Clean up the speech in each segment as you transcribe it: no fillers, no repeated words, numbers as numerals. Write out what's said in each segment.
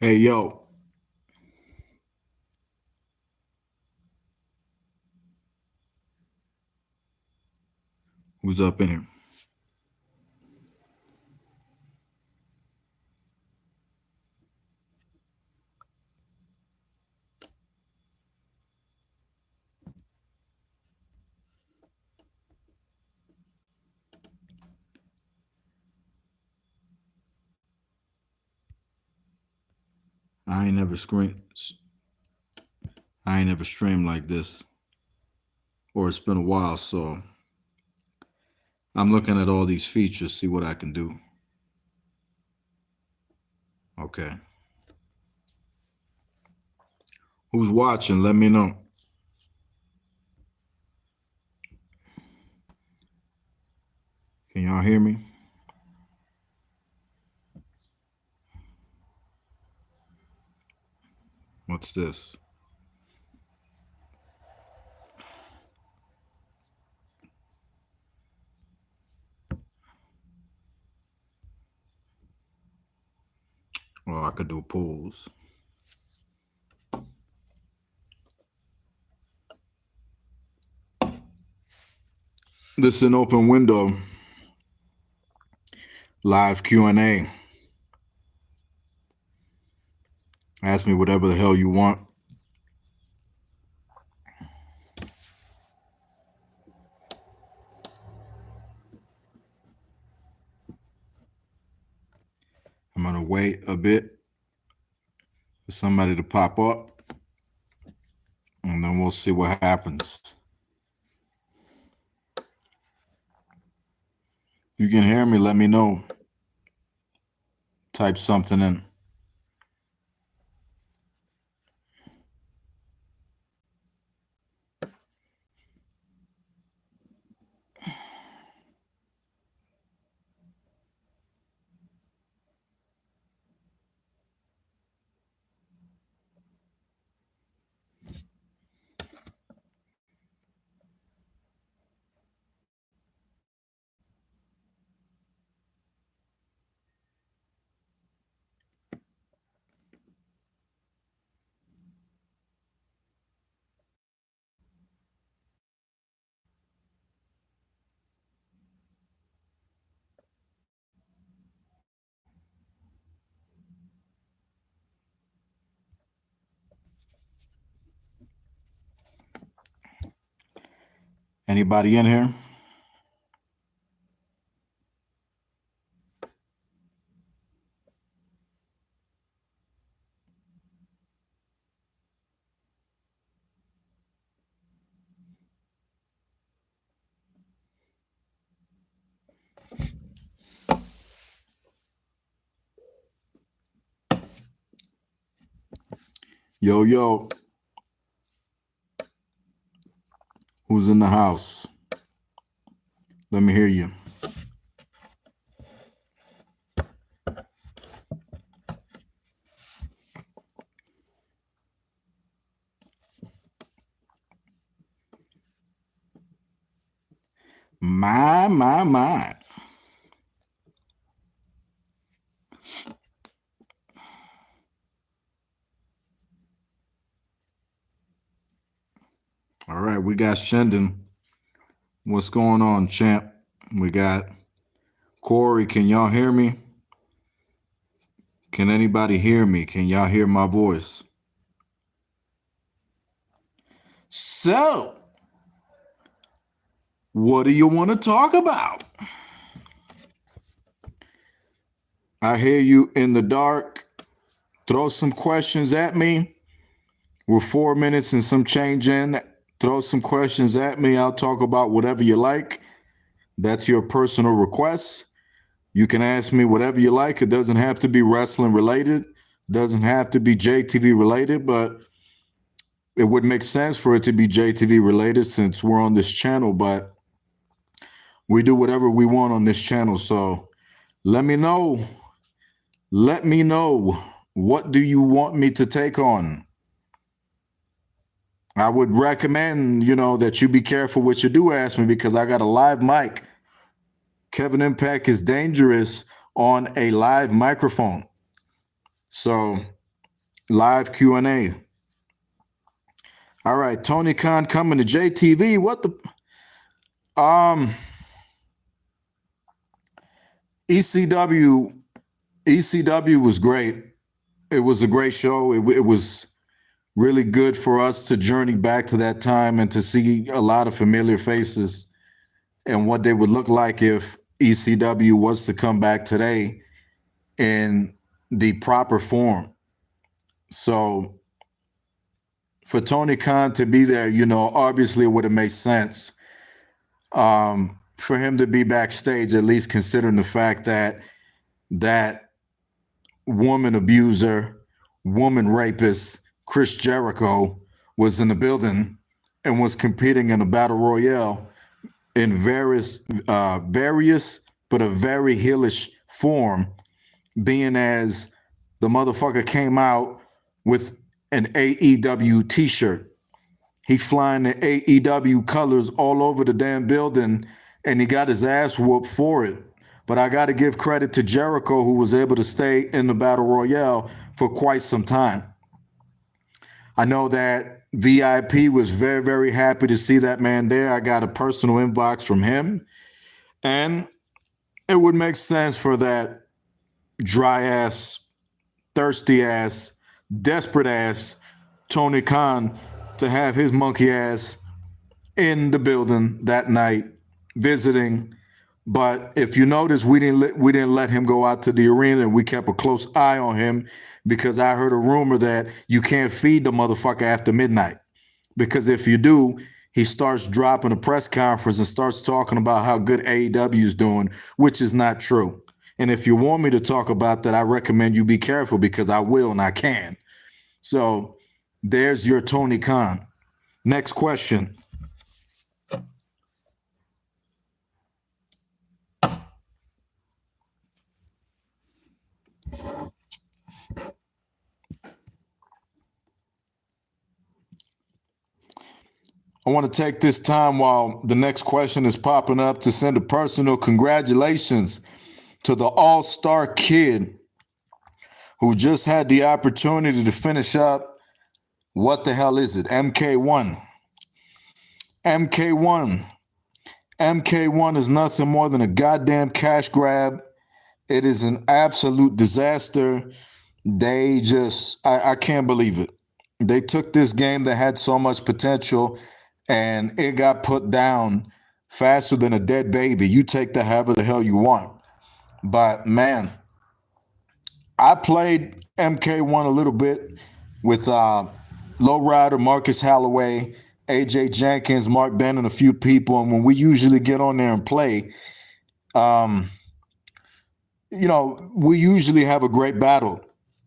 Hey, yo, who's up in here? I ain't never screamed. I ain't never streamed like this, or it's been a while. So I'm looking at all these features, see what I can do. Okay, who's watching? Let me know. Can y'all hear me? What's this? Oh, I could do polls. This is an open window, live Q&A. Ask me whatever the hell you want. I'm gonna wait a bit for somebody to pop up, and then we'll see what happens. You can hear me, let me know. Type something in. Anybody in here? Yo, yo, who's in the house? Let me hear you. My. All right, we got Shendon. What's going on, champ? We got Corey. Can y'all hear me? Can anybody hear me? Can y'all hear my voice? So, what do you want to talk about? I hear you in the dark. Throw some questions at me. We're 4 minutes and some change in. Throw some questions at me. I'll talk about whatever you like. That's your personal request. You can ask me whatever you like. It doesn't have to be wrestling related. Doesn't have to be JTV related, but it would make sense for it to be JTV related since we're on this channel, but we do whatever we want on this channel. So let me know. Let me know. What do you want me to take on? I would recommend, that you be careful what you do ask me because I got a live mic. Kevin Impact is dangerous on a live microphone. So Live Q&A. All right, Tony Khan coming to JTV. What the ECW was great. It was a great show. It was really good for us to journey back to that time and to see a lot of familiar faces and what they would look like if ECW was to come back today in the proper form. So for Tony Khan to be there, obviously it would have made sense for him to be backstage, at least considering the fact that that woman abuser, woman rapist, Chris Jericho was in the building and was competing in a battle royale in various but a very heelish form, being as the motherfucker came out with an AEW t-shirt. He flying the AEW colors all over the damn building, and he got his ass whooped for it. But I got to give credit to Jericho, who was able to stay in the battle royale for quite some time. I know that VIP was very, very happy to see that man there. I got a personal inbox from him, and it would make sense for that dry ass, thirsty ass, desperate ass Tony Khan to have his monkey ass in the building that night visiting. But if you notice, we didn't let him go out to the arena, and we kept a close eye on him because I heard a rumor that you can't feed the motherfucker after midnight, because if you do, he starts dropping a press conference and starts talking about how good AEW is doing, which is not true. And if you want me to talk about that, I recommend you be careful, because I will and I can. So there's your Tony Khan. Next question. I want to take this time while the next question is popping up to send a personal congratulations to the all-star kid who just had the opportunity to finish up, what the hell is it, MK1. MK1 is nothing more than a goddamn cash grab. It is an absolute disaster. They just, I can't believe it. They took this game that had so much potential, and it got put down faster than a dead baby. You take that however the hell you want. But man, I played MK1 a little bit with Lowrider, Marcus Holloway, AJ Jenkins, Mark Bennett, and a few people. And when we usually get on there and play, we usually have a great battle.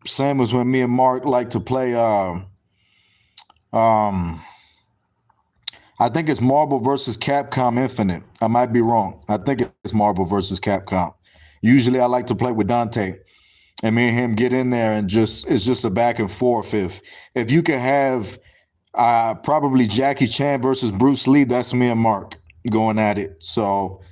Same as when me and Mark like to play I think it's Marvel versus Capcom Infinite. I might be wrong. I think it's Marvel versus Capcom. Usually I like to play with Dante, and me and him get in there, and it's just a back and forth. If you could have probably Jackie Chan versus Bruce Lee, that's me and Mark going at it. So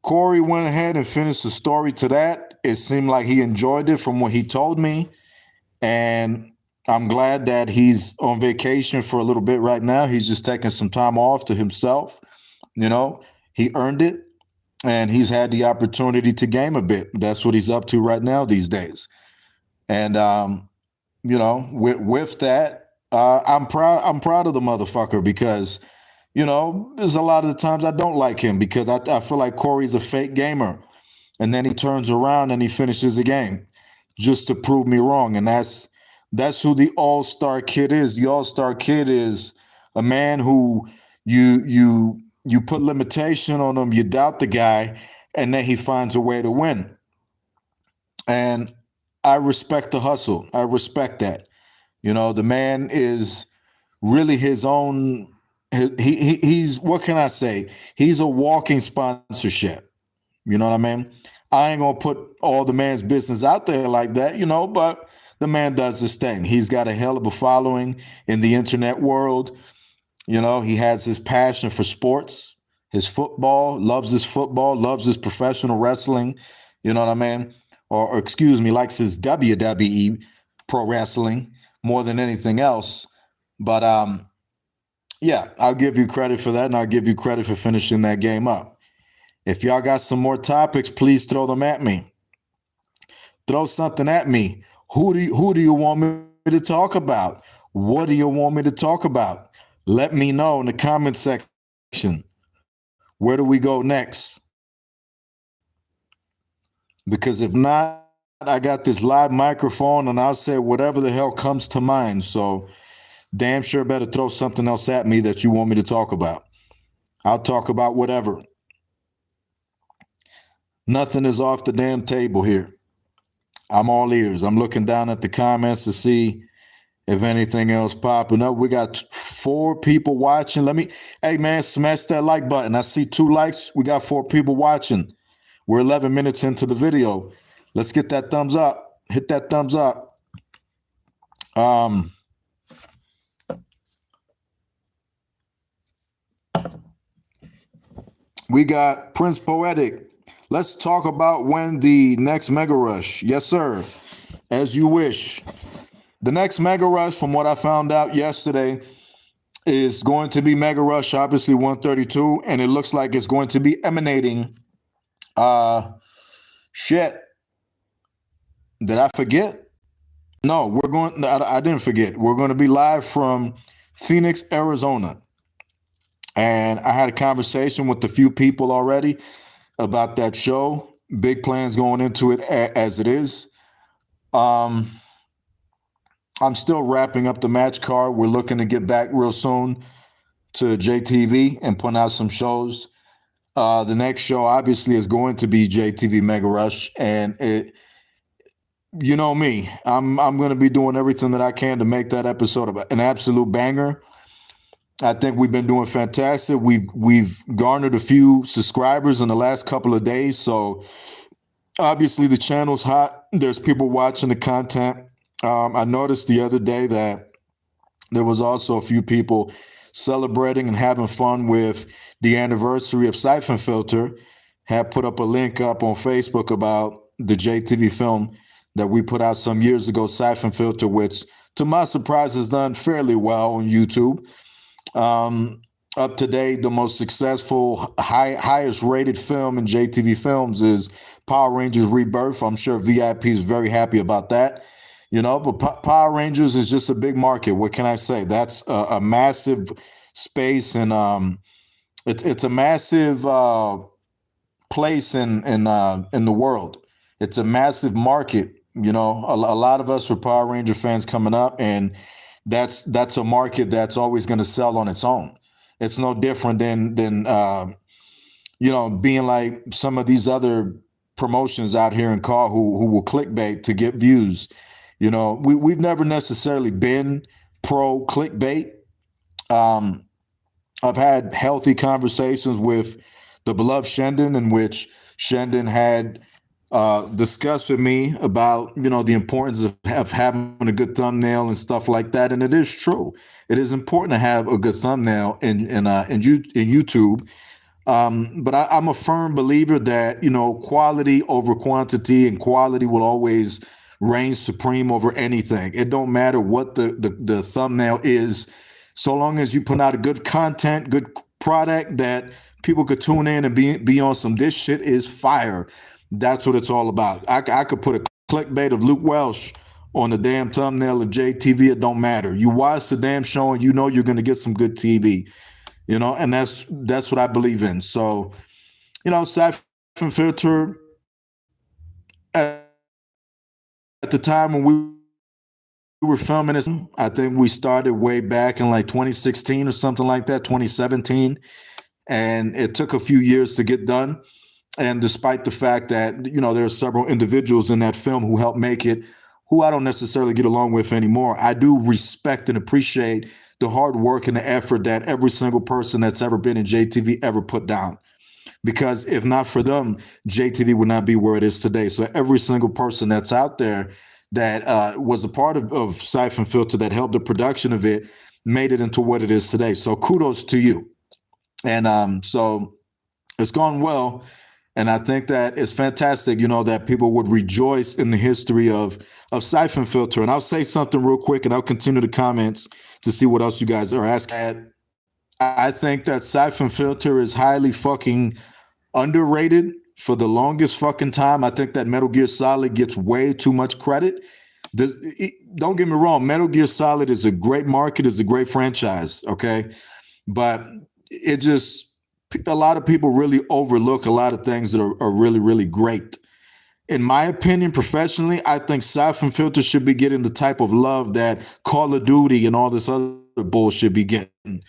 Corey went ahead and finished the story to that. It seemed like he enjoyed it from what he told me, and I'm glad that he's on vacation for a little bit right now. He's just taking some time off to himself. He earned it, and he's had the opportunity to game a bit. That's what he's up to right now these days. And with that, I'm proud of the motherfucker, because there's a lot of the times I don't like him, because I feel like Corey's a fake gamer, and then he turns around and he finishes the game just to prove me wrong. And that's who the all-star kid is. The all-star kid is a man who you put limitation on him, you doubt the guy, and then he finds a way to win. And I respect the hustle. I respect that. The man is really his own. He's what can I say? He's a walking sponsorship. You know what I mean? I ain't gonna put all the man's business out there like that, but the man does his thing. He's got a hell of a following in the internet world. He has his passion for sports, his football, loves his professional wrestling. You know what I mean? Or excuse me, likes his WWE pro wrestling more than anything else. But yeah, I'll give you credit for that, and I'll give you credit for finishing that game up. If y'all got some more topics, please throw them at me. Throw something at me. Who do you want me to talk about? What do you want me to talk about? Let me know in the comment section. Where do we go next? Because if not, I got this live microphone and I'll say whatever the hell comes to mind. So damn sure better throw something else at me that you want me to talk about. I'll talk about whatever. Nothing is off the damn table here. I'm all ears. I'm looking down at the comments to see if anything else popping up. We got 4 people watching. Hey man, smash that like button. I see 2 likes. We got 4 people watching. We're 11 minutes into the video. Let's get that thumbs up. Hit that thumbs up. We got Prince Poetic. Let's talk about when the next Mega Rush. Yes, sir. As you wish. The next Mega Rush, from what I found out yesterday, is going to be Mega Rush, obviously 132, and it looks like it's going to be emanating. Shit. Did I forget? No, I didn't forget. We're going to be live from Phoenix, Arizona. And I had a conversation with a few people already about that show. Big plans going into it as it is. I'm still wrapping up the match card. We're looking to get back real soon to JTV and put out some shows. The next show obviously is going to be JTV Mega Rush, and you know me, I'm going to be doing everything that I can to make that episode an absolute banger. I think we've been doing fantastic. We've garnered a few subscribers in the last couple of days, so obviously the channel's hot. There's people watching the content. I noticed the other day that there was also a few people celebrating and having fun with the anniversary of Siphon Filter. Had put up a link up on Facebook about the JTV film that we put out some years ago, Siphon Filter, which to my surprise has done fairly well on YouTube. Up to date, the most successful, highest rated film in JTV Films is Power Rangers Rebirth. I'm sure VIP is very happy about that. You know, but Power Rangers is just a big market. What can I say? That's a massive space, and it's a massive place in the world. It's a massive market. You know, a lot of us are Power Ranger fans coming up, and that's a market that's always going to sell on its own. It's no different than you know, being like some of these other promotions out here in car who will clickbait to get views. You know, we've never necessarily been pro clickbait. I've had healthy conversations with the beloved Shendon, in which Shendon had discussed with me about, you know, the importance of having a good thumbnail and stuff like that. And it is true. It is important to have a good thumbnail in YouTube. But I'm a firm believer that, you know, quality over quantity, and quality will always reign supreme over anything. It don't matter what the thumbnail is, so long as you put out a good content, good product that people could tune in and be on some, this shit is fire. That's what it's all about. I could put a clickbait of Luke Welsh on the damn thumbnail of JTV. It don't matter. You watch the damn show and you know you're going to get some good TV, you know, and that's what I believe in. So, you know, Siphon Filter, at the time when we were filming this, I think we started way back in like 2016 or something like that, 2017. And it took a few years to get done. And despite the fact that, you know, there are several individuals in that film who helped make it, who I don't necessarily get along with anymore, I do respect and appreciate the hard work and the effort that every single person that's ever been in JTV ever put down. Because if not for them, JTV would not be where it is today. So every single person that's out there that was a part of Siphon Filter, that helped the production of it, made it into what it is today. So kudos to you. And so it's gone well. And I think that it's fantastic, that people would rejoice in the history of Siphon Filter. And I'll say something real quick and I'll continue the comments to see what else you guys are asking. I think that Siphon Filter is highly fucking underrated for the longest fucking time. I think that Metal Gear Solid gets way too much credit. Don't get me wrong, Metal Gear Solid is a great market, is a great franchise, okay? But it just, a lot of people really overlook a lot of things that are really, really great. In my opinion, professionally, I think Siphon Filter should be getting the type of love that Call of Duty and all this other bullshit be getting.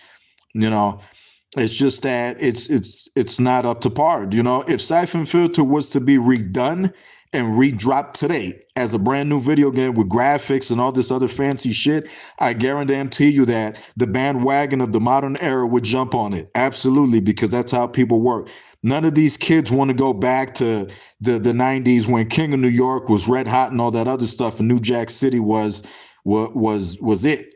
It's just that it's not up to par. If Siphon Filter was to be redone and redropped today as a brand new video game with graphics and all this other fancy shit, I guarantee you that the bandwagon of the modern era would jump on it. Absolutely, because that's how people work. None of these kids want to go back to the 90s when King of New York was red hot and all that other stuff, and New Jack City was it,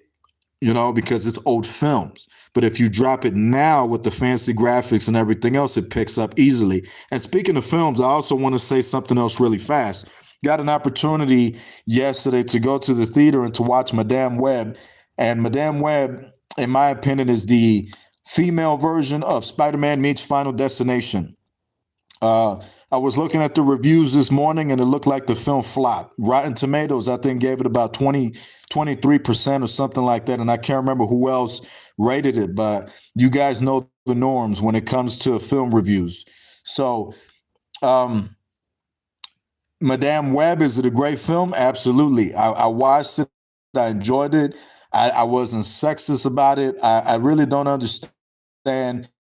because it's old films. But if you drop it now with the fancy graphics and everything else, it picks up easily. And speaking of films, I also want to say something else really fast. Got an opportunity yesterday to go to the theater and to watch Madame Web. And Madame Web, in my opinion, is the female version of Spider-Man meets Final Destination. I was looking at the reviews this morning and it looked like the film flopped. Rotten Tomatoes, I think, gave it about 23% or something like that. And I can't remember who else rated it, but you guys know the norms when it comes to film reviews. So, Madame Web, is it a great film? Absolutely. I watched it. I enjoyed it. I wasn't sexist about it. I really don't understand.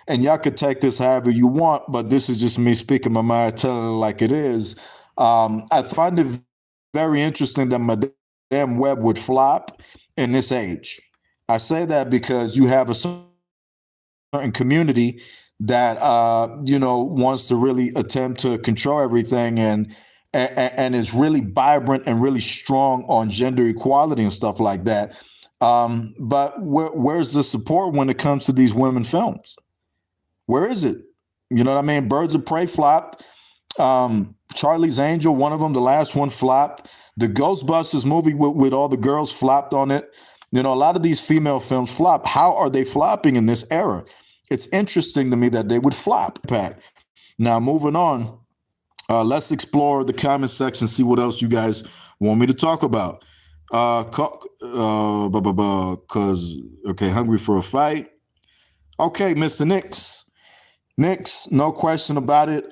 And y'all could take this however you want, but this is just me speaking my mind, telling it like it is. I find it very interesting that Madame Web would flop in this age. I say that because you have a certain community that wants to really attempt to control everything and is really vibrant and really strong on gender equality and stuff like that. But where's the support when it comes to these women films? Where is it? You know what I mean? Birds of Prey flopped. Charlie's Angel, one of them, the last one, flopped. The Ghostbusters movie with all the girls flopped on it. A lot of these female films flop. How are they flopping in this era? It's interesting to me that they would flop, Pat. Now, moving on, let's explore the comment section, see what else you guys want me to talk about. Hungry for a fight. Okay, Mr. Nix, no question about it.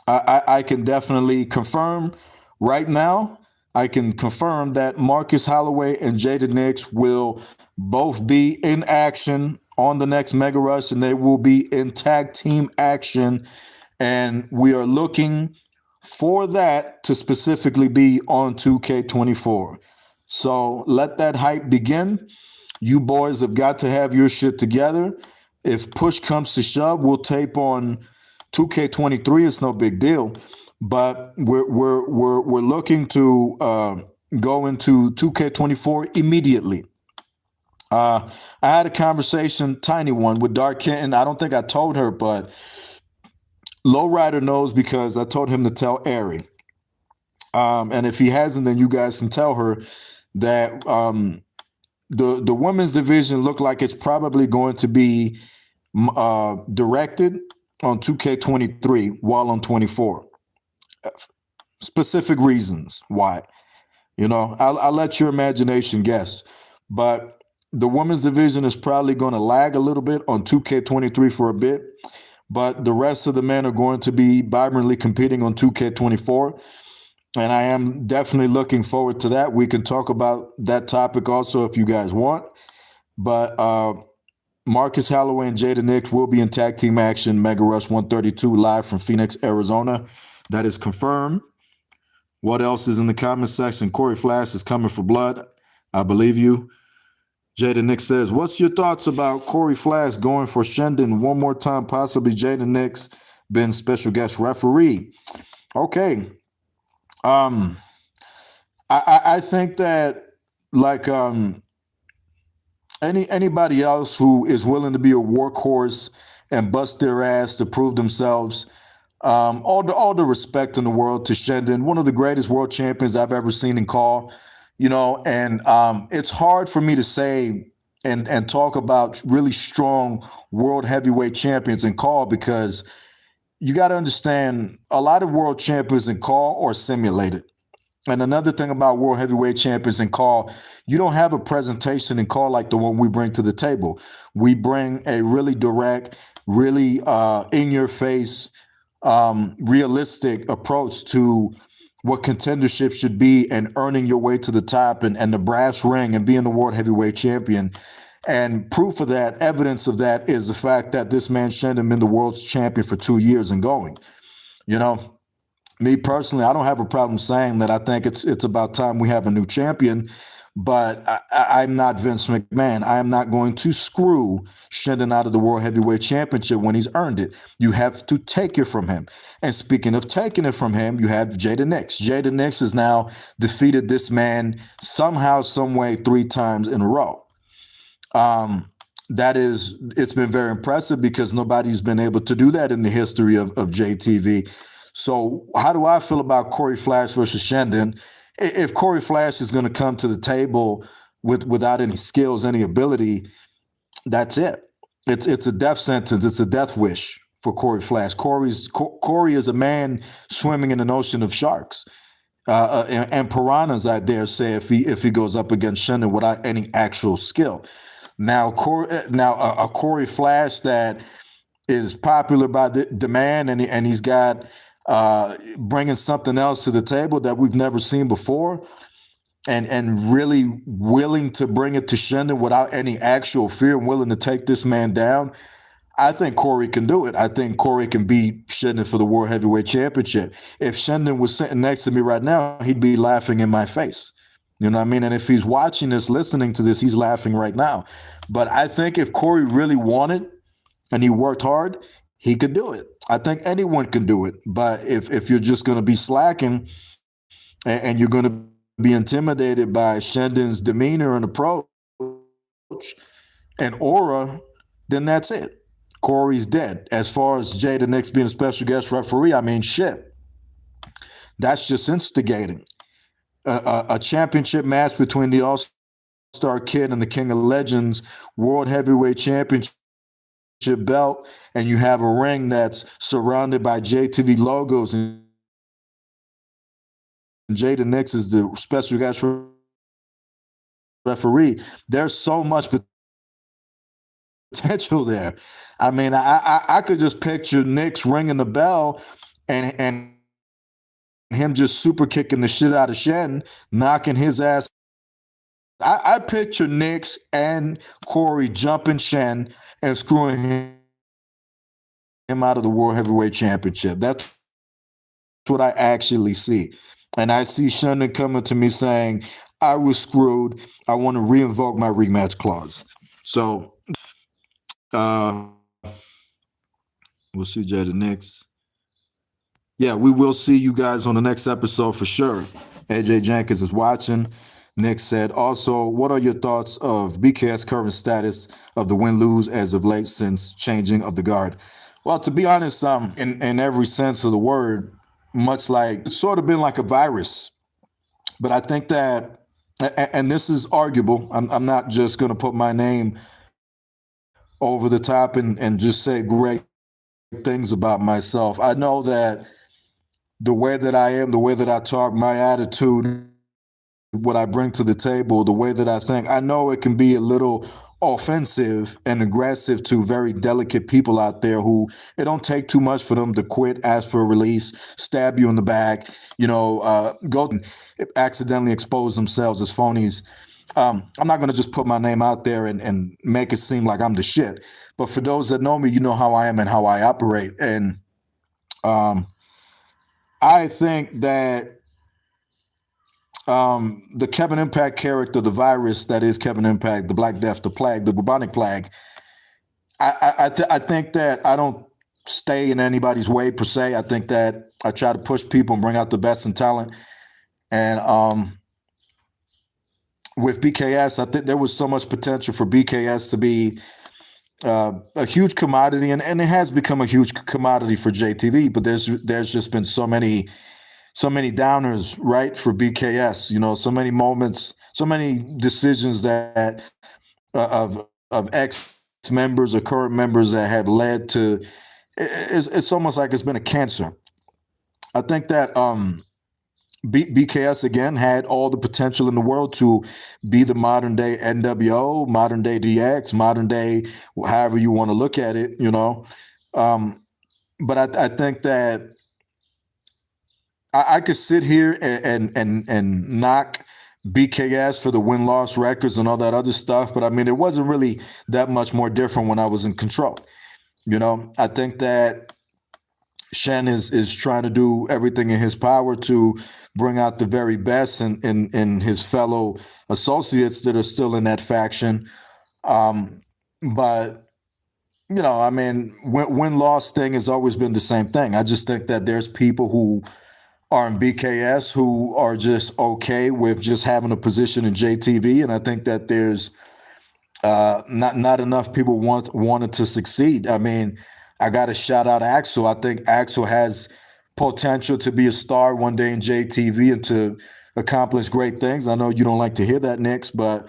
I can definitely confirm right now. I can confirm that Marcus Holloway and Jada Nix will both be in action on the next Mega Rush, and they will be in tag team action. And we are looking for that to specifically be on 2K24. So let that hype begin. You boys have got to have your shit together. If push comes to shove, we'll tape on 2K23. It's no big deal, but we're looking to go into 2K24 immediately. I had a conversation, tiny one, with Dark Kenton. I don't think I told her, but Lowrider knows because I told him to tell Ari. And if he hasn't, then you guys can tell her that the women's division looked like it's probably going to be directed on 2K23 while on 24. Specific reasons why. I'll let your imagination guess. But the women's division is probably going to lag a little bit on 2K23 for a bit. But the rest of the men are going to be vibrantly competing on 2K24. And I am definitely looking forward to that. We can talk about that topic also if you guys want. But Marcus Holloway and Jada Nix will be in tag team action, Mega Rush 132, live from Phoenix, Arizona. That is confirmed. What else is in the comment section? Corey Flash is coming for blood. I believe you. Jada Nix says, what's your thoughts about Corey Flash going for Shendon one more time, possibly Jada Nix being special guest referee? Okay. I think that like anybody else who is willing to be a workhorse and bust their ass to prove themselves. All the respect in the world to Shendon, one of the greatest world champions I've ever seen in call. And it's hard for me to say and talk about really strong world heavyweight champions in call, because you got to understand a lot of world champions in call are simulated. And another thing about world heavyweight champions in call, you don't have a presentation in call like the one we bring to the table. We bring a really direct, really in your face, realistic approach to what contendership should be and earning your way to the top and the brass ring and being the world heavyweight champion. And proof of that, evidence of that, is the fact that this man Shendon been the world's champion for 2 years and going. Me personally, I don't have a problem saying that I think it's about time we have a new champion, but I'm not Vince McMahon. I am not going to screw Shendon out of the World Heavyweight Championship when he's earned it. You have to take it from him. And speaking of taking it from him, you have Jada Nix. Jada Nix has now defeated this man somehow, some way, 3 times in a row. It's been very impressive because nobody's been able to do that in the history of JTV. So how do I feel about Corey Flash versus Shendon? If Corey Flash is going to come to the table without any skills, any ability, that's it. It's a death sentence. It's a death wish for Corey Flash. Corey is a man swimming in an ocean of sharks and piranhas, I dare say, if he goes up against Shendon without any actual skill. Now, a Corey Flash that is popular by the demand, and he's got bringing something else to the table that we've never seen before, and really willing to bring it to Shendon without any actual fear and willing to take this man down. I think Corey can do it. I think Corey can beat Shendon for the World Heavyweight Championship. If Shendon was sitting next to me right now, he'd be laughing in my face. You know what I mean? And if he's watching this, listening to this, he's laughing right now. But I think if Corey really wanted and he worked hard, he could do it. I think anyone can do it. But if you're just going to be slacking and you're going to be intimidated by Shendon's demeanor and approach and aura, then that's it. Corey's dead. As far as Jada Nix being a special guest referee, I mean, shit. That's just instigating. A championship match between the All-Star Kid and the King of Legends World Heavyweight Championship belt, and you have a ring that's surrounded by JTV logos, and Jada Nix is the special guest referee. There's so much potential there. I mean, I could just picture Nix ringing the bell and him just super kicking the shit out of Shen, knocking his ass. I picture Nix and Corey jumping Shen and screwing him out of the World Heavyweight Championship. That's what I actually see. And I see Shendon coming to me saying, I was screwed. I want to reinvoke my rematch clause. So we'll see Jada Nix. Yeah, we will see you guys on the next episode for sure. AJ Jenkins is watching. Nick said, also, what are your thoughts of BKS current status of the win-lose as of late since changing of the guard? Well, to be honest, in every sense of the word, much like, it's sort of been like a virus. But I think that, and this is arguable, I'm not just going to put my name over the top and just say great things about myself. I know that the way that I am, the way that I talk, my attitude, what I bring to the table, the way that I think, I know it can be a little offensive and aggressive to very delicate people out there who it don't take too much for them to quit, ask for a release, stab you in the back, go and accidentally expose themselves as phonies. I'm not going to just put my name out there and make it seem like I'm the shit. But for those that know me, you know how I am and how I operate. And I think that the Kevin Impact character, the virus that is Kevin Impact, the Black Death, the plague, the bubonic plague, I think that I don't stay in anybody's way per se. I think that I try to push people and bring out the best in talent. And with BKS, I think there was so much potential for BKS to be a huge commodity, and it has become a huge commodity for JTV. But there's just been so many downers, right, for BKS. You know, so many moments, so many decisions that of ex members or current members that have led to. It's almost like it's been a cancer. I think that BKS again had all the potential in the world to be the modern day NWO, modern day DX, modern day however you want to look at it, you know. But I think that I could sit here and knock BKS for the win-loss records and all that other stuff, but I mean, it wasn't really that much more different when I was in control. You know, I think that Shen is trying to do everything in his power to bring out the very best in his fellow associates that are still in that faction. But you know, I mean, win-loss thing has always been the same thing. I just think that there's people who are in BKS who are just okay with just having a position in JTV, and I think that there's not enough people wanted to succeed. I mean, I got to shout out Axel. I think Axel has potential to be a star one day in JTV and to accomplish great things. I know you don't like to hear that, Nix, but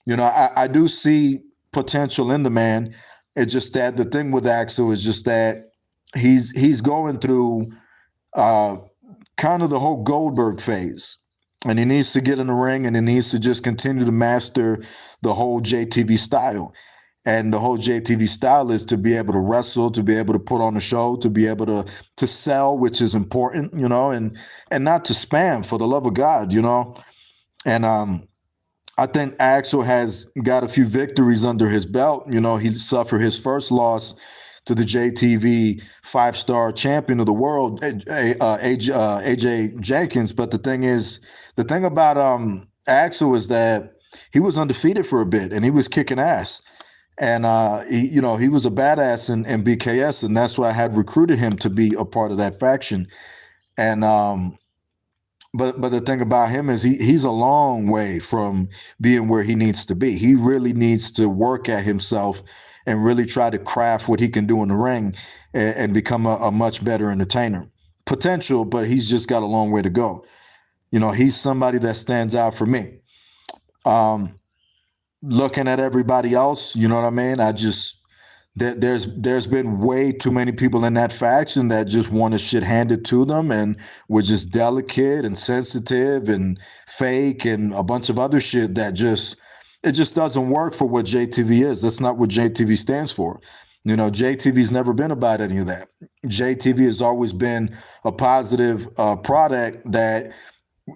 you know, I do see potential in the man. It's just that the thing with Axel is just that he's going through kind of the whole Goldberg phase. And he needs to get in the ring, and he needs to just continue to master the whole JTV style. And the whole JTV style is to be able to wrestle, to be able to put on a show, to be able to sell, which is important, you know, and not to spam, for the love of God, you know. And I think Axel has got a few victories under his belt. You know, he suffered his first loss to the JTV 5-star champion of the world, AJ Jenkins. But the thing about Axel is that he was undefeated for a bit, and he was kicking ass. And he was a badass in BKS, and that's why I had recruited him to be a part of that faction. And but the thing about him is he's a long way from being where he needs to be. He really needs to work at himself and really try to craft what he can do in the ring and become a much better entertainer. Potential, but he's just got a long way to go. You know, he's somebody that stands out for me. Looking at everybody else, you know what I mean? There's been way too many people in that faction that just want shit handed to them and were just delicate and sensitive and fake and a bunch of other shit that it just doesn't work for what JTV is. That's not what JTV stands for. You know, JTV's never been about any of that. JTV has always been a positive product that,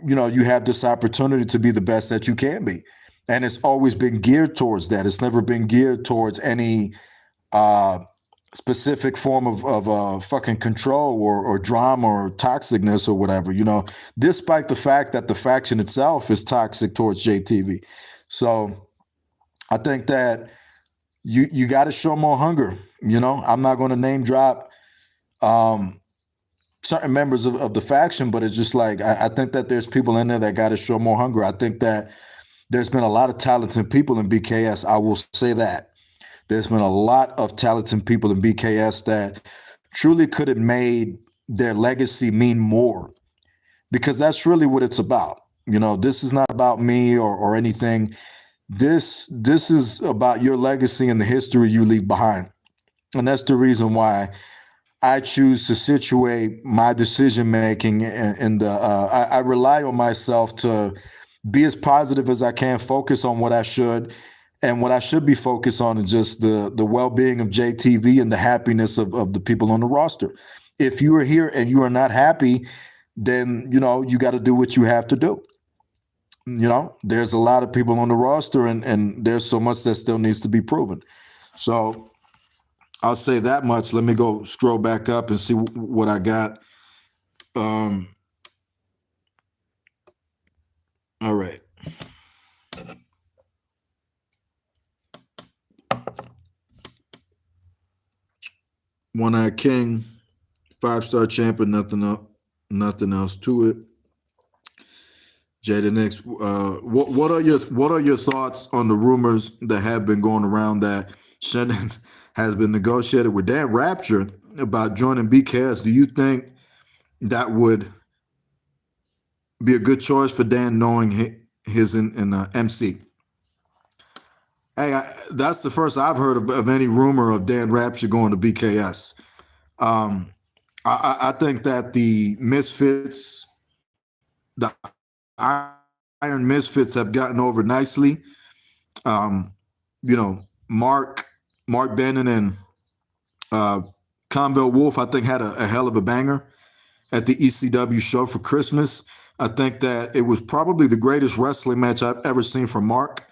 you know, you have this opportunity to be the best that you can be. And it's always been geared towards that. It's never been geared towards any specific form of fucking control or drama or toxicness or whatever, you know, despite the fact that the faction itself is toxic towards JTV. So I think that you got to show more hunger. You know, I'm not going to name drop certain members of the faction, but it's just like I think that there's people in there that got to show more hunger. I think that there's been a lot of talented people in BKS. I will say that. There's been a lot of talented people in BKS that truly could have made their legacy mean more, because that's really what it's about. You know, this is not about me or anything. This is about your legacy and the history you leave behind. And that's the reason why I choose to situate my decision making and I rely on myself to be as positive as I can, focus on what I should. And what I should be focused on is just the well-being of JTV and the happiness of the people on the roster. If you are here and you are not happy, then, you know, you got to do what you have to do. You know, there's a lot of people on the roster and there's so much that still needs to be proven. So I'll say that much. Let me go scroll back up and see what I got. All right. One-Eyed King, 5-star champion, nothing else to it. Jada Nix, what are your thoughts on the rumors that have been going around that Shannon has been negotiated with Dan Rapture about joining BKS. Do you think that would be a good choice for Dan, knowing his in MC? Hey, that's the first I've heard of any rumor of Dan Rapture going to BKS. I think that the Misfits, the Iron Misfits, have gotten over nicely. Mark Bannon and Conville Wolf, I think, had a hell of a banger at the ECW show for Christmas. I think that it was probably the greatest wrestling match I've ever seen from Mark.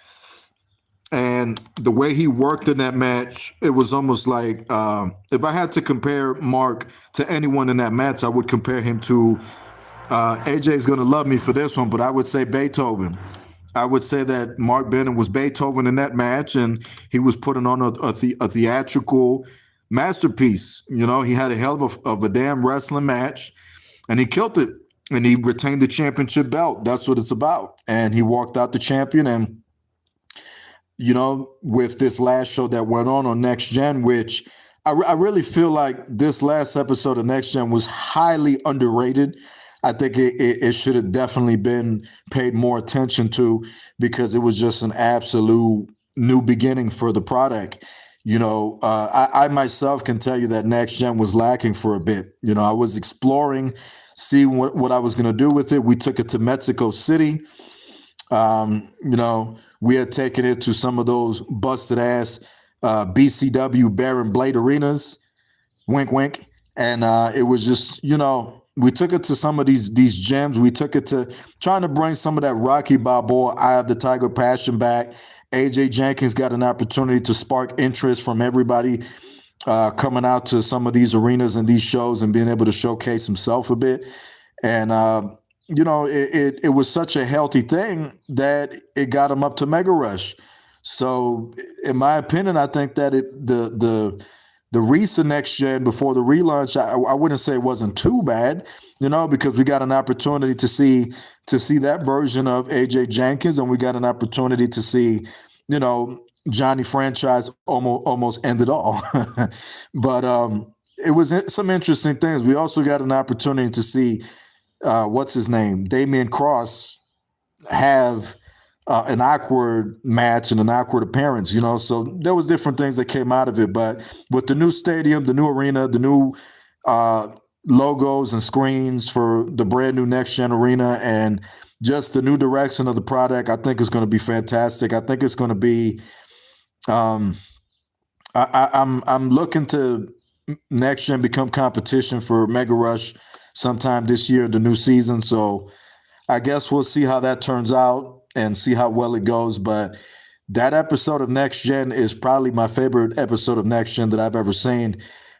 And the way he worked in that match, it was almost like, if I had to compare Mark to anyone in that match, I would compare him to, AJ's going to love me for this one, but I would say Beethoven. I would say that Mark Bannon was Beethoven in that match, and he was putting on a theatrical masterpiece. He had a hell of a damn wrestling match, and he killed it, and he retained the championship belt. That's what it's about. And he walked out the champion, and with this last show that went on Next Gen, which I really feel like this last episode of Next Gen was highly underrated. I think it should have definitely been paid more attention to, because it was just an absolute new beginning for the product. I myself can tell you that Next Gen was lacking for a bit. I was exploring, see what I was going to do with it. We took it to Mexico City. We had taken it to some of those busted ass BCW Baron Blade arenas, wink, wink. And it was just, we took it to some of these gyms. We took it to trying to bring some of that Rocky Balboa, Eye of the Tiger passion back. AJ Jenkins got an opportunity to spark interest from everybody coming out to some of these arenas and these shows and being able to showcase himself a bit. And, it was such a healthy thing that it got him up to Mega Rush. So, in my opinion, I think that the recent Next Gen before the relaunch, I wouldn't say it wasn't too bad, because we got an opportunity to see that version of AJ Jenkins, and we got an opportunity to see, Johnny Franchise almost end it all. But it was some interesting things. We also got an opportunity to see what's his name, Damian Cross, have an awkward match and an awkward appearance, so there was different things that came out of it. But with the new stadium, the new arena, the new logos and screens for the brand new Next Gen arena, and just the new direction of the product, I think is going to be fantastic. I think it's going to be, I'm looking to Next Gen become competition for Mega Rush sometime this year in the new season. So I guess we'll see how that turns out and see how well it goes. But that episode of Next Gen is probably my favorite episode of Next Gen that I've ever seen.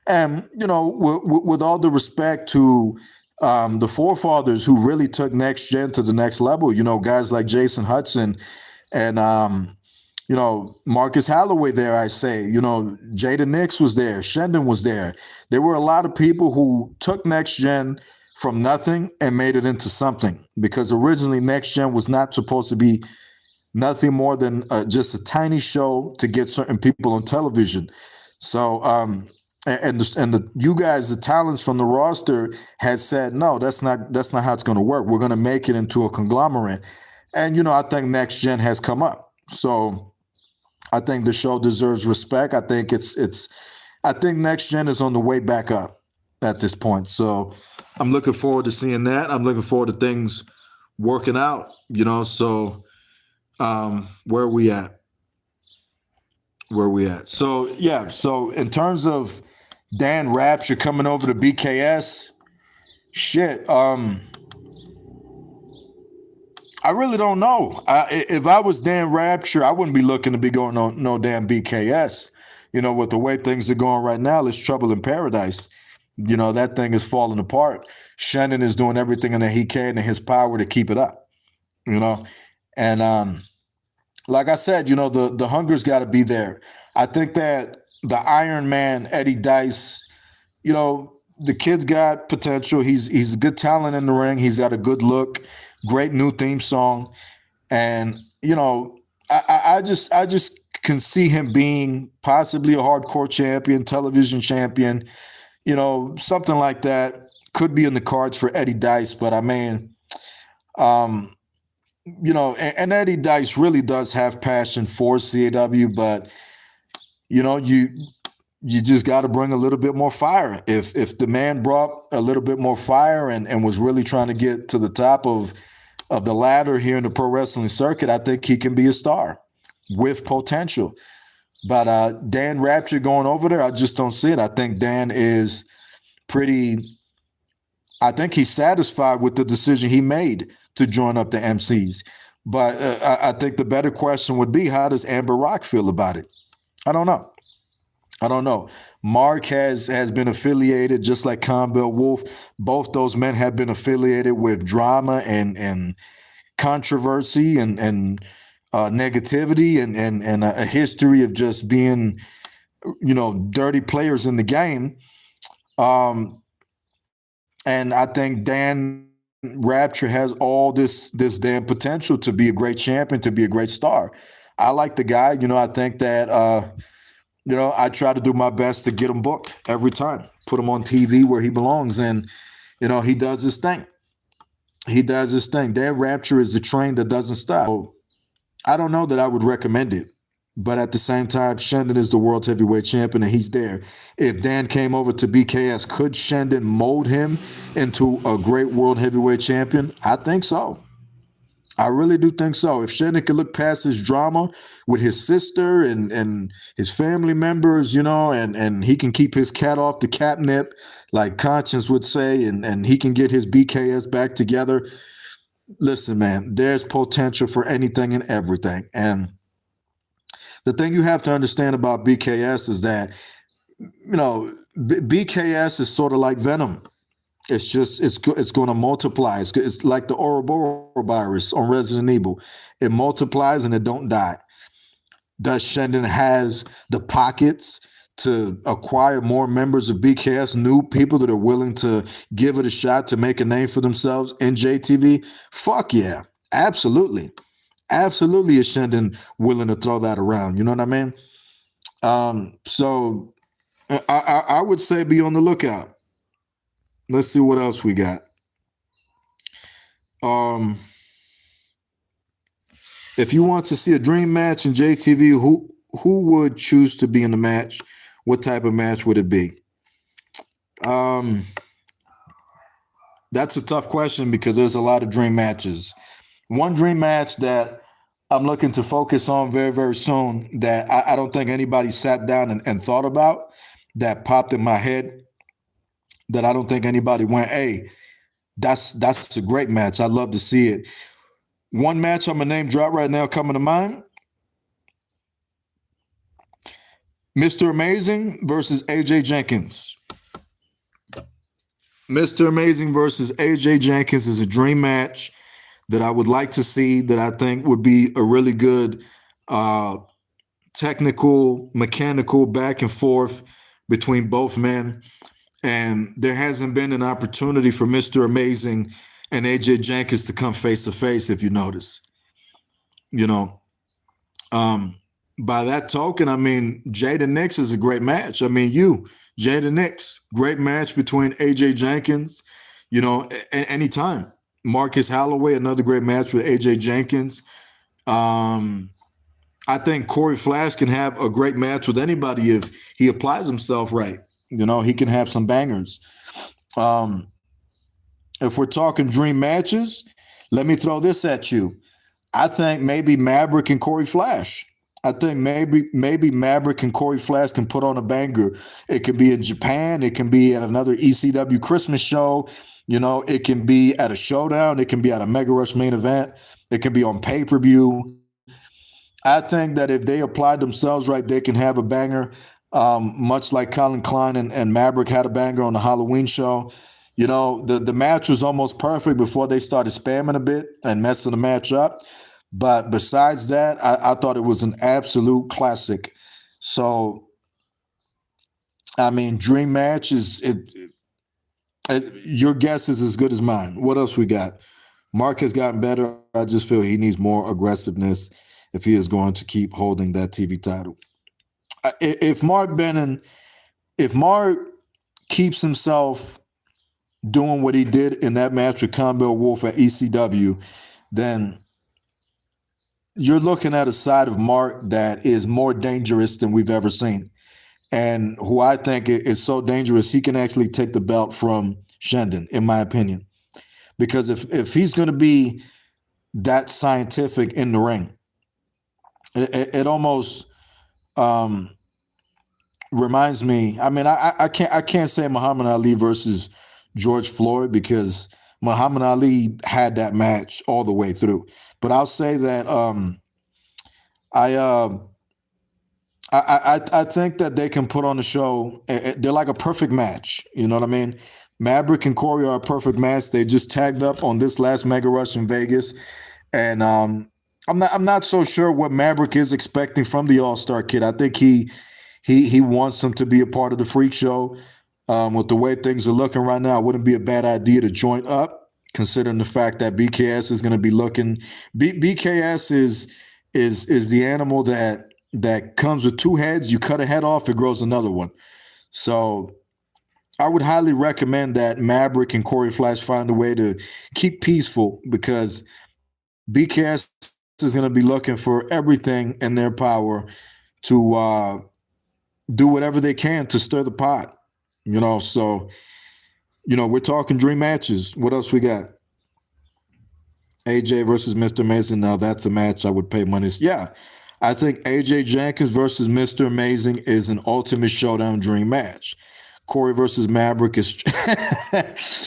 And, with all the respect to the forefathers who really took Next Gen to the next level, guys like Jason Hudson and, Marcus Holloway there, I say, Jada Nix was there, Shendon was there. There were a lot of people who took Next Gen from nothing and made it into something, because originally Next Gen was not supposed to be nothing more than just a tiny show to get certain people on television. So, you guys, the talents from the roster, had said, no, that's not how it's going to work. We're going to make it into a conglomerate. And, I think Next Gen has come up. So I think the show deserves respect. I think I think Next Gen is on the way back up at this point. So I'm looking forward to seeing that. I'm looking forward to things working out, so where are we at? So, yeah. So in terms of Dan Rapture coming over to BKS, shit, I really don't know. If I was Dan Rapture, I wouldn't be looking to be going on no damn BKS. With the way things are going right now, it's trouble in paradise. That thing is falling apart. Shannon is doing everything that he can in his power to keep it up. And like I said, the hunger's got to be there. I think that the Iron Man, Eddie Dice, the kid's got potential. He's a good talent in the ring. He's got a good look. Great new theme song. And, I just can see him being possibly a hardcore champion, television champion, something like that could be in the cards for Eddie Dice. But I mean, and Eddie Dice really does have passion for CAW, but you just got to bring a little bit more fire. If the man brought a little bit more fire and was really trying to get to the top of the ladder here in the pro wrestling circuit, I think he can be a star with potential. But Dan Rapture going over there, I just don't see it. I think Dan is I think he's satisfied with the decision he made to join up the MCs. But I think the better question would be, how does Amber Rock feel about it? I don't know. Mark has been affiliated, just like Conbell Wolf. Both those men have been affiliated with drama and controversy and negativity and a history of just being, dirty players in the game. And I think Dan Rapture has all this damn potential to be a great champion, to be a great star. I like the guy. I think that, I try to do my best to get him booked every time, put him on TV where he belongs. And, he does his thing. Dan Rapture is the train that doesn't stop. So I don't know that I would recommend it. But at the same time, Shendon is the world heavyweight champion, and he's there. If Dan came over to BKS, could Shendon mold him into a great world heavyweight champion? I think so. I really do think so. If Shendon could look past his drama with his sister and his family members, and he can keep his cat off the catnip, like Conscience would say, and he can get his BKS back together. Listen, man, there's potential for anything and everything. And the thing you have to understand about BKS is that, BKS is sort of like Venom. It's going to multiply. It's like the Ouroboros virus on Resident Evil. It multiplies and it don't die. Does Shendon has the pockets to acquire more members of BKS, new people that are willing to give it a shot to make a name for themselves in JTV? Fuck yeah, absolutely. Absolutely is Shendon willing to throw that around. You know what I mean? So I would say be on the lookout. Let's see what else we got. If you want to see a dream match in JTV, who would choose to be in the match? What type of match would it be? That's a tough question because there's a lot of dream matches. One dream match that I'm looking to focus on very, very soon that I don't think anybody sat down and thought about, that popped in my head, that I don't think anybody went, hey, that's a great match. I'd love to see it. One match I'm going to name drop right now coming to mind. Mr. Amazing versus AJ Jenkins. Mr. Amazing versus AJ Jenkins is a dream match that I would like to see, that I think would be a really good technical, mechanical back and forth between both men. And there hasn't been an opportunity for Mr. Amazing and AJ Jenkins to come face to face, if you notice. By that token, I mean, Jada Nix is a great match. I mean, Jada Nix, great match between AJ Jenkins, anytime. Marcus Holloway, another great match with AJ Jenkins. I think Corey Flash can have a great match with anybody if he applies himself right. He can have some bangers. If we're talking dream matches, let me throw this at you. I think maybe Maverick and Corey Flash. I think maybe Maverick and Corey Flash can put on a banger. It can be in Japan. It can be at another ECW Christmas show. It can be at a showdown. It can be at a Mega Rush main event. It can be on pay-per-view. I think that if they apply themselves right, they can have a banger, much like Colin Klein and Maverick had a banger on the Halloween show. The match was almost perfect before they started spamming a bit and messing the match up. But besides that, I thought it was an absolute classic. So, I mean, dream match your guess is as good as mine. What else we got? Mark has gotten better. I just feel he needs more aggressiveness if he is going to keep holding that TV title. If Mark keeps himself doing what he did in that match with Campbell Wolf at ECW, then you're looking at a side of Mark that is more dangerous than we've ever seen, and who I think is so dangerous he can actually take the belt from Shendon, in my opinion. Because if he's going to be that scientific in the ring, it almost reminds me. I mean, I can't say Muhammad Ali versus George Floyd because Muhammad Ali had that match all the way through. But I'll say that I think that they can put on the show. They're like a perfect match. You know what I mean? Maverick and Corey are a perfect match. They just tagged up on this last Mega Rush in Vegas, and I'm not so sure what Maverick is expecting from the All-Star Kid. I think he wants him to be a part of the Freak Show. With the way things are looking right now, it wouldn't be a bad idea to join up, considering the fact that BKS is going to be looking. BKS is the animal that comes with two heads. You cut a head off, it grows another one. So I would highly recommend that Maverick and Corey Flash find a way to keep peaceful, because BKS is going to be looking for everything in their power to do whatever they can to stir the pot. So, we're talking dream matches. What else we got? AJ versus Mr. Amazing. Now that's a match I would pay money. Yeah, I think AJ Jenkins versus Mr. Amazing is an Ultimate Showdown dream match. Corey versus Maverick is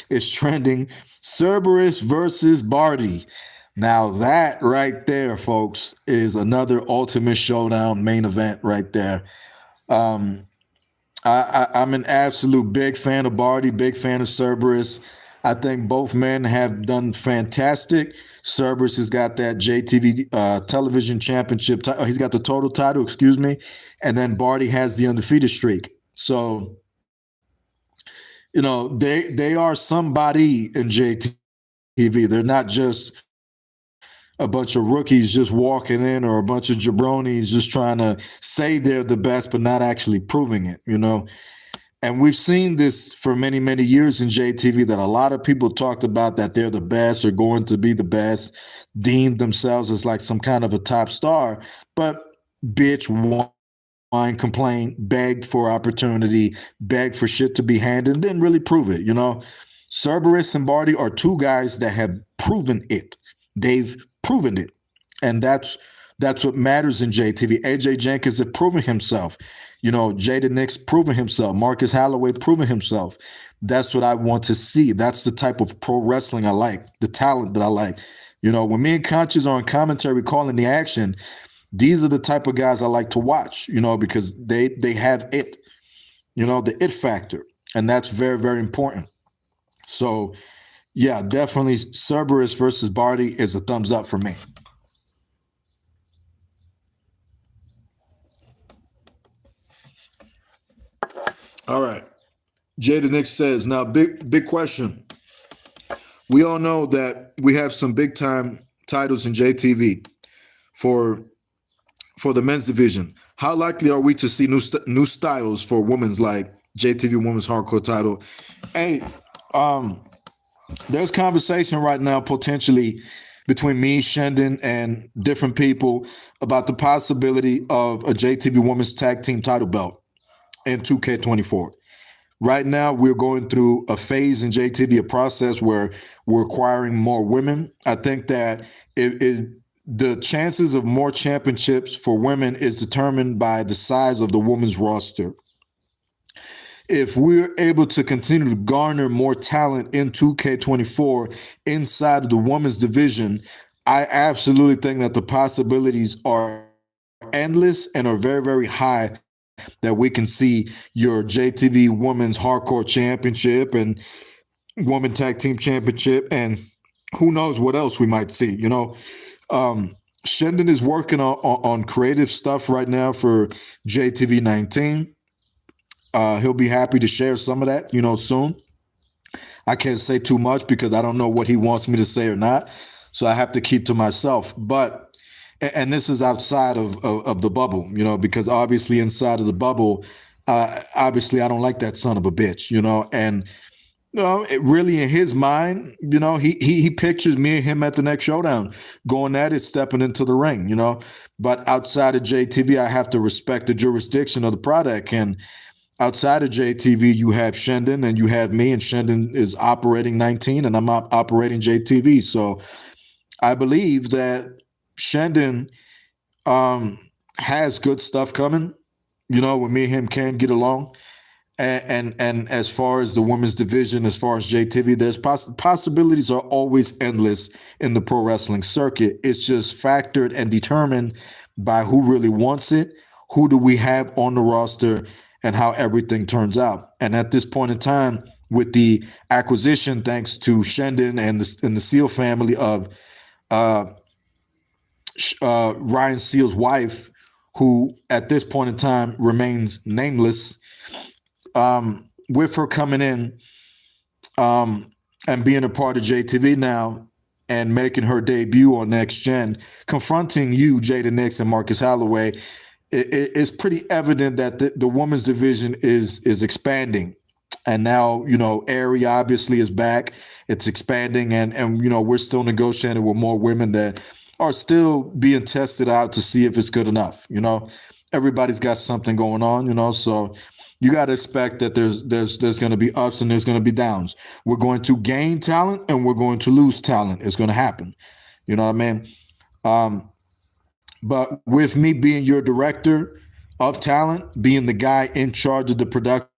is trending. Cerberus versus Barty. Now that right there, folks, is another Ultimate Showdown main event right there. I'm an absolute big fan of Barty, big fan of Cerberus. I think both men have done fantastic. Cerberus has got that JTV television championship. He's got the total title, excuse me. And then Barty has the undefeated streak. So, they are somebody in JTV. They're not just a bunch of rookies just walking in, or a bunch of jabronis just trying to say they're the best but not actually proving it, And we've seen this for many, many years in JTV, that a lot of people talked about that they're the best or going to be the best, deemed themselves as like some kind of a top star, but bitch, whined, complained, begged for opportunity, begged for shit to be handed, and didn't really prove it, Cerberus and Barty are two guys that have proven it. They've proven it. And that's what matters in JTV. AJ Jenkins has proven himself. Jada Nix proven himself. Marcus Holloway proven himself. That's what I want to see. That's the type of pro wrestling I like, the talent that I like. When me and Conscious are on commentary calling the action, these are the type of guys I like to watch, because they have it, the it factor. And that's very, very important. So, yeah, definitely Cerberus versus Barty is a thumbs up for me. All right. Jada Nix says, now big question. We all know that we have some big time titles in JTV for the men's division. How likely are we to see new styles for women's, like JTV Women's Hardcore title? Hey, there's conversation right now potentially between me, Shendon, and different people about the possibility of a JTV Women's Tag Team title belt in 2K24. Right now, we're going through a phase in JTV, a process where we're acquiring more women. I think that the chances of more championships for women is determined by the size of the women's roster. If we're able to continue to garner more talent in 2K24 inside of the women's division, I absolutely think that the possibilities are endless and are very, very high that we can see your JTV Women's Hardcore Championship and Women Tag Team Championship, and who knows what else we might see. Shendon is working on creative stuff right now for JTV 19. He'll be happy to share some of that, soon. I can't say too much because I don't know what he wants me to say or not, so I have to keep to myself. But and this is outside of the bubble, because obviously inside of the bubble, obviously I don't like that son of a bitch, and it really in his mind, he pictures me and him at the next showdown, going at it, stepping into the ring, But outside of JTV, I have to respect the jurisdiction of the product. And outside of JTV, you have Shendon and you have me, and Shendon is operating 19 and I'm operating JTV. So I believe that Shendon has good stuff coming, when me and him can get along. And as far as the women's division, as far as JTV, there's possibilities are always endless in the pro wrestling circuit. It's just factored and determined by who really wants it, who do we have on the roster, and how everything turns out. And at this point in time, with the acquisition, thanks to Shendon and the Seal family of Ryan Seal's wife, who at this point in time remains nameless, with her coming in and being a part of JTV now and making her debut on Next Gen, confronting you, Jada Nix, and Marcus Holloway, it's pretty evident that the women's division is expanding. And now, Aerie obviously is back. It's expanding, and we're still negotiating with more women that are still being tested out to see if it's good enough. Everybody's got something going on, so you got to expect that there's going to be ups and there's going to be downs. We're going to gain talent and we're going to lose talent. It's going to happen. You know what I mean? But with me being your director of talent, being the guy in charge of the production,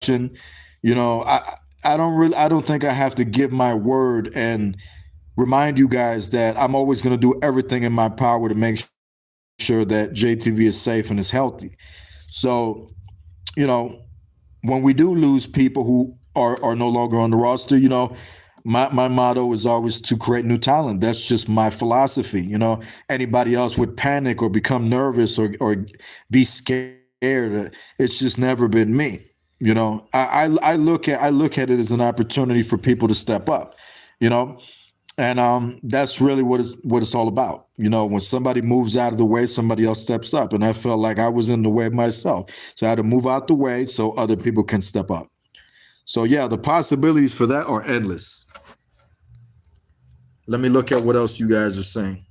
I don't think I have to give my word and remind you guys that I'm always going to do everything in my power to make sure that JTV is safe and is healthy. So, when we do lose people who are no longer on the roster, my motto is always to create new talent. That's just my philosophy. Anybody else would panic or become nervous or be scared. It's just never been me. I look at it as an opportunity for people to step up. And that's really what it's all about. When somebody moves out of the way, somebody else steps up. And I felt like I was in the way myself. So I had to move out the way so other people can step up. So yeah, the possibilities for that are endless. Let me look at what else you guys are saying.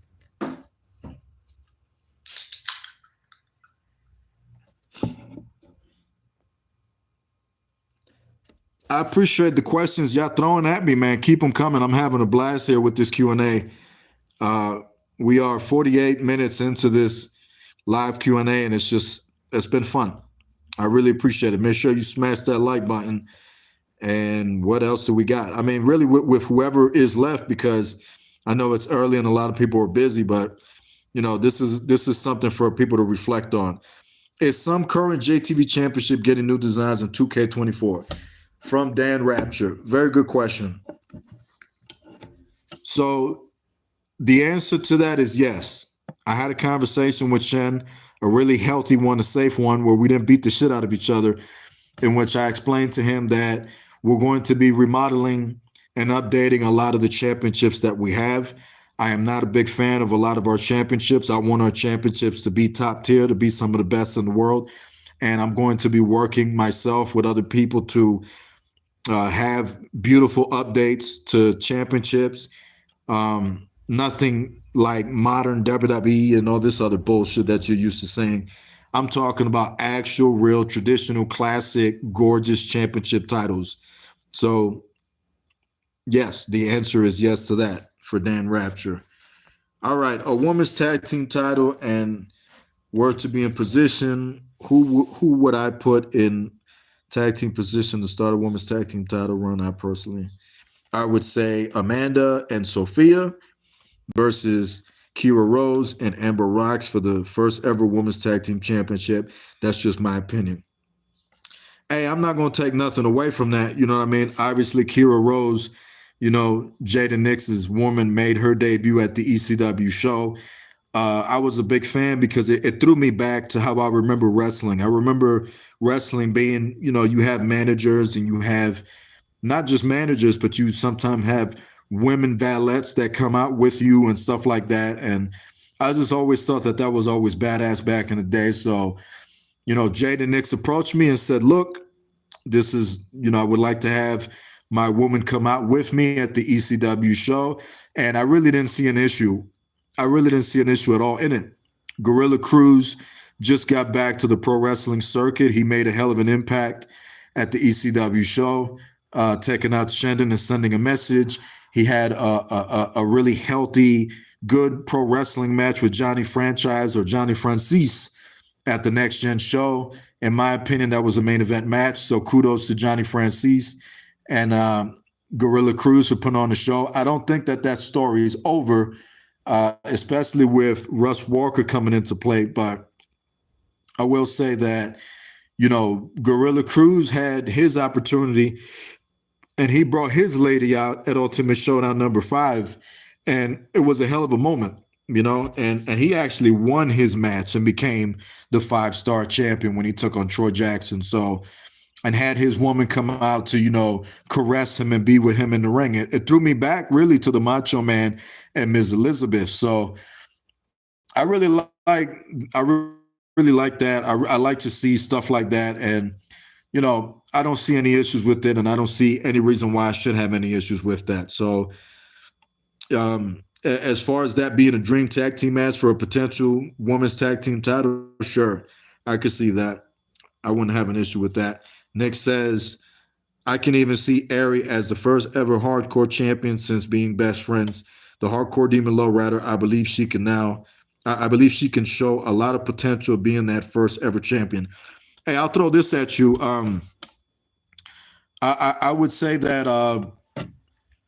I appreciate the questions y'all throwing at me, man. Keep them coming. I'm having a blast here with this Q&A. We are 48 minutes into this live Q&A, and it's been fun. I really appreciate it. Make sure you smash that like button. And what else do we got? I mean, really with whoever is left, because I know it's early and a lot of people are busy, but this is something for people to reflect on. Is some current JTV championship getting new designs in 2K24? From Dan Rapture. Very good question. So the answer to that is yes. I had a conversation with Shen, a really healthy one, a safe one, where we didn't beat the shit out of each other, in which I explained to him that we're going to be remodeling and updating a lot of the championships that we have. I am not a big fan of a lot of our championships. I want our championships to be top tier, to be some of the best in the world. And I'm going to be working myself with other people to have beautiful updates to championships. Nothing like modern WWE and all this other bullshit that you're used to seeing. I'm talking about actual, real, traditional, classic, gorgeous championship titles. So, yes, the answer is yes to that for Dan Rapture. All right, a women's tag team title and were to be in position, who would I put in tag team position to start a women's tag team title run? I would say Amanda and Sophia versus Kira Rose and Amber Rocks for the first ever women's tag team championship. That's just my opinion. Hey, I'm not going to take nothing away from that. You know what I mean? Obviously, Kira Rose, Jada Nix's woman, made her debut at the ECW show. I was a big fan because it threw me back to how I remember wrestling. I remember wrestling being, you have managers and you have not just managers, but you sometimes have women valets that come out with you and stuff like that. And I just always thought that was always badass back in the day. So, Jada Nix approached me and said, look, this is, I would like to have my woman come out with me at the ECW show. And I really didn't see an issue. I really didn't see an issue at all in it. Gorilla Cruz just got back to the pro wrestling circuit. He made a hell of an impact at the ECW show, taking out Shendon and sending a message. He had a really healthy, good pro wrestling match with Johnny Franchise or Johnny Francis at the Next Gen show. In my opinion, that was a main event match. So kudos to Johnny Francis and Gorilla Cruz for putting on the show. I don't think that story is over, especially with Russ Walker coming into play. But I will say that, Gorilla Cruz had his opportunity and he brought his lady out at Ultimate Showdown number 5. And it was a hell of a moment, and he actually won his match and became the 5-star champion when he took on Troy Jackson. So, and had his woman come out to, caress him and be with him in the ring. It threw me back really to the Macho Man and Ms. Elizabeth. So I really like that. I like to see stuff like that. And, I don't see any issues with it, and I don't see any reason why I should have any issues with that. So as far as that being a dream tag team match for a potential women's tag team title, sure, I could see that. I wouldn't have an issue with that. Nick says, I can even see Ari as the first ever hardcore champion since being best friends. The hardcore demon lowrider, I believe she can show a lot of potential of being that first ever champion. Hey, I'll throw this at you. I would say that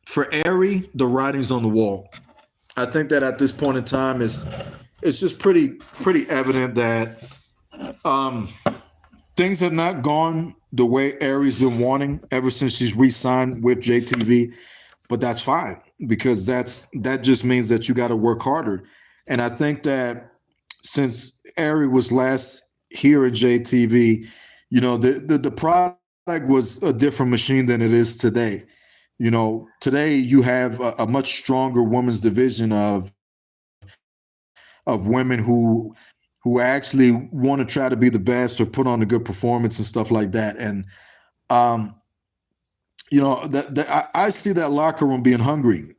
for Ari, the writing's on the wall. I think that at this point in time, it's just pretty evident that things have not gone the way Ari's been wanting ever since she's re-signed with JTV. But that's fine, because that just means that you got to work harder. And I think that since Ari was last here at JTV, the product was a different machine than it is today. Today you have a much stronger women's division of women who actually want to try to be the best or put on a good performance and stuff like that. And I see that locker room being hungry.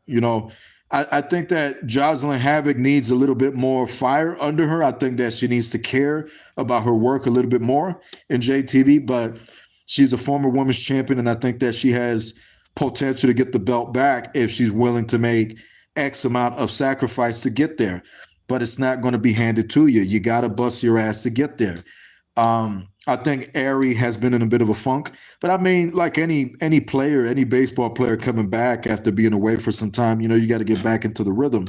I think that Jocelyn Havoc needs a little bit more fire under her. I think that she needs to care about her work a little bit more in JTV, but she's a former women's champion, and I think that she has potential to get the belt back if she's willing to make X amount of sacrifice to get there. But it's not going to be handed to you. You got to bust your ass to get there. I think Ari has been in a bit of a funk, but I mean, like any player, any baseball player coming back after being away for some time, you got to get back into the rhythm.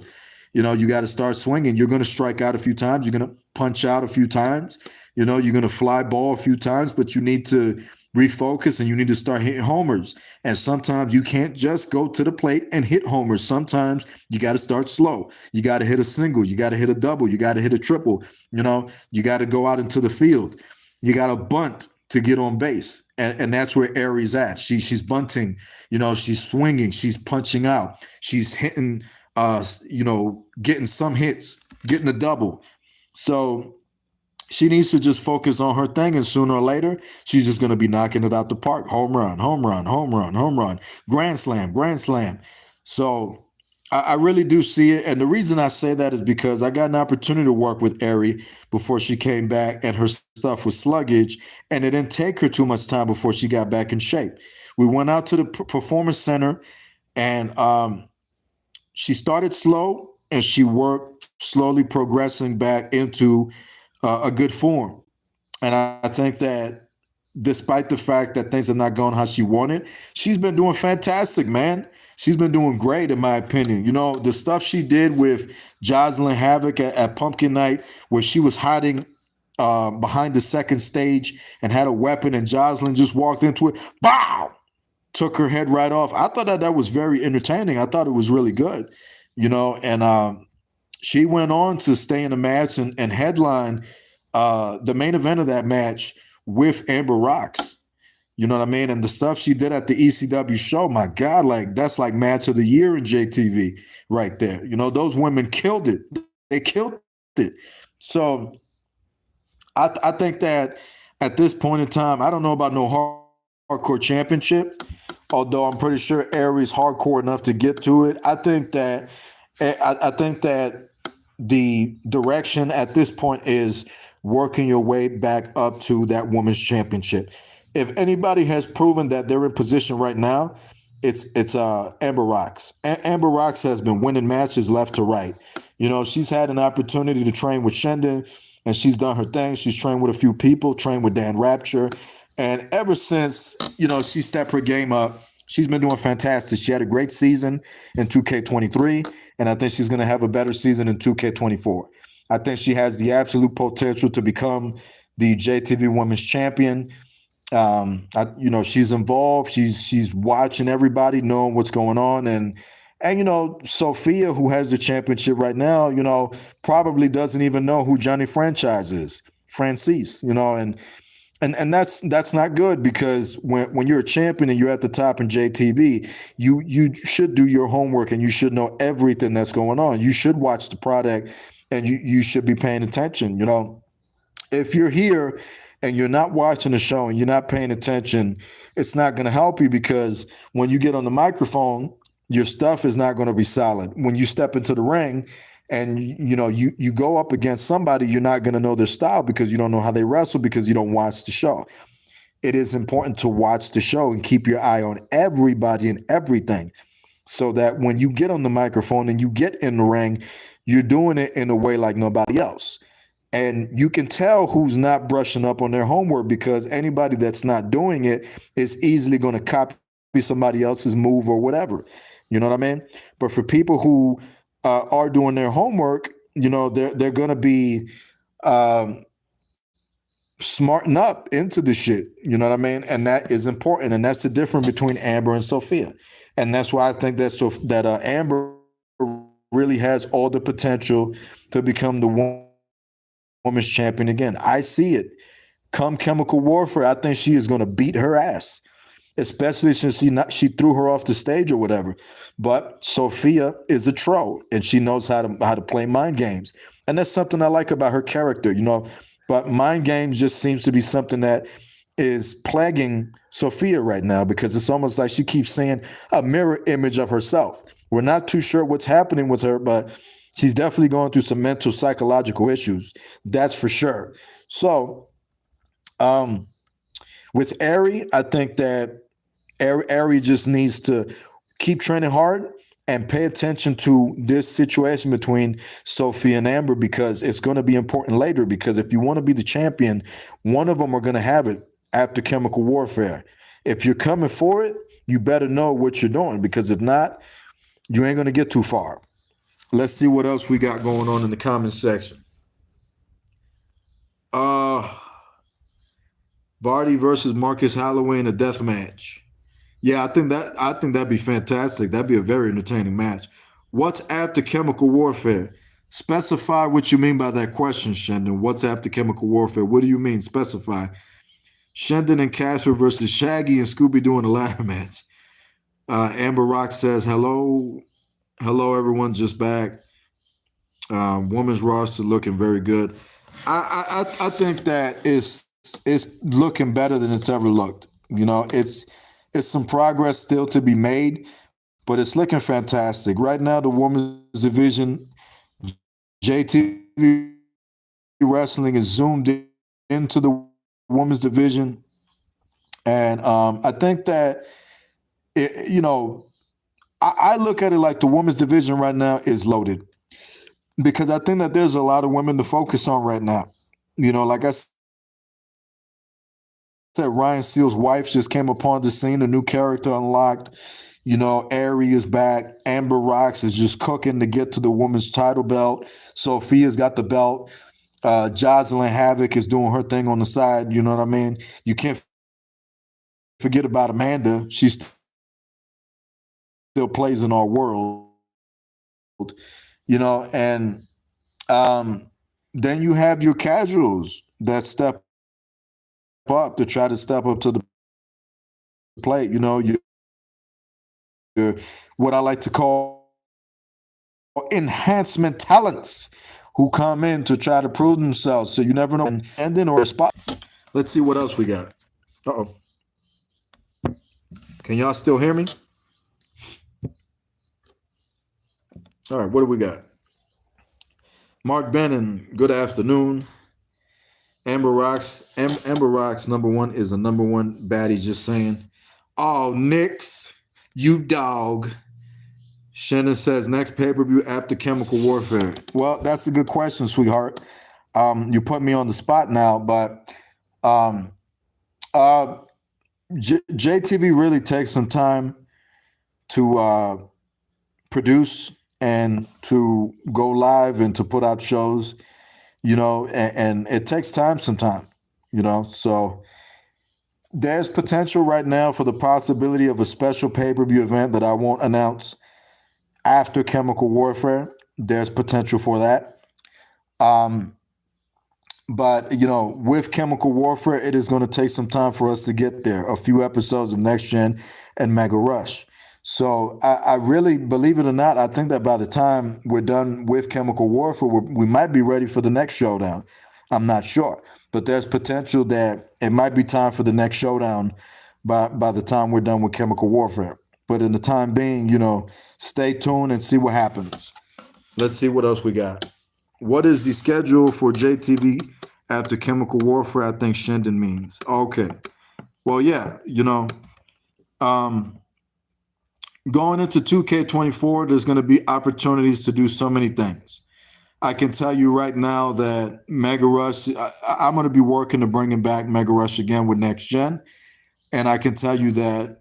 You got to start swinging. You're going to strike out a few times. You're going to punch out a few times. You're going to fly ball a few times, but you need to refocus and you need to start hitting homers. And sometimes you can't just go to the plate and hit homers. Sometimes you got to start slow. You got to hit a single. You got to hit a double. You got to hit a triple. You got to go out into the field. You got to bunt to get on base. And that's where Ari's at. She's bunting, she's swinging, she's punching out, she's hitting, getting some hits, getting a double. So she needs to just focus on her thing, and sooner or later, she's just going to be knocking it out the park. Home run, home run, home run, home run, grand slam, grand slam. So I really do see it. And the reason I say that is because I got an opportunity to work with Ari before she came back, and her stuff was sluggish, and it didn't take her too much time before she got back in shape. We went out to the Performance Center, and she started slow, and she worked slowly progressing back into a good form. And I think that despite the fact that things have not gone how she wanted, she's been doing fantastic, man. She's been doing great, in my opinion. The stuff she did with Jocelyn Havoc at Pumpkin Night, where she was hiding behind the second stage and had a weapon, and Jocelyn just walked into it, bow, took her head right off. I thought that was very entertaining. I thought it was really good, and she went on to stay in the match and headline the main event of that match with Amber Rocks. You know what I mean? And the stuff she did at the ECW show, my God, that's like match of the year in JTV right there. Those women killed it. they killed it. So I think that at this point in time, I don't know about no hardcore championship, although I'm pretty sure Aries hardcore enough to get to it. I think that the direction at this point is working your way back up to that women's championship. If anybody has proven that they're in position right now, it's Amber Rocks. Amber Rocks has been winning matches left to right. She's had an opportunity to train with Shendon, and she's done her thing. She's trained with a few people, trained with Dan Rapture, and ever since she stepped her game up, she's been doing fantastic. She had a great season in 2K23, and I think she's going to have a better season in 2K24. I think she has the absolute potential to become the JTV Women's Champion. She's involved. She's watching everybody, knowing what's going on, and Sophia, who has the championship right now, probably doesn't even know who Johnny Franchise is, Francis, and that's not good, because when you're a champion and you're at the top in JTV, you should do your homework and you should know everything that's going on. You should watch the product and you should be paying attention. If you're here and you're not watching the show and you're not paying attention, it's not going to help you, because when you get on the microphone, your stuff is not going to be solid. When you step into the ring and you go up against somebody, you're not going to know their style, because you don't know how they wrestle, because you don't watch the show. It is important to watch the show and keep your eye on everybody and everything, so that when you get on the microphone and you get in the ring, you're doing it in a way like nobody else. And you can tell who's not brushing up on their homework, because anybody that's not doing it is easily going to copy somebody else's move or whatever. You know what I mean? But for people who are doing their homework, they're going to be smarten up into the shit. You know what I mean? And that is important. And that's the difference between Amber and Sophia. And that's why I think that Amber really has all the potential to become the women's champion again. I see it. Come Chemical Warfare, I think she is going to beat her ass, especially since she threw her off the stage or whatever. But Sophia is a troll, and she knows how to play mind games, and that's something I like about her character. But mind games just seems to be something that is plaguing Sophia right now, because it's almost like she keeps seeing a mirror image of herself. We're not too sure what's happening with her, but she's definitely going through some mental, psychological issues. That's for sure. So, with Ari, I think that Ari just needs to keep training hard and pay attention to this situation between Sophia and Amber, because it's going to be important later. Because if you want to be the champion, one of them are going to have it after Chemical Warfare. If you're coming for it, you better know what you're doing, because if not, you ain't going to get too far. Let's see what else we got going on in the comment section. Vardy versus Marcus Holloway in a death match. Yeah, I think that'd be fantastic. That'd be a very entertaining match. What's after Chemical Warfare? Specify what you mean by that question, Shendon. What's after Chemical Warfare? What do you mean? Specify. Shendon and Casper versus Shaggy and Scooby-Doo in a ladder match. Amber Rock says, hello, everyone, just back. Women's roster looking very good. I think that it's looking better than it's ever looked. It's some progress still to be made, but it's looking fantastic. Right now, the women's division, JTV Wrestling is zoomed into the women's division. And I think that, I look at it like the women's division right now is loaded, because I think that there's a lot of women to focus on right now. Like I said, Ryan Seal's wife just came upon the scene, a new character unlocked. Ari is back. Amber Rocks is just cooking to get to the women's title belt. Sophia's got the belt. Jocelyn Havoc is doing her thing on the side. You know what I mean? You can't forget about Amanda. She still plays in our world. And then you have your casuals that step up to try to step up to the plate. You're what I like to call enhancement talents, who come in to try to prove themselves. So you never know when ending or a spot. Let's see what else we got. Uh-oh. Can y'all still hear me? All right, what do we got? Mark Bennon, good afternoon. Amber Rocks, Amber Rocks #1 is a #1 baddie, just saying. Oh, Knicks, you dog. Shannon says next pay-per-view after Chemical Warfare. Well, that's a good question, sweetheart. You put me on the spot now, but JTV really takes some time to produce and to go live and to put out shows, and it takes time sometimes, so there's potential right now for the possibility of a special pay-per-view event that I won't announce after Chemical Warfare. There's potential for that. But, with Chemical Warfare, it is going to take some time for us to get there. A few episodes of Next Gen and Mega Rush. So I really, believe it or not, I think that by the time we're done with Chemical Warfare, we might be ready for the next showdown. I'm not sure. But there's potential that it might be time for the next showdown by the time we're done with Chemical Warfare. But in the time being, stay tuned and see what happens. Let's see what else we got. What is the schedule for JTV after Chemical Warfare? I think Shendon means. Okay. Well, yeah, going into 2K24, there's going to be opportunities to do so many things. I can tell you right now that Mega Rush, I'm going to be working to bringing back Mega Rush again with Next Gen. And I can tell you that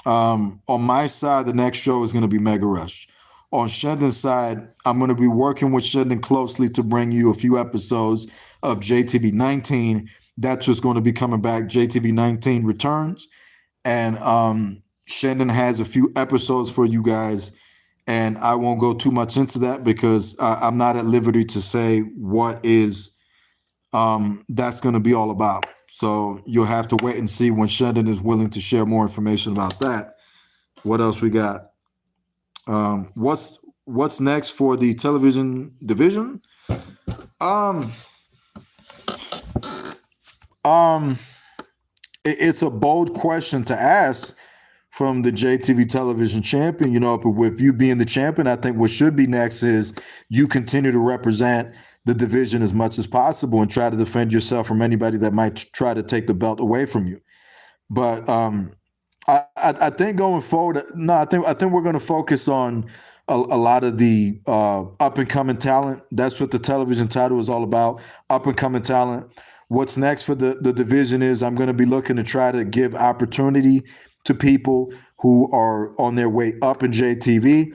on my side, the next show is going to be Mega Rush. On Shendon's side, I'm going to be working with Shendon closely to bring you a few episodes of JTV 19. That's what's going to be coming back. JTV 19 returns. And Shendon has a few episodes for you guys. And I won't go too much into that because I'm not at liberty to say what is that's going to be all about. So you'll have to wait and see when Shendon is willing to share more information about that. What else we got? What's next for the television division? It's a bold question to ask from the JTV television champion, but with you being the champion, I think what should be next is you continue to represent the division as much as possible and try to defend yourself from anybody that might try to take the belt away from you. But I think going forward, I think we're going to focus on a lot of the up and coming talent. That's what the television title is all about, up and coming talent. What's next for the division is I'm going to be looking to try to give opportunity to people who are on their way up in JTV.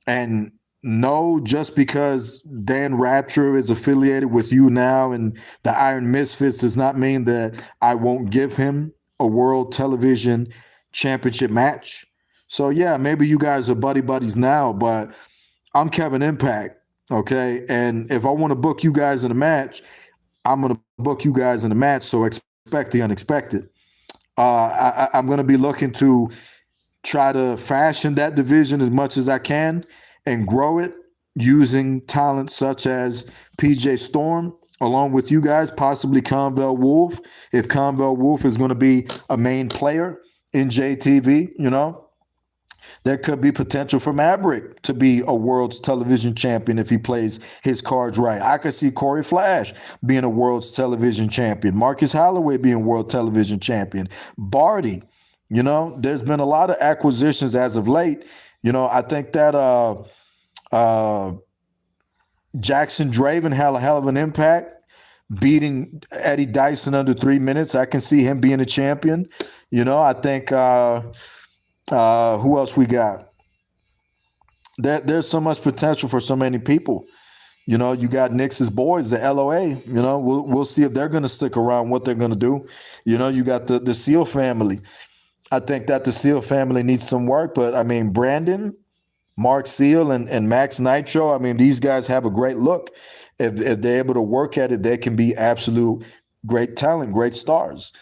And no, just because Dan Rapture is affiliated with you now and the Iron Misfits does not mean that I won't give him a World Television Championship match. So yeah, maybe you guys are buddies now, but I'm Kevin Impact, okay? And if I want to book you guys in a match, I'm going to book you guys in a match, so expect the unexpected. I'm going to be looking to try to fashion that division as much as I can and grow it using talent such as PJ Storm, along with you guys, possibly Convel Wolf. If Convel Wolf is going to be a main player in JTV, there could be potential for Maverick to be a world's television champion if he plays his cards right. I could see Corey Flash being a world's television champion. Marcus Holloway being world television champion. Barty, there's been a lot of acquisitions as of late. I think that Jackson Draven had a hell of an impact, beating Eddie Dyson under 3 minutes. I can see him being a champion. I think who else we got? There's so much potential for so many people. You got Knicks' boys, the LOA. We'll see if they're going to stick around, what they're going to do. You got the Seal family. I think that the Seal family needs some work, but I mean, Brandon, Mark Seal, and Max Nitro, these guys have a great look. If they're able to work at it, they can be absolute great talent, great stars.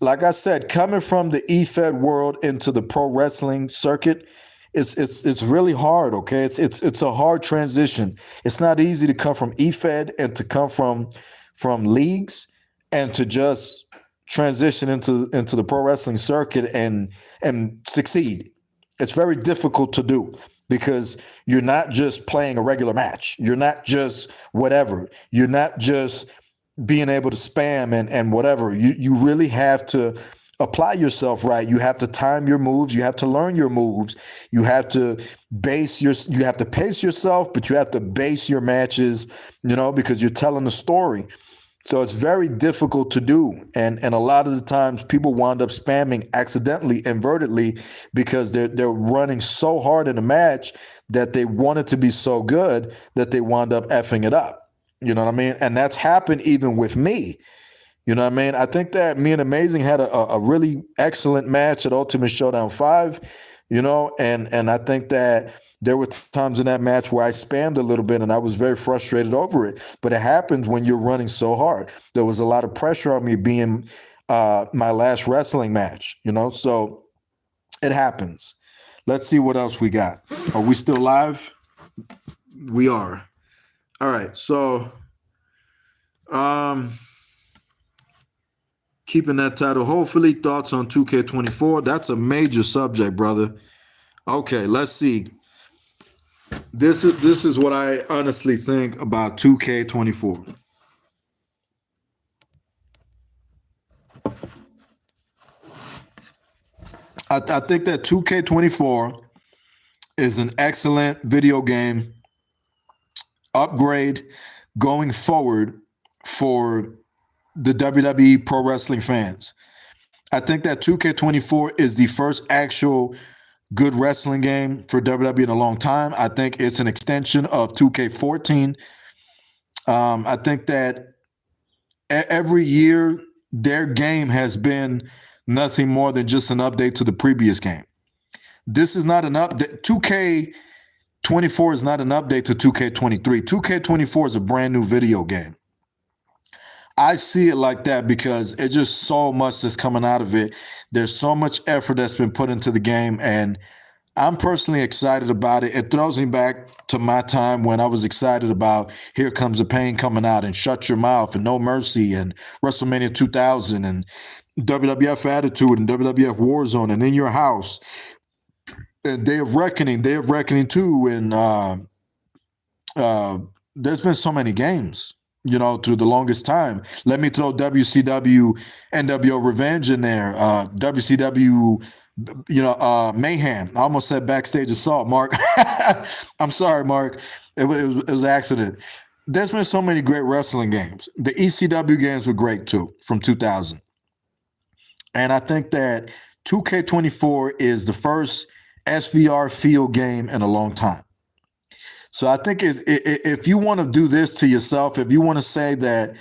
Like I said, coming from the E-Fed world into the pro wrestling circuit it's really hard. Okay, it's a hard transition. It's not easy to come from eFed and to come from leagues and to just transition into the pro wrestling circuit and succeed. It's very difficult to do because you're not just playing a regular match. You're not just whatever. You're not just being able to spam and whatever. You really have to apply yourself right. You have to time your moves. You have to learn your moves. You have to you have to pace yourself, but you have to base your matches, because you're telling a story. So it's very difficult to do. And a lot of the times people wind up spamming accidentally, invertedly, because they're running so hard in a match that they want it to be so good that they wind up effing it up. You know what I mean? And that's happened even with me. You know what I mean? I think that me and Amazing had a really excellent match at Ultimate Showdown 5, and I think that there were times in that match where I spammed a little bit and I was very frustrated over it. But it happens when you're running so hard. There was a lot of pressure on me being my last wrestling match, so it happens. Let's see what else we got. Are we still live? We are. All right, so keeping that title, hopefully, thoughts on 2K24. That's a major subject, brother. Okay, let's see. This is what I honestly think about 2K24. I think that 2K24 is an excellent video game upgrade going forward for the WWE pro wrestling fans. I think that 2K24 is the first actual good wrestling game for WWE in a long time. I think it's an extension of 2K14. I think that every year their game has been nothing more than just an update to the previous game. This is not an update. 2K24 is not an update to 2K23. 2K24 is a brand new video game. I see it like that because it's just so much that's coming out of it. There's so much effort that's been put into the game, and I'm personally excited about it. It throws me back to my time when I was excited about Here Comes the Pain coming out and Shut Your Mouth and No Mercy and WrestleMania 2000 and WWF Attitude and WWF Warzone and In Your House and Day of Reckoning 2. And there's been so many games, through the longest time. Let me throw WCW NWO Revenge in there. WCW, Mayhem. I almost said Backstage Assault, Mark. I'm sorry, Mark. It was an accident. There's been so many great wrestling games. The ECW games were great too, from 2000. And I think that 2K24 is the first SVR field game in a long time. So I think if you want to do this to yourself, if you want to say that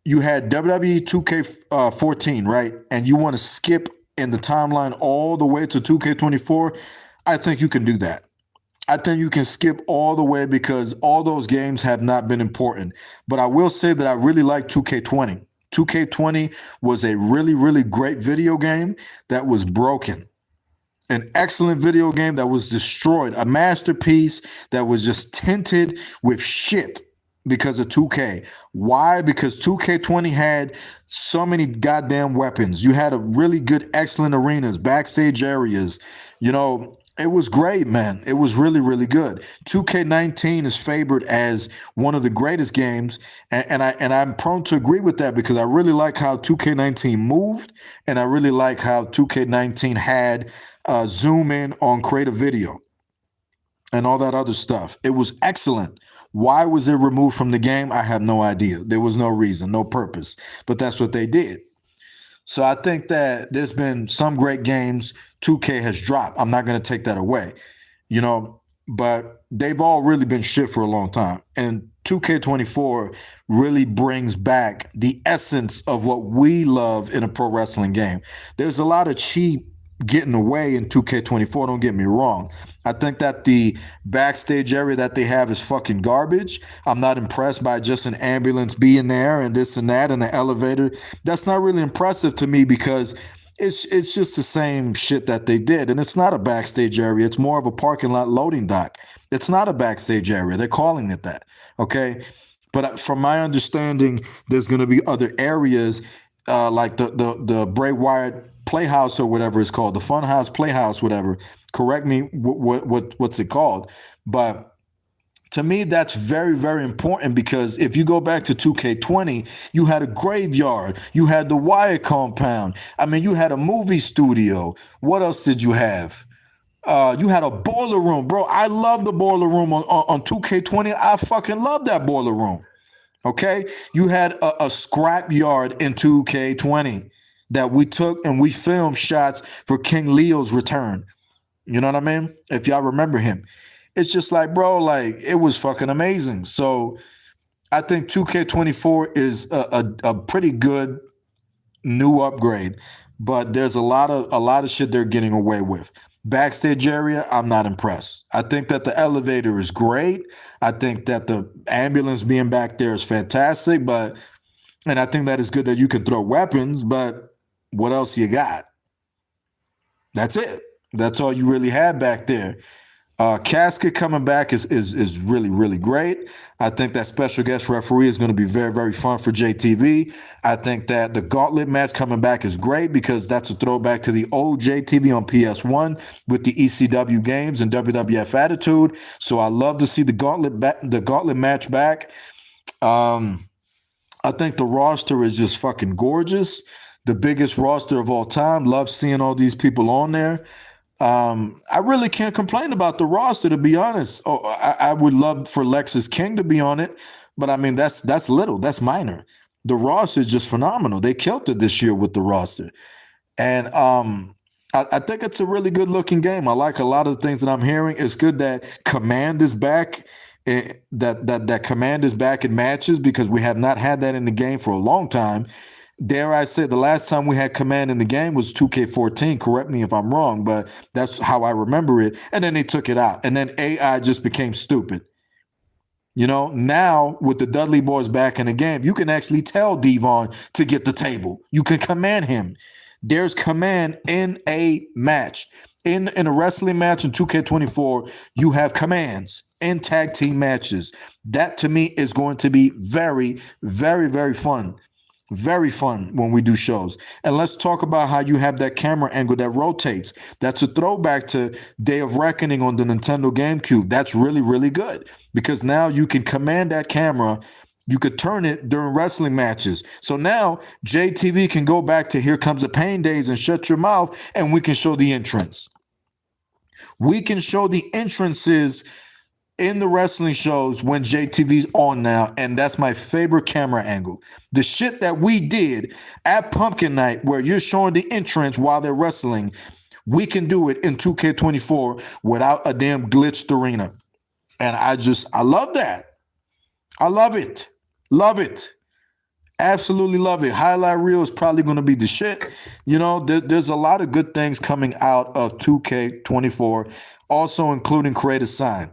you had WWE 2K14, right, and you want to skip in the timeline all the way to 2K24, I think you can do that. I think you can skip all the way because all those games have not been important. But I will say that I really like 2K20. 2K20 was a really, really great video game that was broken. An excellent video game that was destroyed. A masterpiece that was just tinted with shit because of 2K. Why? Because 2K20 had so many goddamn weapons. You had a really good, excellent arenas, backstage areas. It was great, man. It was really, really good. 2K19 is favored as one of the greatest games, and I'm prone to agree with that because I really like how 2K19 moved, and I really like how 2K19 had zoom in on creative video and all that other stuff. It was excellent. Why was it removed from the game? I have no idea. There was no reason, no purpose, but that's what they did. So I think that there's been some great games 2K has dropped. I'm not going to take that away, but they've all really been shit for a long time. And 2K24 really brings back the essence of what we love in a pro wrestling game. There's a lot of cheap getting away in 2K24, don't get me wrong. I think that the backstage area that they have is fucking garbage. I'm not impressed by just an ambulance being there and this and that and the elevator. That's not really impressive to me because It's just the same shit that they did, and it's not a backstage area. It's more of a parking lot loading dock. It's not a backstage area. They're calling it that. Okay, but from my understanding, there's going to be other areas like the Bray Wyatt Playhouse or whatever it's called, the Funhouse Playhouse, whatever. Correct me, what's it called? But to me, that's very, very important because if you go back to 2K20, you had a graveyard, you had the Wyatt compound. I mean, you had a movie studio. What else did you have? You had a boiler room, bro. I love the boiler room on 2K20. I fucking love that boiler room. Okay, you had a scrap yard in 2K20 that we took and we filmed shots for King Leo's return. You know what I mean? If y'all remember him, it's just like, bro, like it was fucking amazing. So I think 2K24 is a pretty good new upgrade, but there's a lot of shit they're getting away with. Backstage area, I'm not impressed. I think that the elevator is great. I think that the ambulance being back there is fantastic, and I think that it's good that you can throw weapons, but what else you got? That's it. That's all you really had back there. Casket coming back is really, really great. I think that special guest referee is going to be very, very fun for JTV. I think that the gauntlet match coming back is great because that's a throwback to the old JTV on PS1 with the ECW games and WWF Attitude. So I love to see the gauntlet match back. I think the roster is just fucking gorgeous. The biggest roster of all time. Love seeing all these people on there. I really can't complain about the roster, to be honest. Oh, I would love for Lexis King to be on it, but I mean that's little, that's minor. The roster is just phenomenal. They killed it this year with the roster, and I think it's a really good looking game. I like a lot of the things that I'm hearing. It's good that Command is back. That Command is back in matches because we have not had that in the game for a long time. Dare I say, the last time we had Command in the game was 2K14. Correct me if I'm wrong, but that's how I remember it. And then they took it out. And then AI just became stupid. You know, now with the Dudley Boys back in the game, you can actually tell Devon to get the table. You can command him. There's command in a match. In a wrestling match in 2K24, you have commands in tag team matches. That to me is going to be very, very, very fun. Very fun when we do shows. And let's talk about how you have that camera angle that rotates. That's a throwback to Day of Reckoning on the Nintendo GameCube. That's really, really good because now you can command that camera. You could turn it during wrestling matches. So now JTV can go back to Here Comes the Pain days and shut your mouth, and we can show the entrance. We can show the entrances in the wrestling shows when JTV's on now, and that's my favorite camera angle. The shit that we did at Pumpkin Night where you're showing the entrance while they're wrestling, we can do it in 2K24 without a damn glitched arena. And I love that. I love it. Love it. Absolutely love it. Highlight reel is probably going to be the shit. You know, there's a lot of good things coming out of 2K24, also including Create a Sign.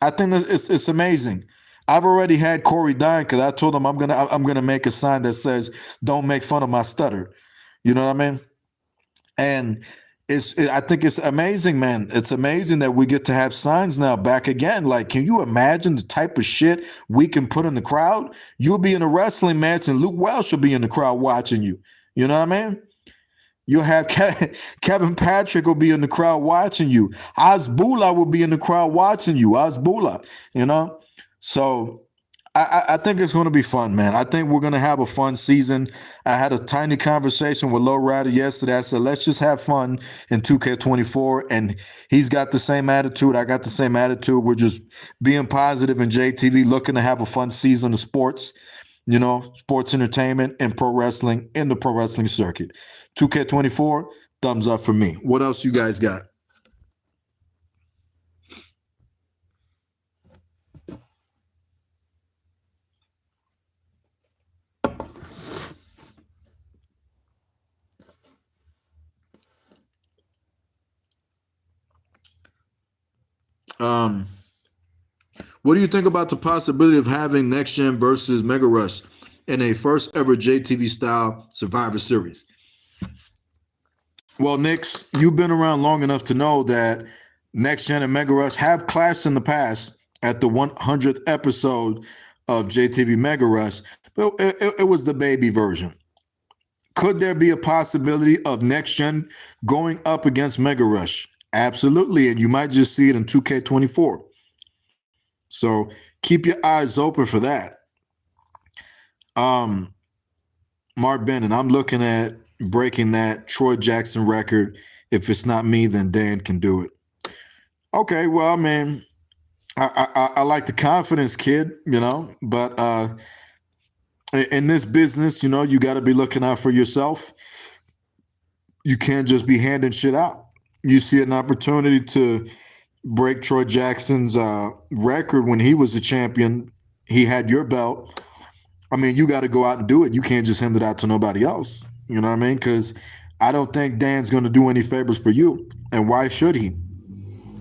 I think it's amazing. I've already had Corey dying because I told him I'm gonna make a sign that says "Don't make fun of my stutter." You know what I mean? And I think it's amazing, man. It's amazing that we get to have signs now back again. Like, can you imagine the type of shit we can put in the crowd? You'll be in a wrestling match and Luke Welsh will be in the crowd watching you. You know what I mean? You'll have Kevin Patrick will be in the crowd watching you. Azbula will be in the crowd watching you. Azbula, you know? So I think it's going to be fun, man. I think we're going to have a fun season. I had a tiny conversation with Low Rider yesterday. I said, let's just have fun in 2K24. And he's got the same attitude. I got the same attitude. We're just being positive in JTV, looking to have a fun season of sports. You know, sports entertainment and pro wrestling in the pro wrestling circuit. 2K24, thumbs up for me. What else you guys got? What do you think about the possibility of having Next Gen versus Mega Rush in a first ever JTV style Survivor Series? Well, Nix, you've been around long enough to know that Next Gen and Mega Rush have clashed in the past at the 100th episode of JTV Mega Rush, but it was the baby version. Could there be a possibility of Next Gen going up against Mega Rush? Absolutely, and you might just see it in 2K24. So keep your eyes open for that. Mark Bennett, I'm looking at breaking that Troy Jackson record. If it's not me, then Dan can do it. Okay, well, I mean, I like the confidence, kid, but in this business, you got to be looking out for yourself. You can't just be handing shit out. You see an opportunity to break Troy Jackson's record when he was a champion. He had your belt. I mean, you got to go out and do it. You can't just hand it out to nobody else. You know what I mean? Because I don't think Dan's going to do any favors for you. And why should he?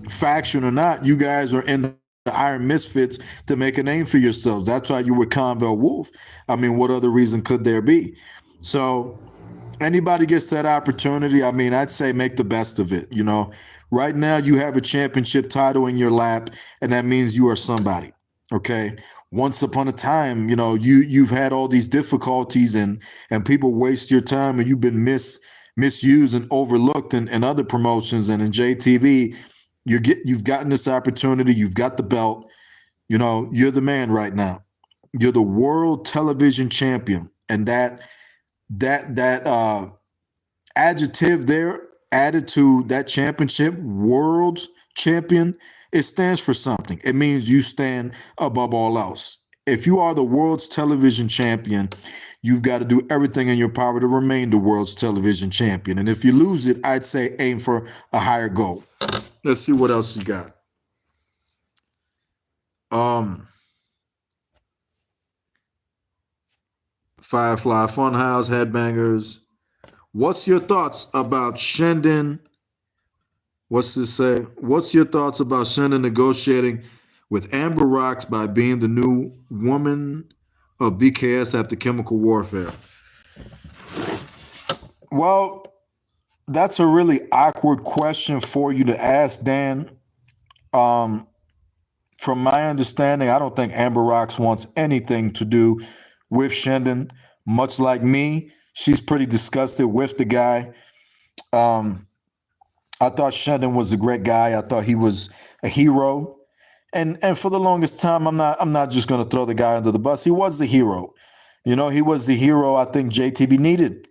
Faction or not, you guys are in the Iron Misfits to make a name for yourselves. That's why you were Conville Wolf. I mean, what other reason could there be? So anybody gets that opportunity, I mean, I'd say make the best of it. Right now you have a championship title in your lap, and that means you are somebody. Okay. Once upon a time, you've had all these difficulties and people waste your time, and you've been misused and overlooked in other promotions and in JTV. You've gotten this opportunity. You've got the belt. You're the man right now. You're the world television champion, and that adjective there added to that championship, world champion, it stands for something. It means you stand above all else. If you are the world's television champion, you've got to do everything in your power to remain the world's television champion. And if you lose it, I'd say aim for a higher goal. Let's see what else you got. Firefly Funhouse, Headbangers. What's your thoughts about Shendon? What's this say? What's your thoughts about Shendon negotiating with Amber Rocks by being the new woman of BKS after Chemical Warfare? Well, that's a really awkward question for you to ask, Dan. From my understanding, I don't think Amber Rocks wants anything to do with Shendon. Much like me, she's pretty disgusted with the guy. I thought Shendon was a great guy. I thought he was a hero. And for the longest time, I'm not just going to throw the guy under the bus. He was the hero. He was the hero I think JTV needed.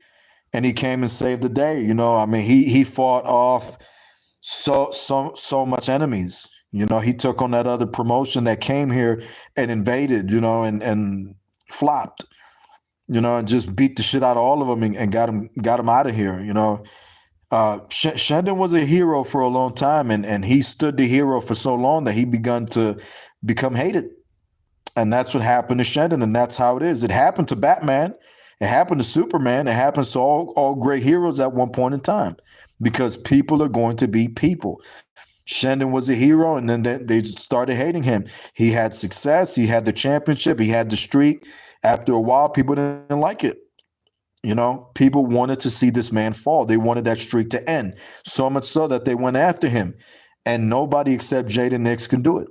And he came and saved the day. I mean, he fought off so much enemies. He took on that other promotion that came here and invaded, and flopped, and just beat the shit out of all of them and got him out of here, Shendon was a hero for a long time, and he stood the hero for so long that he begun to become hated. And that's what happened to Shendon, and that's how it is. It happened to Batman. It happened to Superman. It happens to all great heroes at one point in time, because people are going to be people. Shendon was a hero, and then they started hating him. He had success. He had the championship. He had the streak. After a while, people didn't like it. People wanted to see this man fall. They wanted that streak to end, so much so that they went after him. And nobody except Jaden Nix can do it.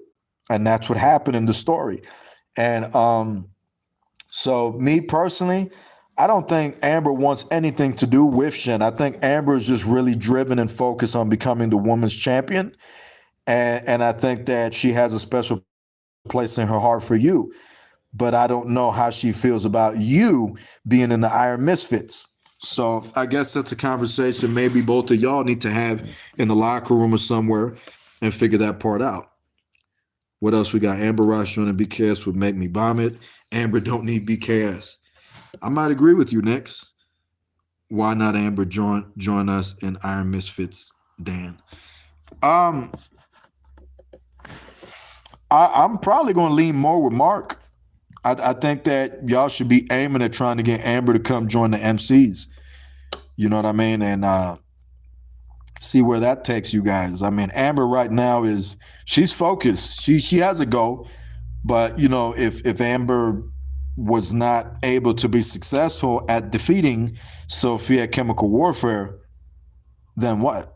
And that's what happened in the story. And so me personally, I don't think Amber wants anything to do with Shen. I think Amber is just really driven and focused on becoming the women's champion. And I think that she has a special place in her heart for you. But I don't know how she feels about you being in the Iron Misfits. So I guess that's a conversation maybe both of y'all need to have in the locker room or somewhere and figure that part out. What else we got? Amber Ross joining BKS would make me vomit. Amber don't need BKS. I might agree with you, Nix. Why not Amber join us in Iron Misfits, Dan? I'm probably going to lean more with Mark. I think that y'all should be aiming at trying to get Amber to come join the MCs. You know what I mean? And see where that takes you guys. I mean, Amber right now she's focused. She has a goal. But, if Amber was not able to be successful at defeating Sophia chemical warfare, then what?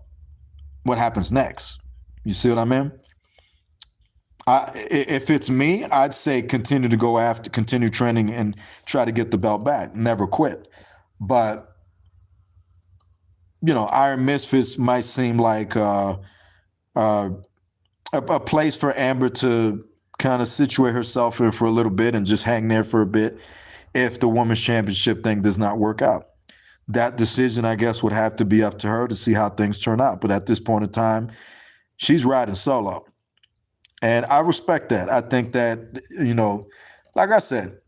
What happens next? You see what I mean? If it's me, I'd say continue to go after, continue training, and try to get the belt back. Never quit. But Iron Misfits might seem like a place for Amber to kind of situate herself in for a little bit and just hang there for a bit if the women's championship thing does not work out. That decision, I guess, would have to be up to her to see how things turn out. But at this point in time, she's riding solo. And I respect that. I think that, like I said,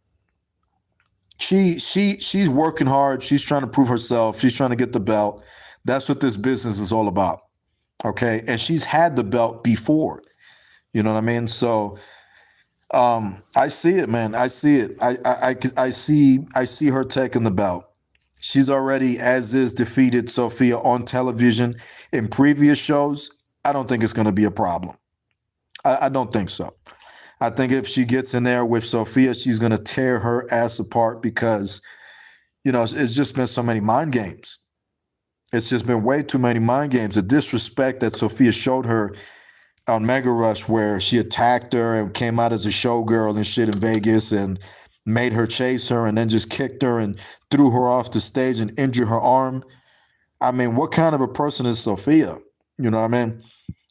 she's working hard. She's trying to prove herself. She's trying to get the belt. That's what this business is all about. Okay. And she's had the belt before. You know what I mean? So I see it, man. I see it. I see her taking the belt. She's already, as is, defeated Sophia on television in previous shows. I don't think it's going to be a problem. I don't think so. I think if she gets in there with Sophia, she's going to tear her ass apart because, it's just been so many mind games. It's just been way too many mind games. The disrespect that Sophia showed her on Mega Rush, where she attacked her and came out as a showgirl and shit in Vegas and made her chase her and then just kicked her and threw her off the stage and injured her arm. I mean, what kind of a person is Sophia? You know what I mean?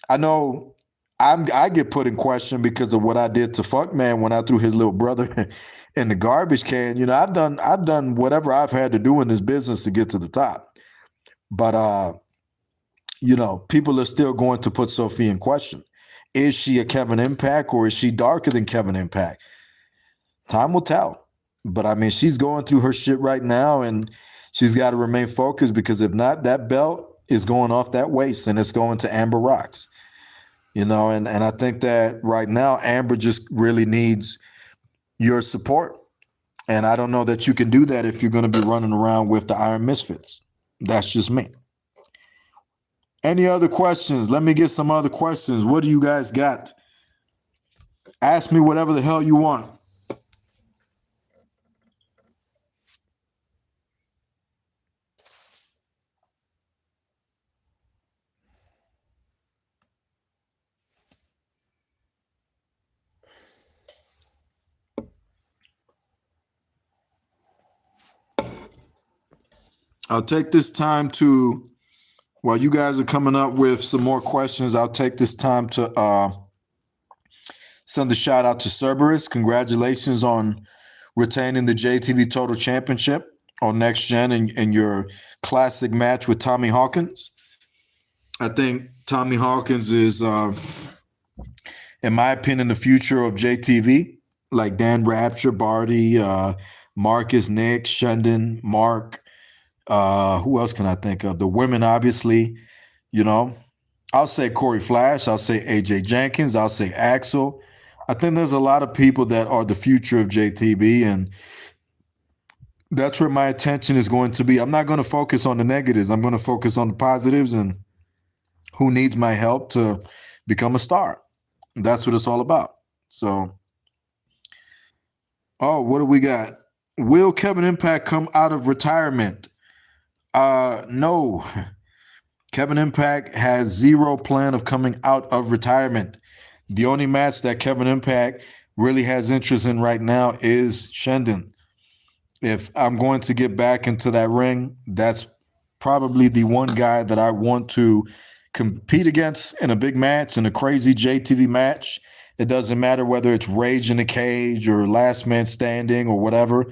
I know I get put in question because of what I did to Funkman when I threw his little brother in the garbage can. I've done whatever I've had to do in this business to get to the top. But people are still going to put Sophia in question. Is she a Kevin Impact or is she darker than Kevin Impact? Time will tell. But I mean, she's going through her shit right now and she's got to remain focused because if not, that belt is going off that waist and it's going to Amber Rocks. And I think that right now, Amber just really needs your support. And I don't know that you can do that if you're going to be running around with the Iron Misfits. That's just me. Any other questions? Let me get some other questions. What do you guys got? Ask me whatever the hell you want. I'll take this time to, while you guys are coming up with some more questions, I'll take this time to send a shout out to Cerberus. Congratulations on retaining the JTV Total Championship on Next Gen in your classic match with Tommy Hawkins. I think Tommy Hawkins is, in my opinion, the future of JTV. Like Dan Rapture, Barty, Marcus, Nick, Shendon, Mark. Who else can I think of? The women, obviously, I'll say Corey Flash. I'll say AJ Jenkins. I'll say Axel. I think there's a lot of people that are the future of JTB, and that's where my attention is going to be. I'm not going to focus on the negatives. I'm going to focus on the positives and who needs my help to become a star. That's what it's all about. So, what do we got? Will Kevin Impact come out of retirement? No. Kevin Impact has zero plan of coming out of retirement. The only match that Kevin Impact really has interest in right now is Shendon. If I'm going to get back into that ring, that's probably the one guy that I want to compete against in a big match, in a crazy JTV match. It doesn't matter whether it's Rage in the Cage or Last Man Standing or whatever.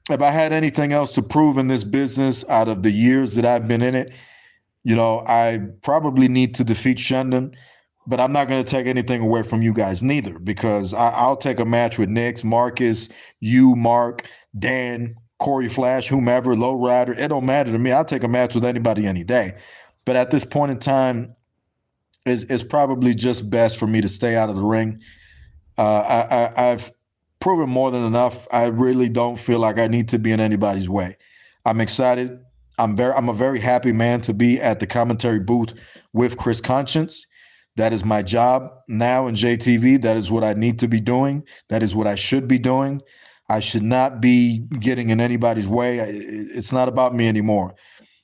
If I had anything else to prove in this business out of the years that I've been in it, I probably need to defeat Shendon, but I'm not going to take anything away from you guys neither, because I'll take a match with Nix, Marcus, you, Mark, Dan, Corey Flash, whomever, Lowrider. It don't matter to me. I'll take a match with anybody any day. But at this point in time, it's probably just best for me to stay out of the ring. I've proven more than enough. I really don't feel like I need to be in anybody's way. I'm excited. I'm a very happy man to be at the commentary booth with Chris Conscience. That is my job now in JTV. That is what I need to be doing. That is what I should be doing. I should not be getting in anybody's way. It's not about me anymore.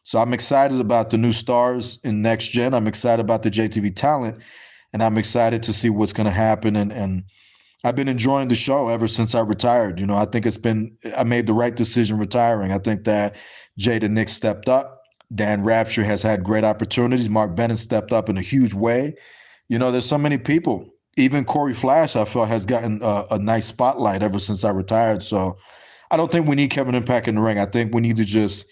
So I'm excited about the new stars in next gen. I'm excited about the JTV talent, and I'm excited to see what's going to happen. And I've been enjoying the show ever since I retired. You know, I think I made the right decision retiring. I think that Jada Nick stepped up. Dan Rapture has had great opportunities. Mark Bennett stepped up in a huge way. You know, there's so many people. Even Corey Flash, I feel, has gotten a nice spotlight ever since I retired. So I don't think we need Kevin Impact in the ring. I think we need to just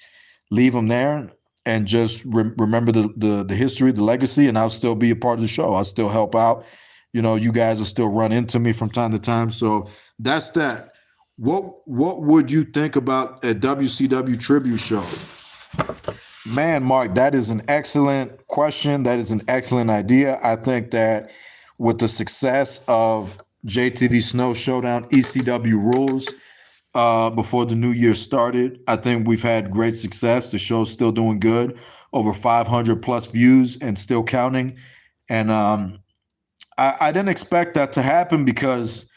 leave him there and just remember the history, the legacy, and I'll still be a part of the show. I'll still help out. You know, you guys will still run into me from time to time. So that's that. What would you think about a WCW tribute show? Man, Mark, that is an excellent question. That is an excellent idea. I think that with the success of JTV Snow Showdown, ECW rules, before the new year started, I think we've had great success. The show's still doing good, over 500 plus views and still counting. And I didn't expect that to happen because,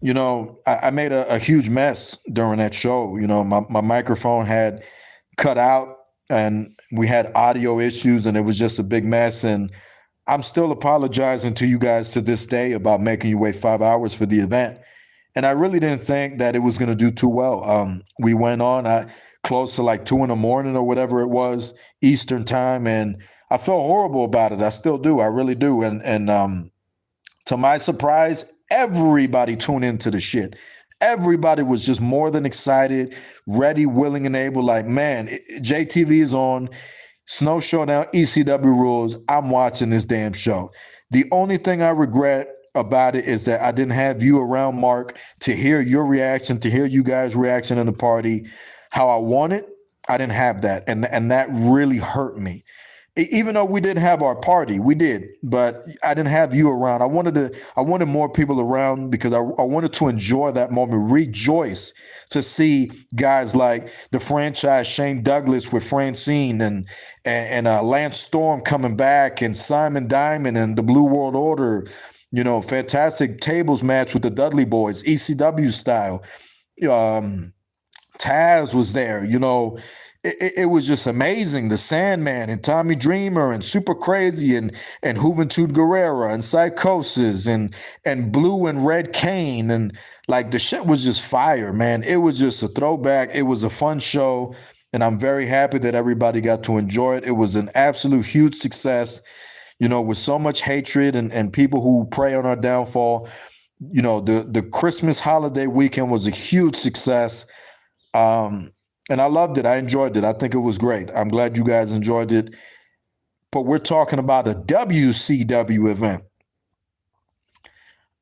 you know, I made a huge mess during that show. You know, my microphone had cut out and we had audio issues and it was just a big mess. And I'm still apologizing to you guys to this day about making you wait 5 hours for the event. And I really didn't think that it was going to do too well. We went on close to like 2 a.m. or whatever it was, Eastern time. And I felt horrible about it. I still do. I really do. And to my surprise, everybody tuned into the shit. Everybody was just more than excited, ready, willing, and able. Like, man, JTV is on, Snow Showdown, ECW rules. I'm watching this damn show. The only thing I regret about it is that I didn't have you around, Mark, to hear your reaction, to hear you guys' reaction in the party, how I want it. I didn't have that, and that really hurt me. Even though we didn't have our party, we did, but I didn't have you around. I wanted more people around because I wanted to enjoy that moment, rejoice to see guys like the franchise Shane Douglas with Francine and Lance Storm coming back and Simon Diamond and the Blue World Order. You know, fantastic tables match with the Dudley Boys, ECW style. Taz was there, you know. It was just amazing. The Sandman and Tommy Dreamer and Super Crazy and Juventud Guerrera and Psychosis and Blue and Red Kane, and like the shit was just fire, man. It was just a throwback. It was a fun show, and I'm very happy that everybody got to enjoy it. It was an absolute huge success, you know, with so much hatred and people who prey on our downfall. You know, the Christmas holiday weekend was a huge success. And I loved it. I enjoyed it. I think it was great. I'm glad you guys enjoyed it. But we're talking about a WCW event.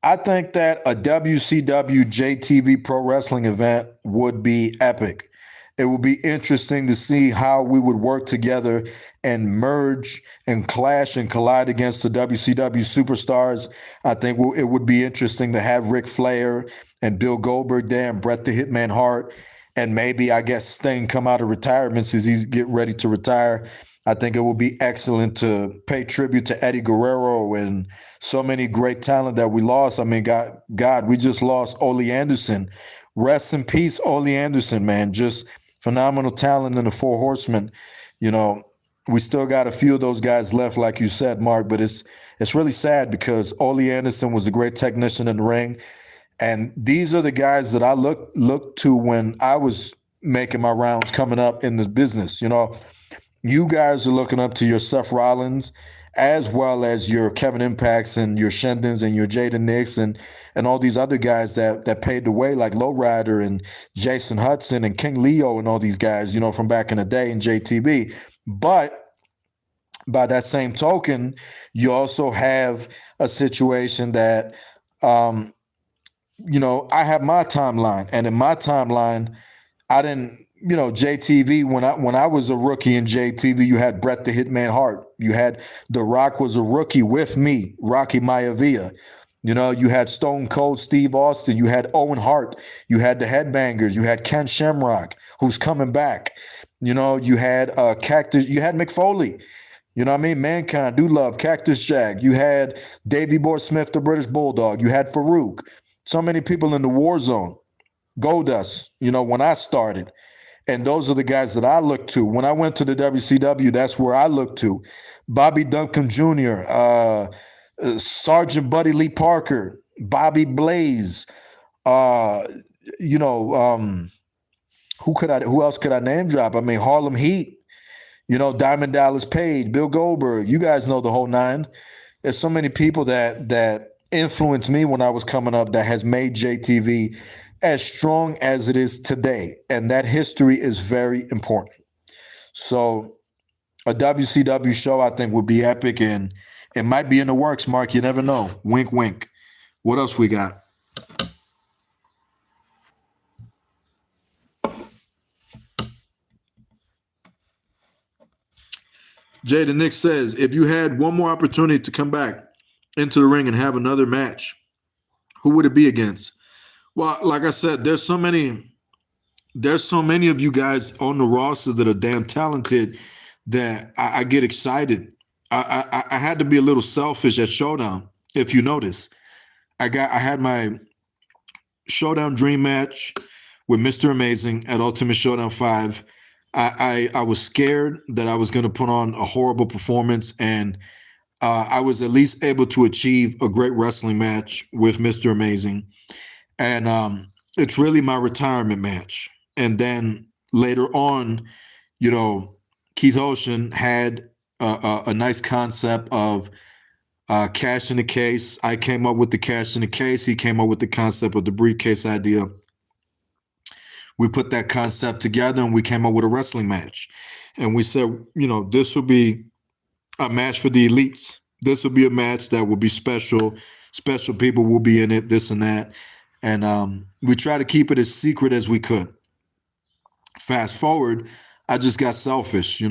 I think that a WCW JTV Pro Wrestling event would be epic. It would be interesting to see how we would work together and merge and clash and collide against the WCW superstars. I think it would be interesting to have Ric Flair and Bill Goldberg there and Bret the Hitman Hart. And maybe, I guess, Sting come out of retirement since he's getting ready to retire. I think it would be excellent to pay tribute to Eddie Guerrero and so many great talent that we lost. I mean, God, we just lost Ole Anderson. Rest in peace, Ole Anderson, man. Just phenomenal talent in the Four Horsemen. You know, we still got a few of those guys left, like you said, Mark, but it's really sad because Ole Anderson was a great technician in the ring. And these are the guys that I look to when I was making my rounds coming up in this business. You know, you guys are looking up to your Seth Rollins as well as your Kevin Impacts and your Shendons and your Jada Nicks and all these other guys that paved the way, like Lowrider and Jason Hudson and King Leo and all these guys, you know, from back in the day in JTB. But by that same token, you also have a situation that you know, I have my timeline, and in my timeline, I didn't, you know, JTV, when I was a rookie in JTV, you had Bret the Hitman Hart. You had The Rock was a rookie with me, Rocky Maivia. You know, you had Stone Cold Steve Austin. You had Owen Hart. You had the Headbangers. You had Ken Shamrock, who's coming back. You know, you had Cactus. You had Mick Foley. You know what I mean? Mankind, Do Love, Cactus Jack. You had Davey Boy Smith, the British Bulldog. You had Farouk. So many people in the war zone. Goldust, when I started. And those are the guys that I look to. When I went to the WCW, that's where I looked to. Bobby Duncan Jr., Sergeant Buddy Lee Parker, Bobby Blaze, uh, who else could I name drop? I mean, Harlem Heat, Diamond Dallas Page, Bill Goldberg. You guys know the whole nine. There's so many people that influenced me when I was coming up that has made JTV as strong as it is today. And that history is very important. So a WCW show, I think, would be epic, and it might be in the works, Mark. You never know. Wink, wink. What else we got? Jay the Nick says, if you had one more opportunity to come back into the ring and have another match, who would it be against? Well, like I said, there's so many of you guys on the roster that are damn talented that I get excited. I had to be a little selfish at Showdown, if you notice. I had my Showdown Dream match with Mr. Amazing at Ultimate Showdown 5. I was scared that I was going to put on a horrible performance, and I was at least able to achieve a great wrestling match with Mr. Amazing. And it's really my retirement match. And then later on, Keith Ocean had a nice concept of cash in the case. I came up with the cash in the case. He came up with the concept of the briefcase idea. We put that concept together and we came up with a wrestling match. And we said, this will be a match for the elites. This will be a match that will be special. Special people will be in it, this and that. And we try to keep it as secret as we could. Fast forward, I just got selfish,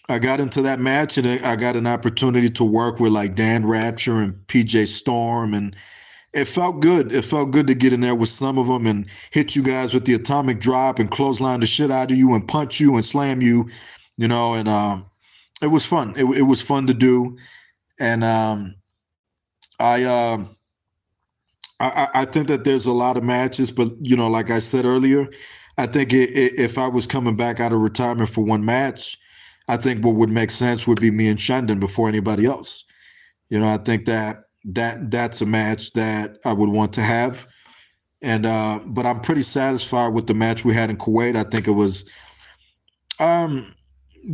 I got into that match and I got an opportunity to work with like Dan Rapture and PJ Storm, and it felt good. It felt good to get in there with some of them and hit you guys with the atomic drop and clothesline the shit out of you and punch you and slam you, and it was fun. It was fun to do. And I think that there's a lot of matches, but like I said earlier, I think if I was coming back out of retirement for one match, I think what would make sense would be me and Shandon before anybody else. I think that's a match that I would want to have. And but I'm pretty satisfied with the match we had in Kuwait. I think it was I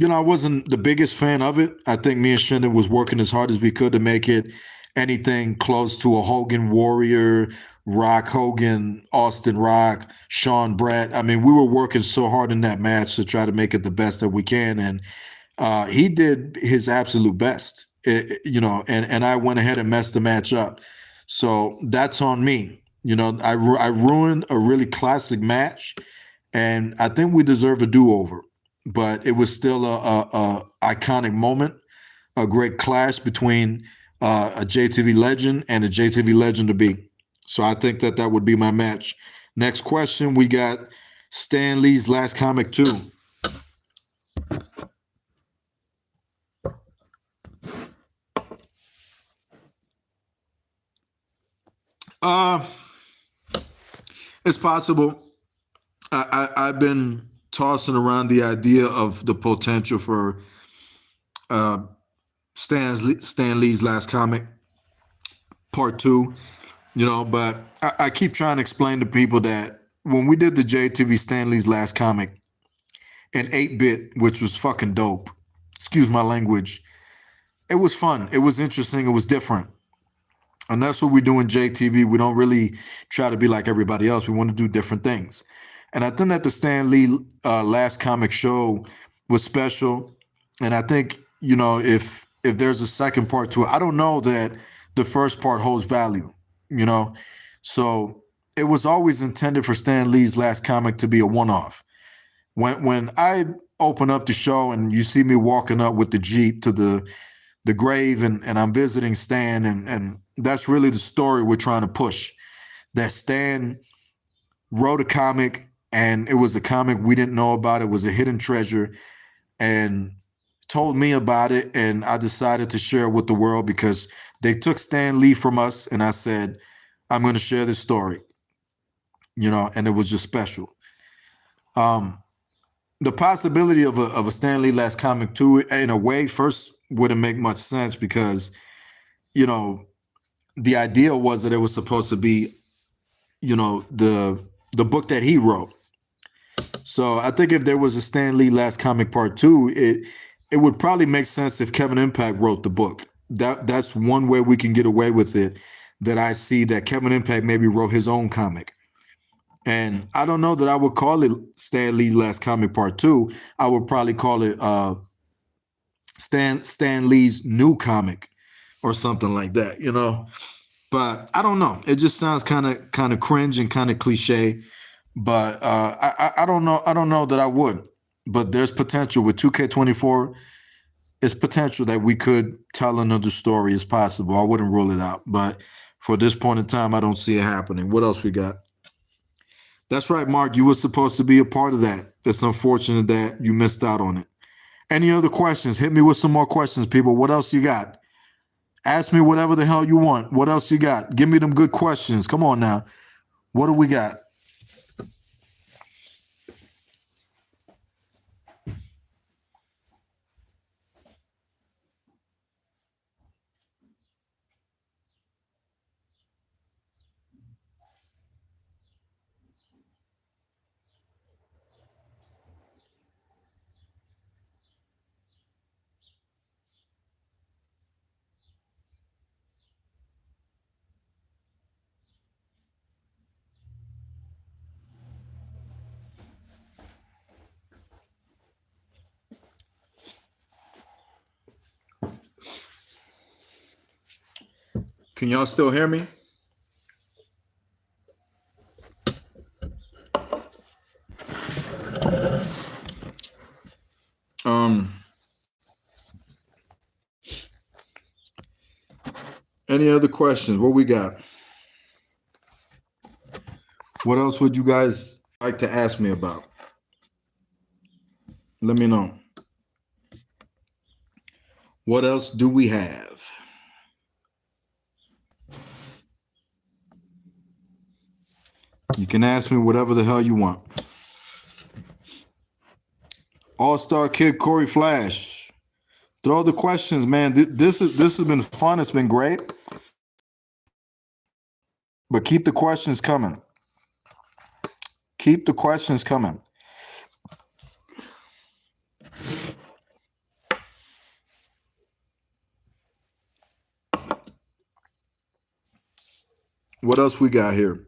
wasn't the biggest fan of it. I think me and Shandon was working as hard as we could to make it anything close to a Hogan Warrior, Rock Hogan, Austin Rock, Sean Brett. I mean, we were working so hard in that match to try to make it the best that we can. And he did his absolute best, and I went ahead and messed the match up. So that's on me. I ruined a really classic match, and I think we deserve a do-over. But it was still a iconic moment, a great clash between a JTV legend and a JTV legend to be. So I think that would be my match. Next question, we got Stan Lee's Last Comic 2. It's possible. I've been tossing around the idea of the potential for Stan Lee's Last Comic Part 2. But I keep trying to explain to people that when we did the JTV Stan Lee's Last Comic in 8-bit, which was fucking dope, excuse my language, it was fun. It was interesting. It was different. And that's what we do in JTV. We don't really try to be like everybody else. We want to do different things. And I think that the Stan Lee Last Comic show was special. And I think, if there's a second part to it, I don't know that the first part holds value. So it was always intended for Stan Lee's Last Comic to be a one-off. When I open up the show and you see me walking up with the Jeep to the grave and I'm visiting Stan, and that's really the story we're trying to push. That Stan wrote a comic, and it was a comic we didn't know about. It was a hidden treasure, and told me about it, and I decided to share it with the world because they took Stan Lee from us, and I said, I'm going to share this story. and it was just special. The possibility of a Stan Lee last comic 2, in a way, first wouldn't make much sense because, the idea was that it was supposed to be, the book that he wrote. So I think if there was a Stan Lee last comic part 2, it would probably make sense if Kevin Impact wrote the book. That's one way we can get away with it, that I see that Kevin Impact maybe wrote his own comic. And I don't know that I would call it Stan Lee's last comic part 2. I would probably call it Stan Lee's new comic or something like that, But I don't know. It just sounds kind of cringe and kind of cliche. But I don't know. I don't know that I would. But there's potential with 2K24. It's potential that we could tell another story. It's possible. I wouldn't rule it out. But for this point in time, I don't see it happening. What else we got? That's right, Mark. You were supposed to be a part of that. It's unfortunate that you missed out on it. Any other questions? Hit me with some more questions, people. What else you got? Ask me whatever the hell you want. What else you got? Give me them good questions. Come on now. What do we got? Can y'all still hear me? Any other questions? What we got? What else would you guys like to ask me about? Let me know. What else do we have? You can ask me whatever the hell you want. All-Star Kid Corey Flash. Throw the questions, man. This has been fun. It's been great. But keep the questions coming. Keep the questions coming. What else we got here?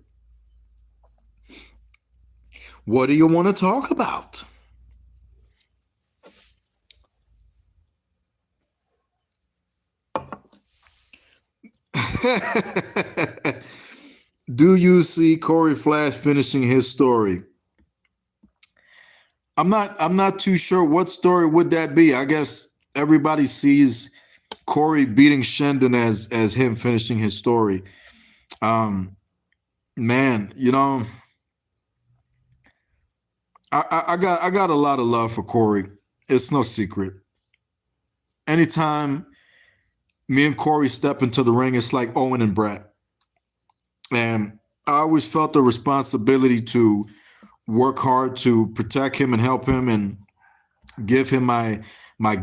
What do you want to talk about? Do you see Corey Flash finishing his story? I'm not too sure what story would that be. I guess everybody sees Corey beating Shendon as him finishing his story. Man, I got a lot of love for Corey. It's no secret. Anytime me and Corey step into the ring, it's like Owen and Brett. And I always felt the responsibility to work hard to protect him and help him and give him my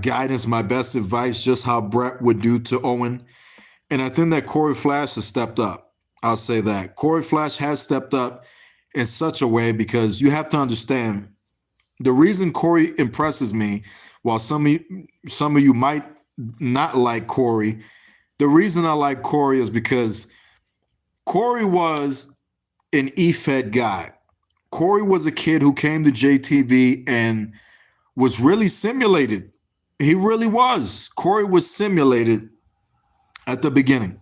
guidance, my best advice, just how Brett would do to Owen. And I think that Corey Flash has stepped up. I'll say that. Corey Flash has stepped up in such a way because you have to understand the reason Corey impresses me, while some of you might not like Corey, the reason I like Corey is because Corey was an E-Fed guy. Corey was a kid who came to JTV and was really simulated. He really was. Corey was simulated at the beginning.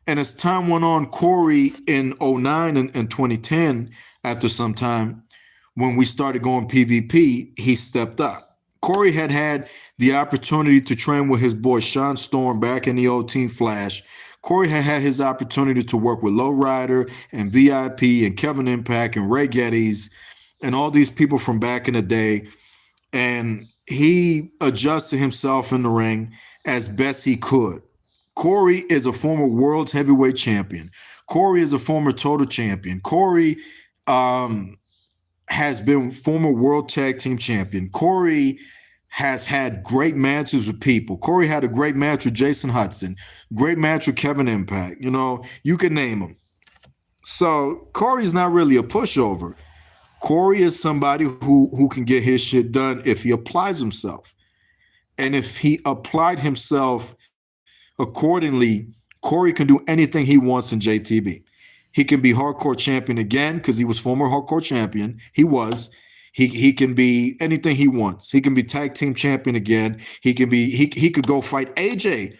And as time went on, Corey in 2009 and 2010, after some time, when we started going PvP, he stepped up. Corey had the opportunity to train with his boy Sean Storm back in the old Team Flash. Corey had his opportunity to work with Lowrider and VIP and Kevin Impact and Ray Geddes and all these people from back in the day. And he adjusted himself in the ring as best he could. Corey is a former world's heavyweight champion. Corey is a former total champion. Corey has been former world tag team champion. Corey has had great matches with people. Corey had a great match with Jason Hudson, great match with Kevin Impact. You know, you can name them. So Corey's not really a pushover. Corey is somebody who can get his shit done if he applies himself. And if he applied himself accordingly, Corey can do anything he wants in JTB. He can be hardcore champion again because he was former hardcore champion. He was. He can be anything he wants. He can be tag team champion again. He could go fight AJ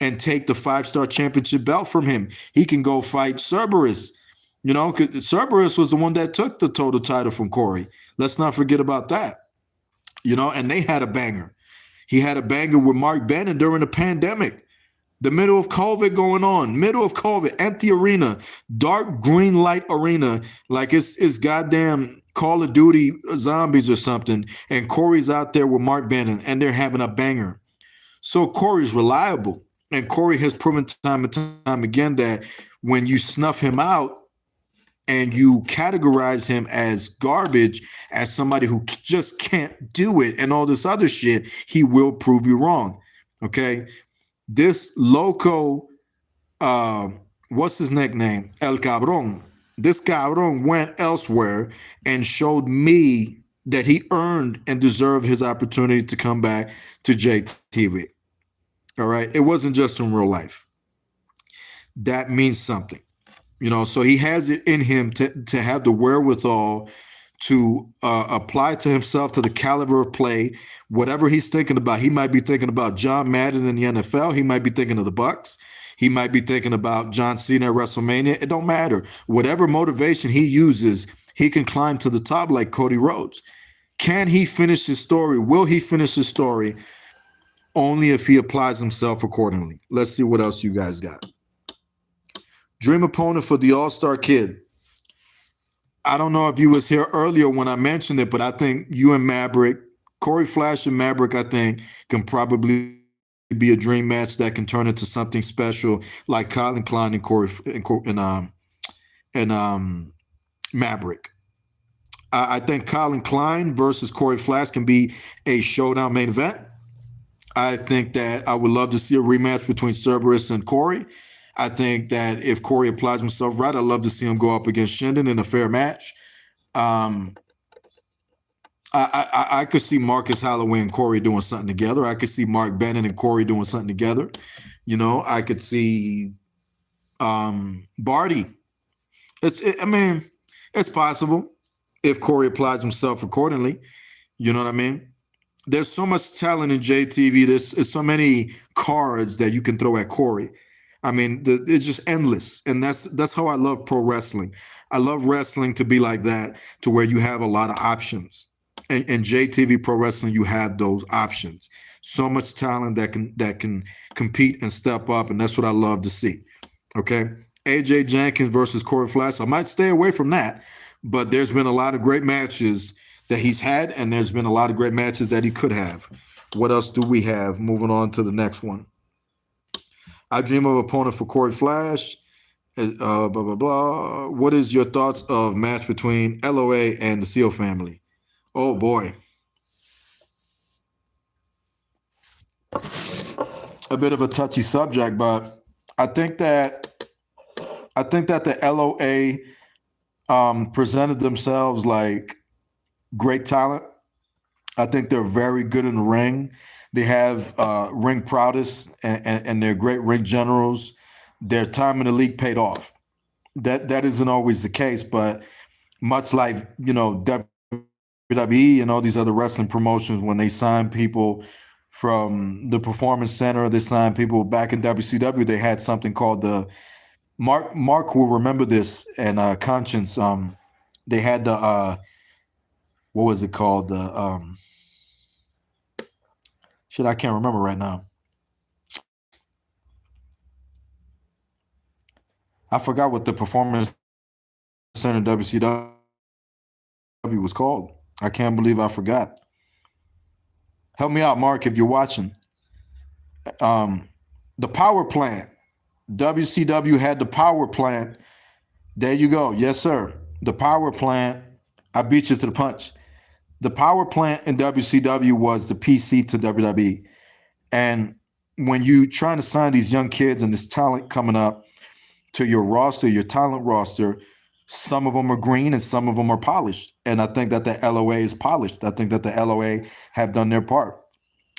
and take the 5-star championship belt from him. He can go fight Cerberus. You know, Cerberus was the one that took the total title from Corey. Let's not forget about that. You know, and they had a banger. He had a banger with Mark Bannon during the pandemic. The middle of COVID going on, middle of COVID, empty arena, dark green light arena, like it's goddamn Call of Duty zombies or something. And Corey's out there with Mark Bannon and they're having a banger. So Corey's reliable. And Corey has proven time and time again that when you snuff him out and you categorize him as garbage, as somebody who just can't do it and all this other shit, he will prove you wrong. Okay? This loco, what's his nickname? El Cabron. This Cabron went elsewhere and showed me that he earned and deserved his opportunity to come back to JTV. All right. It wasn't just in real life. That means something, you know, so he has it in him to have the wherewithal to apply to himself to the caliber of play, whatever he's thinking about. He might be thinking about John Madden in the NFL. He might be thinking of the Bucks. He might be thinking about John Cena at WrestleMania. It don't matter. Whatever motivation he uses, he can climb to the top like Cody Rhodes. Can he finish his story? Will he finish his story? Only if he applies himself accordingly. Let's see what else you guys got. Dream opponent for the All-Star Kid. I don't know if you was here earlier when I mentioned it, but I think you and Maverick, Corey Flash and Maverick, I think can probably be a dream match that can turn into something special, like Colin Klein and Corey and Maverick. I think Colin Klein versus Corey Flash can be a showdown main event. I think that I would love to see a rematch between Cerberus and Corey. I think that if Corey applies himself right, I'd love to see him go up against Shendon in a fair match. I could see Marcus Holloway and Corey doing something together. I could see Mark Bannon and Corey doing something together. You know, I could see Barty. It's possible if Corey applies himself accordingly. You know what I mean? There's so much talent in JTV. There's so many cards that you can throw at Corey. I mean, it's just endless. And that's how I love pro wrestling. I love wrestling to be like that, to where you have a lot of options. And in JTV Pro Wrestling, you have those options. So much talent that can compete and step up, and that's what I love to see. Okay? AJ Jenkins versus Corey Flash. I might stay away from that, but there's been a lot of great matches that he's had, and there's been a lot of great matches that he could have. What else do we have? Moving on to the next one. I dream of opponent for Corey Flash. Blah, blah, blah. What is your thoughts of match between LOA and the Seal family? Oh, boy. A bit of a touchy subject, but I think that the LOA presented themselves like great talent. I think they're very good in the ring. They have ring prowess and they're great ring generals. Their time in the league paid off. That isn't always the case, but much like, you know, WWE and all these other wrestling promotions, when they sign people from the Performance Center, they sign people back in WCW, they had something called the Mark will remember this, and Conscience, they had the what was it called? The shit, I can't remember right now. I forgot what the Performance Center WCW was called. I can't believe I forgot. Help me out, Mark, if you're watching. The power plant. WCW had the power plant. There you go. Yes, sir. the power plant, I beat you to the punch. The power plant in WCW was the PC to WWE. And when you trying to sign these young kids and this talent coming up to your roster, your talent roster, some of them are green and some of them are polished. And I think that the LOA is polished. I think that the LOA have done their part.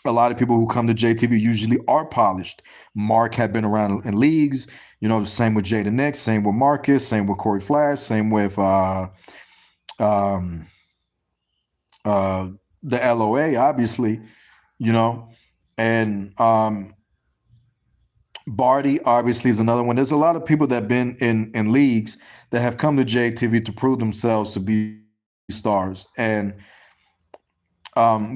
A lot of people who come to JTV usually are polished. Mark had been around in leagues, same with Jada Nix, same with Marcus, same with Corey Flash, same with the LOA, obviously, and Barty obviously is another one. There's a lot of people that have been in leagues that have come to JTV to prove themselves to be stars. And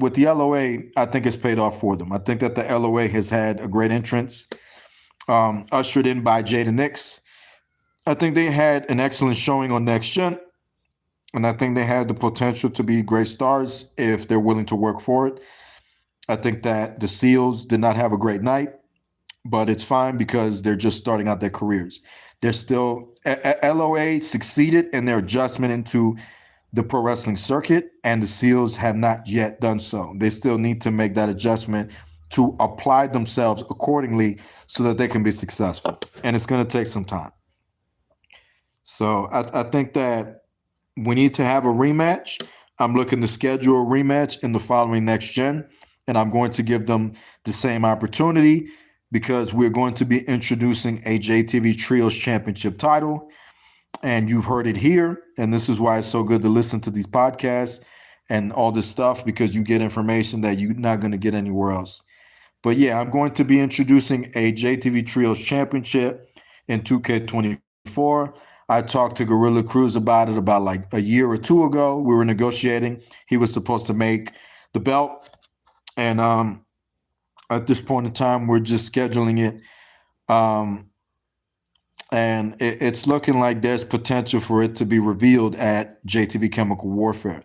with the LOA, I think it's paid off for them. I think that the LOA has had a great entrance, ushered in by Jada Nix. I think they had an excellent showing on Next Gen, and I think they had the potential to be great stars if they're willing to work for it. I think that the Seals did not have a great night, but it's fine because they're just starting out their careers. They're still LOA succeeded in their adjustment into the pro wrestling circuit, and the Seals have not yet done so. They still need to make that adjustment to apply themselves accordingly so that they can be successful. And it's going to take some time. So I think that we need to have a rematch. I'm looking to schedule a rematch in the following Next Gen, and I'm going to give them the same opportunity because we're going to be introducing a JTV Trios Championship title. And you've heard it here. And this is why it's so good to listen to these podcasts and all this stuff, because you get information that you're not going to get anywhere else. But yeah, I'm going to be introducing a JTV Trios Championship in 2K24. I talked to Gorilla Cruz about it about like a year or two ago. We were negotiating. He was supposed to make the belt. And at this point in time, we're just scheduling it. And it's looking like there's potential for it to be revealed at JTV Chemical Warfare.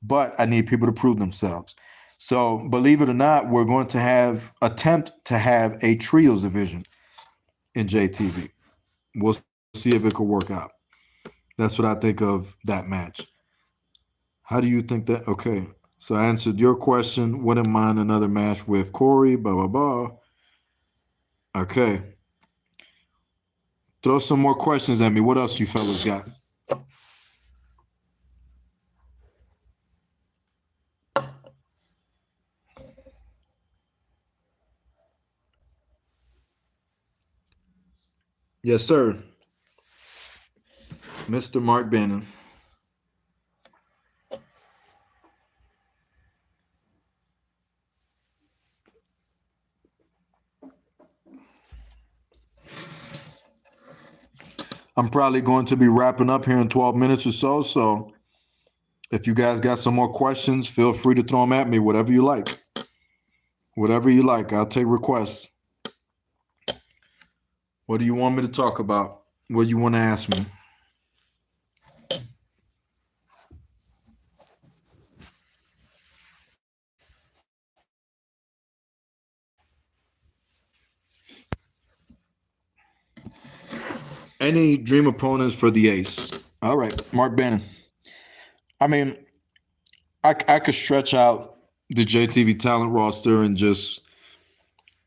But I need people to prove themselves. So believe it or not, we're going to attempt to have a trios division in JTV. We'll see if it could work out. That's what I think of that match. How do you think that? Okay. So I answered your question. Wouldn't mind another match with Corey, blah, blah, blah. Okay. Throw some more questions at me. What else you fellas got? Yes, sir. Mr. Mark Bannon. I'm probably going to be wrapping up here in 12 minutes or so. So if you guys got some more questions, feel free to throw them at me, whatever you like. Whatever you like, I'll take requests. What do you want me to talk about? What do you want to ask me? Any dream opponents for the Ace? All right, Mark Bannon. I mean, I could stretch out the JTV talent roster and just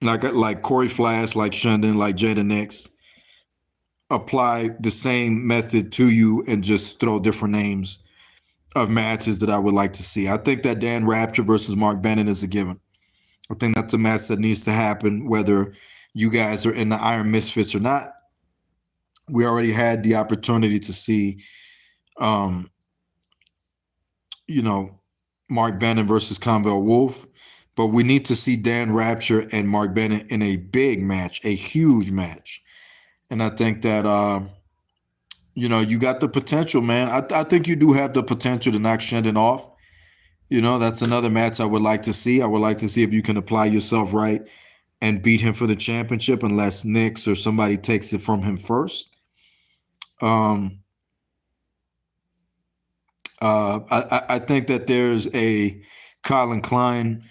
like Corey Flash, like Shunden, like Jada Nix, apply the same method to you and just throw different names of matches that I would like to see. I think that Dan Rapture versus Mark Bannon is a given. I think that's a match that needs to happen, whether you guys are in the Iron Misfits or not. We already had the opportunity to see, Mark Bannon versus Conville Wolf, but we need to see Dan Rapture and Mark Bannon in a big match, a huge match. And I think that, you got the potential, man. I think you do have the potential to knock Shunden off. That's another match I would like to see. I would like to see if you can apply yourself right and beat him for the championship unless Nix or somebody takes it from him first. I think that there's a Colin Klein,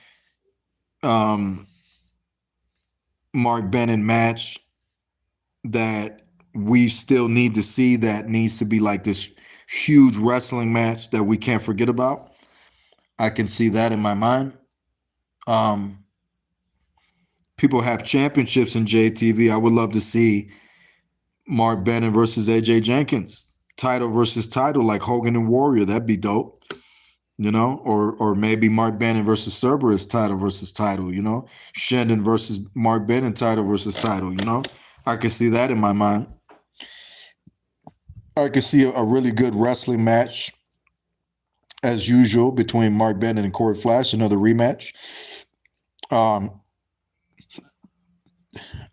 Mark Bannon match that we still need to see, that needs to be like this huge wrestling match that we can't forget about. I can see that in my mind. People have championships in JTV. I would love to see Mark Bennett versus AJ Jenkins, title versus title, like Hogan and Warrior. That'd be dope. Or maybe Mark Bennett versus Cerberus, title versus title, Shendon versus Mark Bennett, title versus title, I can see that in my mind. I could see a really good wrestling match, as usual, between Mark Bennett and Corey Flash, another rematch.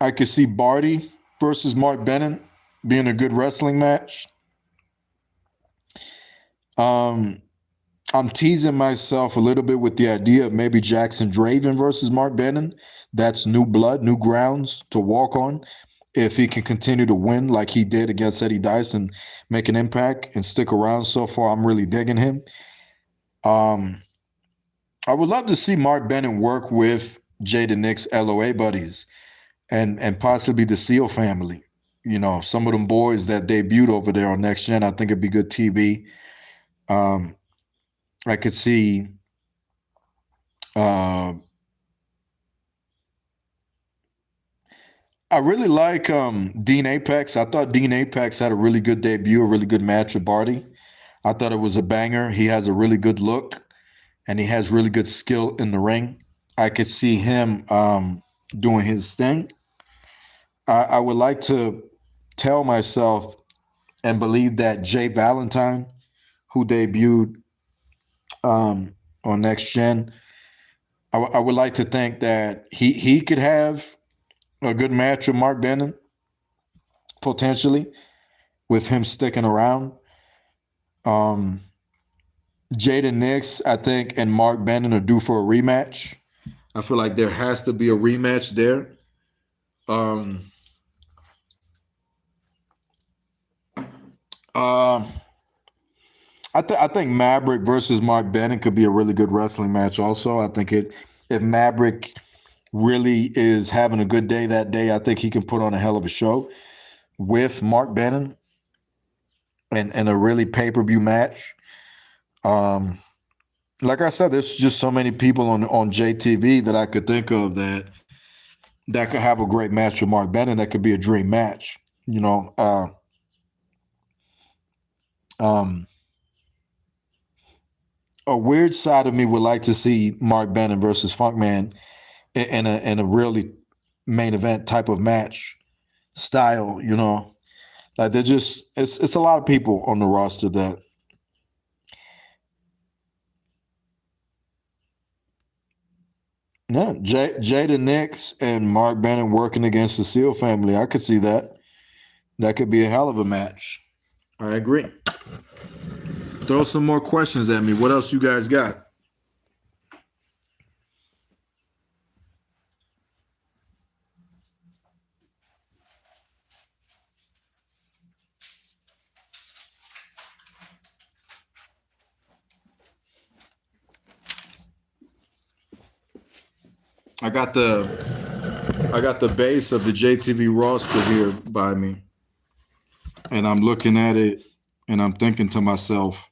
I could see Barty versus Mark Bennett being a good wrestling match. I'm teasing myself a little bit with the idea of maybe Jackson Draven versus Mark Bennett. That's new blood, new grounds to walk on. If he can continue to win like he did against Eddie Dice and make an impact and stick around so far, I'm really digging him. I would love to see Mark Bennett work with Jada Nick's LOA buddies and possibly the Seal family. Some of them boys that debuted over there on Next Gen, I think it'd be good TV. I could see I really like Dean Apex. I thought Dean Apex had a really good debut, a really good match with Barty. I thought it was a banger. He has a really good look, and he has really good skill in the ring. I could see him doing his thing. I would like to tell myself and believe that Jay Valentine, who debuted on Next Gen, I would like to think that he could have a good match with Mark Bennett, potentially, with him sticking around. Jada Nix, I think, and Mark Bennett are due for a rematch. I feel like there has to be a rematch there. I think Maverick versus Mark Bennett could be a really good wrestling match also. I think if Maverick really is having a good day that day, I think he can put on a hell of a show with Mark Bennett and a really pay-per-view match. Like I said, there's just so many people on JTV that I could think of that could have a great match with Mark Bennett. That could be a dream match. A weird side of me would like to see Mark Bennett versus Funkman in a really main event type of match style. Like they're just it's a lot of people on the roster that. Yeah, Jada Nix and Mark Bennett working against the Seal family. I could see that. That could be a hell of a match. I agree. Throw some more questions at me. What else you guys got? I got the base of the JTV roster here by me, and I'm looking at it, and I'm thinking to myself,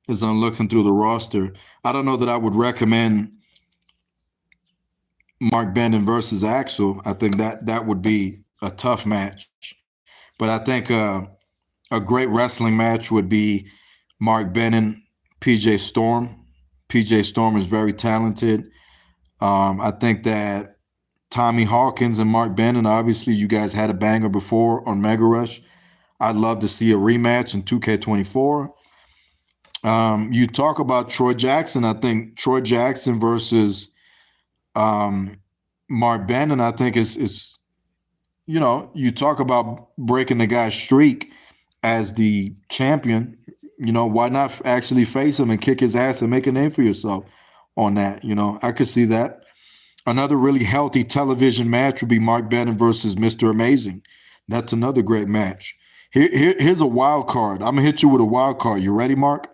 as I'm looking through the roster, I don't know that I would recommend Mark Bennett versus Axel. I think that would be a tough match, but I think a great wrestling match would be Mark Bennett, PJ Storm. PJ Storm is very talented. I think that Tommy Hawkins and Mark Bennett, obviously you guys had a banger before on Mega Rush. I'd love to see a rematch in 2K24. You talk about Troy Jackson. I think Troy Jackson versus Mark Bennett, I think is you talk about breaking the guy's streak as the champion. Why not actually face him and kick his ass and make a name for yourself on that? I could see that. Another really healthy television match would be Mark Bennett versus Mr. Amazing. That's another great match. Here's a wild card. I'm going to hit you with a wild card. You ready, Mark?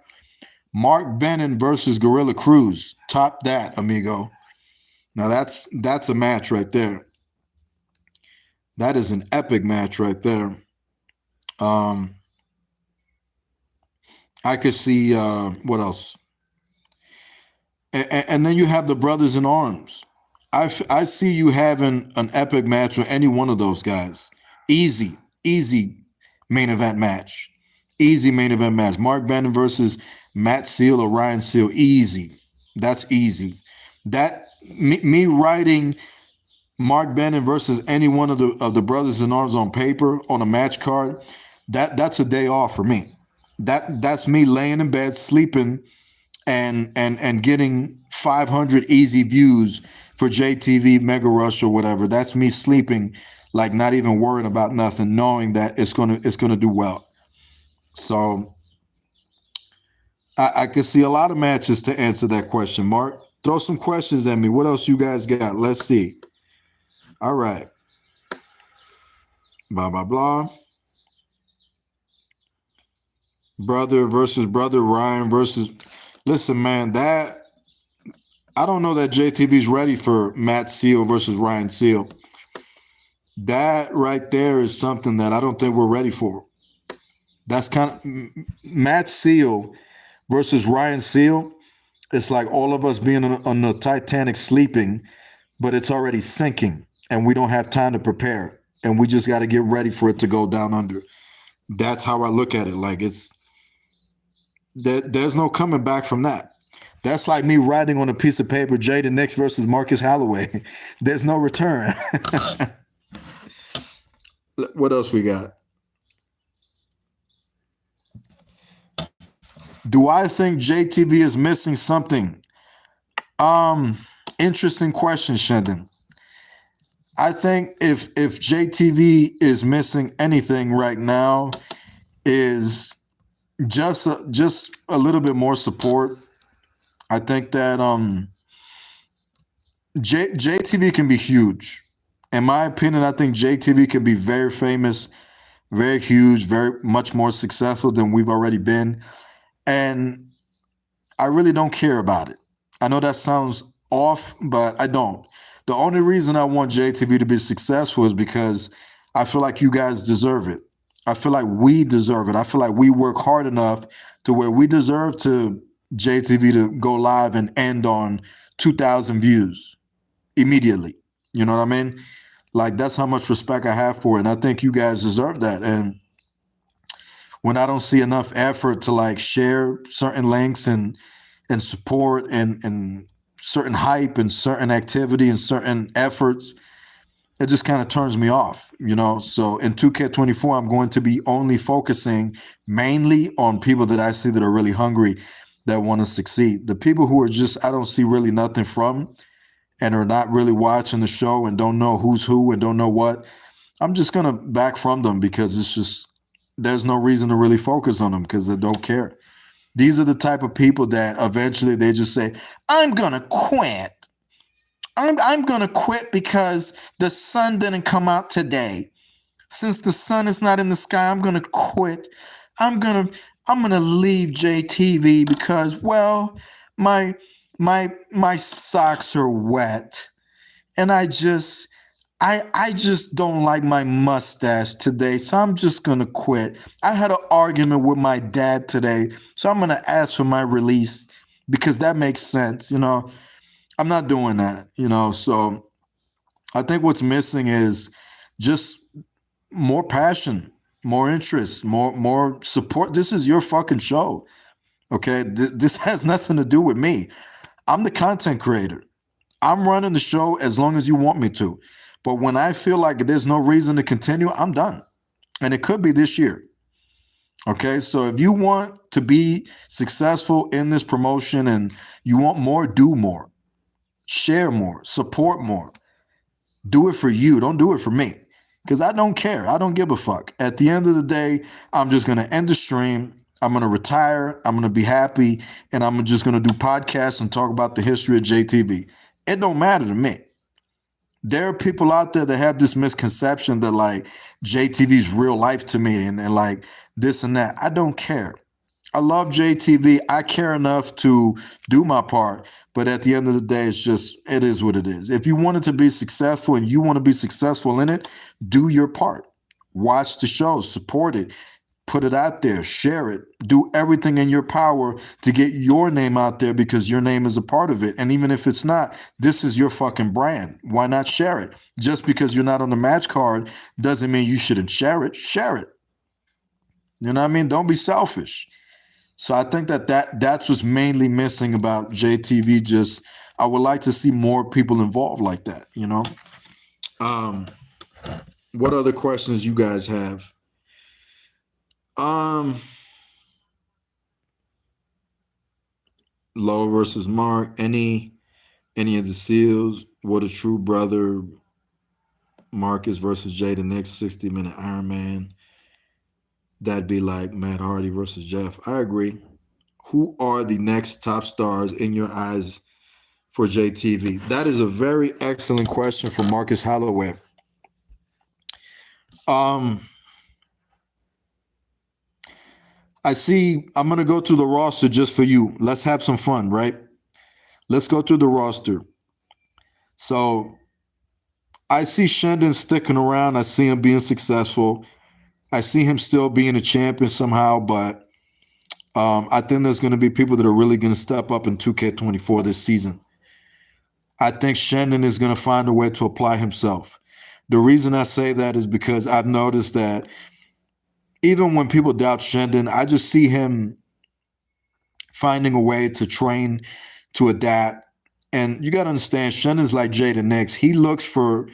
Mark Bennett versus Gorilla Cruz. Top that, amigo. Now that's a match right there. That is an epic match right there. I could see what else, and then you have the brothers in arms. I see you having an epic match with any one of those guys. Easy, easy main event match. Easy main event match. Mark Bennett versus Matt Seal or Ryan Seal. Easy. That's easy. That me writing Mark Bennett versus any one of the brothers in arms on paper on a match card. That's a day off for me. That's me laying in bed sleeping and getting 500 easy views for JTV Mega Rush or whatever. That's me sleeping, like not even worrying about nothing, knowing that it's gonna do well. So I could see a lot of matches to answer that question, Mark. Throw some questions at me. What else you guys got? Let's see. All right. Blah blah blah. Brother versus brother, Ryan versus. Listen, man, that I don't know that JTV's ready for Matt Seal versus Ryan Seal. That right there is something that I don't think we're ready for. That's kind of Matt Seal versus Ryan Seal. It's like all of us being on the Titanic sleeping, but it's already sinking, and we don't have time to prepare, and we just got to get ready for it to go down under. That's how I look at it. Like there's no coming back from that. That's like me writing on a piece of paper, Jaden Nix versus Marcus Holloway. There's no return. What else we got? Do I think JTV is missing something? Interesting question, Shendon. I think if JTV is missing anything right now is just a little bit more support. I think that JTV can be huge. In my opinion, I think JTV can be very famous, very huge, very much more successful than we've already been. And I really don't care about it. I know that sounds off, but I don't. The only reason I want JTV to be successful is because I feel like you guys deserve it. I feel like we deserve it. I feel like we work hard enough to where we deserve to JTV to go live and end on 2,000 views immediately. You know what I mean? Like, that's how much respect I have for it. And I think you guys deserve that. And when I don't see enough effort to like share certain links and support and certain hype and certain activity and certain efforts, it just kind of turns me off, you know? So in 2K24, I'm going to be only focusing mainly on people that I see that are really hungry, that want to succeed. The people who are just, I don't see really nothing from and are not really watching the show and don't know who's who and don't know what, I'm just going to back from them because it's just, there's no reason to really focus on them because they don't care. These are the type of people that eventually they just say, I'm going to quit. I'm going to quit because the sun didn't come out today. Since the sun is not in the sky, I'm going to quit. I'm going to leave JTV because, well, my socks are wet and I just don't like my mustache today, so I'm just going to quit. I had an argument with my dad today, so I'm going to ask for my release because that makes sense, you know. I'm not doing that, you know. So I think what's missing is just more passion, more interest, more support. This is your fucking show, okay? This has nothing to do with me. I'm the content creator. I'm running the show as long as you want me to. But when I feel like there's no reason to continue, I'm done. And it could be this year. Okay, so if you want to be successful in this promotion and you want more, do more. Share more, support more. Do it for you. Don't do it for me. Because I don't care. I don't give a fuck. At the end of the day, I'm just going to end the stream. I'm going to retire. I'm going to be happy. And I'm just going to do podcasts and talk about the history of JTV. It don't matter to me. There are people out there that have this misconception that like JTV's real life to me and like this and that. I don't care. I love JTV. I care enough to do my part. But at the end of the day, it is what it is. If you want it to be successful and you want to be successful in it, do your part. Watch the show, support it. Put it out there, share it, do everything in your power to get your name out there because your name is a part of it. And even if it's not, this is your fucking brand. Why not share it? Just because you're not on the match card doesn't mean you shouldn't share it. Share it. You know what I mean? Don't be selfish. So I think that's what's mainly missing about JTV. Just I would like to see more people involved like that, you know? What other questions you guys have? Low versus Mark. Any of the Seals? What a true brother. Marcus versus Jada Nix 60-minute Iron Man. That'd be like Matt Hardy versus Jeff. I agree. Who are the next top stars in your eyes for JTV? That is a very excellent question for Marcus Holloway. I see. I'm going to go through the roster just for you. Let's have some fun, right? Let's go through the roster. So I see Shendon sticking around. I see him being successful. I see him still being a champion somehow, but I think there's going to be people that are really going to step up in 2K24 this season. I think Shendon is going to find a way to apply himself. The reason I say that is because I've noticed that even when people doubt Shendon, I just see him finding a way to train, to adapt. And you got to understand, Shendon's like Jada Nix. He looks for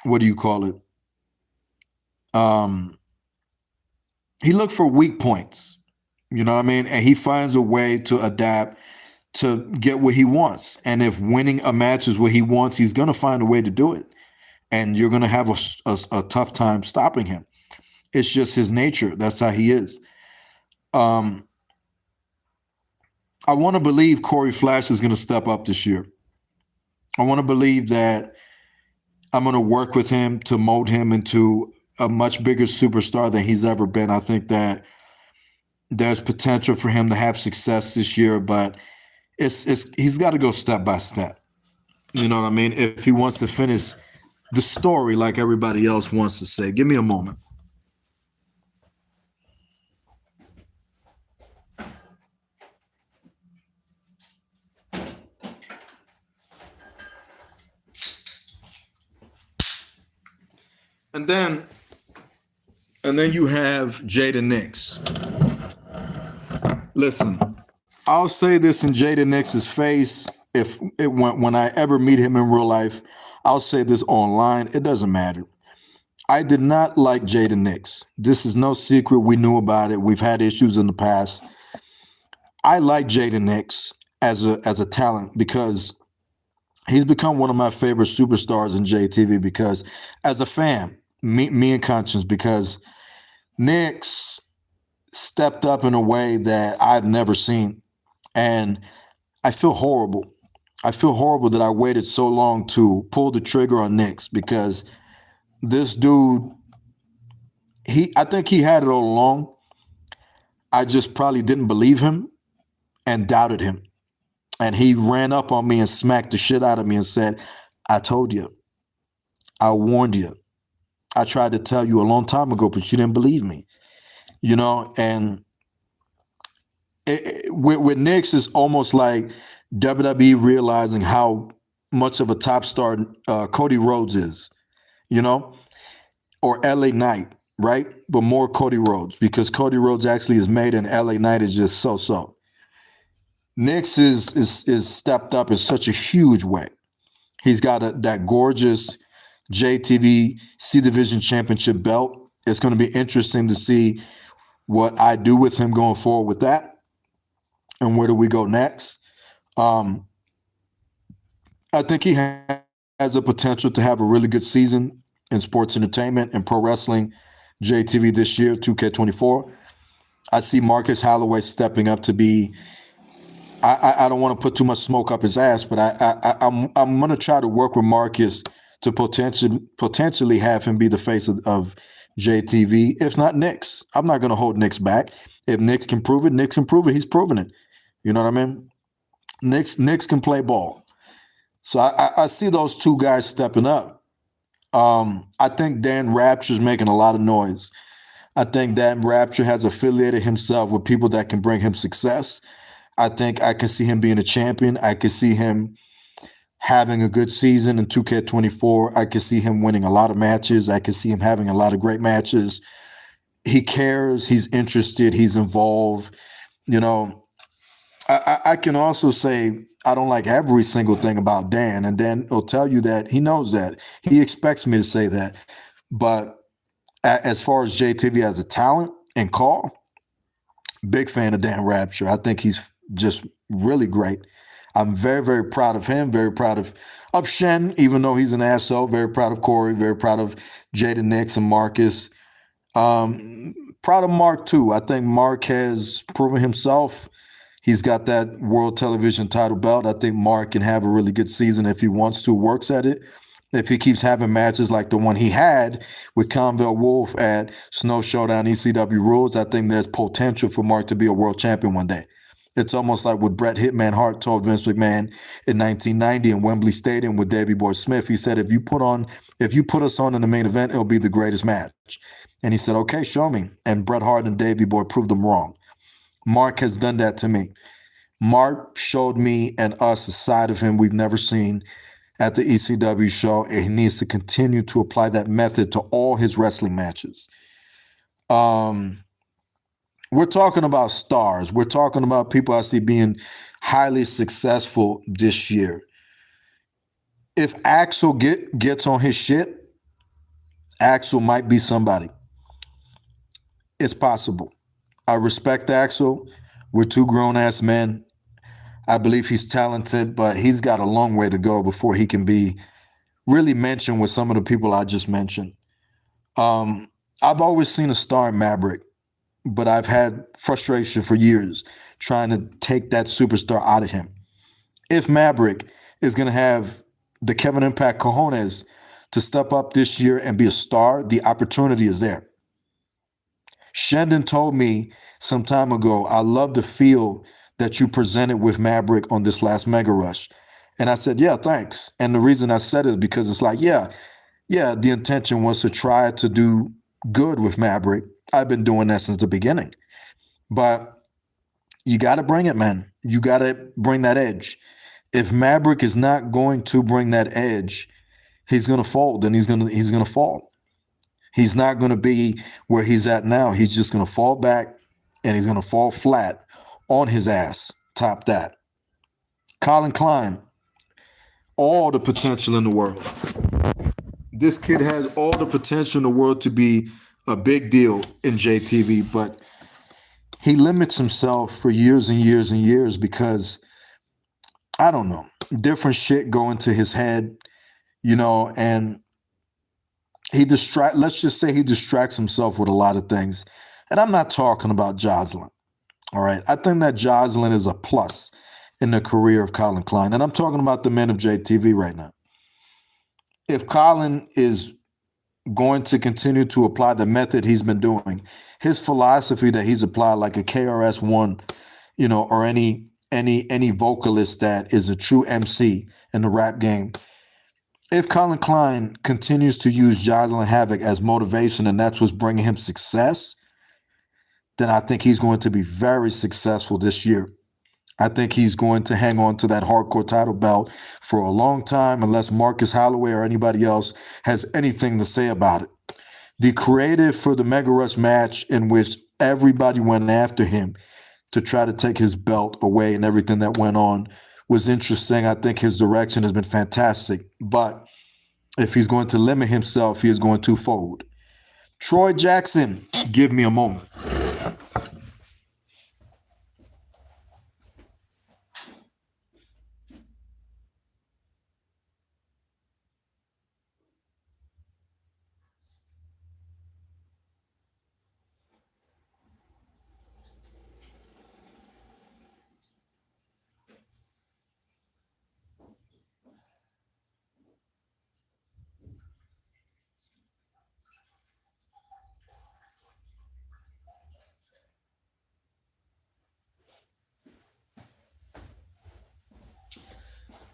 what do you call it? He looks for weak points. You know what I mean? And he finds a way to adapt to get what he wants. And if winning a match is what he wants, he's going to find a way to do it. And you're going to have a tough time stopping him. It's just his nature. That's how he is. I want to believe Corey Flash is going to step up this year. I want to believe that I'm going to work with him to mold him into a much bigger superstar than he's ever been. I think that there's potential for him to have success this year, but he's got to go step by step. You know what I mean? If he wants to finish the story like everybody else wants to say. Give me a moment. And then you have Jada Nix. Listen, I'll say this in Jada Nix's face. When I ever meet him in real life, I'll say this online. It doesn't matter. I did not like Jada Nix. This is no secret. We knew about it. We've had issues in the past. I like Jada Nix as a talent because he's become one of my favorite superstars in JTV because as a fan, me and Conscience, because Nix stepped up in a way that I've never seen. And I feel horrible. I feel horrible that I waited so long to pull the trigger on Nix because this dude, I think he had it all along. I just probably didn't believe him and doubted him. And he ran up on me and smacked the shit out of me and said, I told you. I warned you. I tried to tell you a long time ago, but you didn't believe me. You know, and with Nix, it's almost like WWE realizing how much of a top star Cody Rhodes is, you know, or LA Knight, right? But more Cody Rhodes because Cody Rhodes actually is made and LA Knight is just so-so. Nix is stepped up in such a huge way. He's got that gorgeous JTV C Division Championship belt. It's going to be interesting to see what I do with him going forward with that. And where do we go next? I think he has the potential to have a really good season in sports entertainment and pro wrestling JTV this year, 2K24. I see Marcus Holloway stepping up to be, I don't want to put too much smoke up his ass, but I'm going to try to work with Marcus to potentially have him be the face of JTV, if not Nix. I'm not going to hold Nix back. If Nix can prove it, Nix can prove it. He's proven it. You know what I mean? Nix can play ball. So I see those two guys stepping up. I think Dan Rapture's making a lot of noise. I think Dan Rapture has affiliated himself with people that can bring him success. I think I can see him being a champion. I can see him having a good season in 2K24. I can see him winning a lot of matches. I can see him having a lot of great matches. He cares. He's interested. He's involved. You know, I can also say I don't like every single thing about Dan, and Dan will tell you that he knows that. He expects me to say that. But as far as JTV as a talent and call, big fan of Dan Rapture. I think he's just really great. I'm very, very proud of him. Very proud of Shen, even though he's an asshole. Very proud of Corey. Very proud of Jada Nix and Marcus. Proud of Mark too. I think Mark has proven himself. He's got that world television title belt. I think Mark can have a really good season if he wants to, works at it. If he keeps having matches like the one he had with Conville Wolf at Snow Showdown ECW Rules, I think there's potential for Mark to be a world champion one day. It's almost like what Bret Hitman Hart told Vince McMahon in 1990 in Wembley Stadium with Davey Boy Smith. He said, if you put us on in the main event, it'll be the greatest match. And he said, okay, show me. And Bret Hart and Davey Boy proved him wrong. Mark has done that to me. Mark showed me and us a side of him we've never seen at the ECW show, and he needs to continue to apply that method to all his wrestling matches. We're talking about stars. We're talking about people I see being highly successful this year. If Axel gets on his shit, Axel might be somebody. It's possible. I respect Axel. We're two grown-ass men. I believe he's talented, but he's got a long way to go before he can be really mentioned with some of the people I just mentioned. I've always seen a star in Maverick, but I've had frustration for years trying to take that superstar out of him. If Maverick is going to have the Kevin Impact cojones to step up this year and be a star, the opportunity is there. Shendon told me some time ago, I love the feel that you presented with Maverick on this last Mega Rush. And I said, yeah, thanks. And the reason I said it is because it's like, yeah, the intention was to try to do good with Maverick. I've been doing that since the beginning. But you got to bring it, man. You got to bring that edge. If Maverick is not going to bring that edge, he's going to fold, and he's going to fall. He's not going to be where he's at now. He's just going to fall back, and he's going to fall flat on his ass. Top that. Colin Klein, all the potential in the world. This kid has all the potential in the world to be a big deal in JTV, but he limits himself for years and years and years because, I don't know, different shit go into his head, and let's just say he distracts himself with a lot of things. And I'm not talking about Jocelyn. All right. I think that Jocelyn is a plus in the career of Colin Klein. And I'm talking about the men of JTV right now. If Colin is going to continue to apply the method he's been doing, his philosophy that he's applied like a KRS-One, or any vocalist that is a true MC in the rap game, if Colin Klein continues to use Jocelyn Havoc as motivation and that's what's bringing him success, then I think he's going to be very successful this year. I think he's going to hang on to that hardcore title belt for a long time unless Marcus Holloway or anybody else has anything to say about it. The creative for the Mega Rush match in which everybody went after him to try to take his belt away and everything that went on was interesting. I think his direction has been fantastic. But if he's going to limit himself, he is going to fold. Troy Jackson, give me a moment.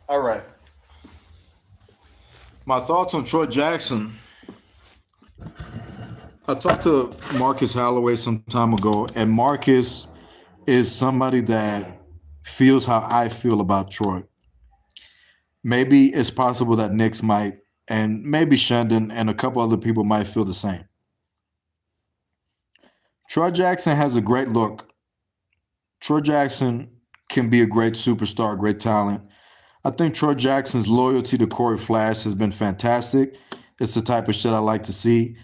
All right. My thoughts on Troy Jackson. I talked to Marcus Holloway some time ago, and Marcus is somebody that feels how I feel about Troy. Maybe it's possible that Knicks might, and maybe Shandon and a couple other people might feel the same. Troy Jackson has a great look. Troy Jackson can be a great superstar, great talent. I think Troy Jackson's loyalty to Corey Flash has been fantastic. It's the type of shit I like to see.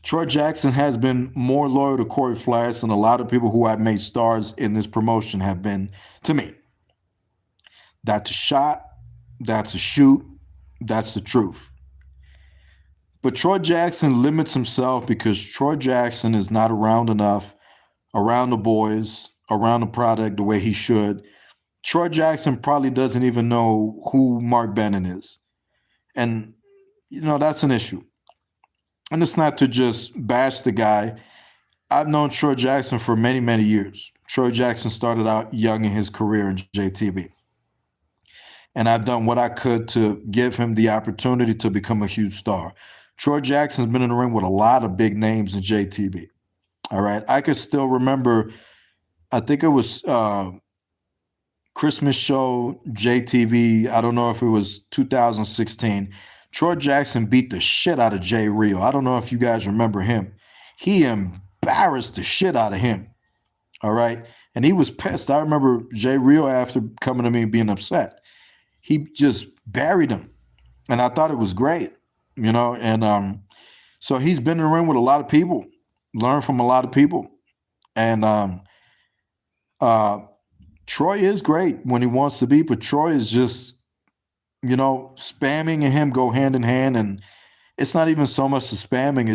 Troy Jackson has been more loyal to Corey Flash than a lot of people who have made stars in this promotion have been to me. That's a shot. That's a shoot. That's the truth. But Troy Jackson limits himself because Troy Jackson is not around enough, around the boys, around the product the way he should. Troy Jackson probably doesn't even know who Mark Bennon is. And, that's an issue. And it's not to just bash the guy. I've known Troy Jackson for many, many years. Troy Jackson started out young in his career in JTB. And I've done what I could to give him the opportunity to become a huge star. Troy Jackson's been in the ring with a lot of big names in JTB. All right. I could still remember, I think it was Christmas show, JTV. I don't know if it was 2016. Troy Jackson beat the shit out of Jay Rio. I don't know if you guys remember him. He embarrassed the shit out of him. All right. And he was pissed. I remember Jay Rio, after coming to me, being upset. He just buried him. And I thought it was great, And so he's been in the ring with a lot of people, learned from a lot of people. And Troy is great when he wants to be, but Troy is just, spamming and him go hand in hand. And it's not even so much the spamming,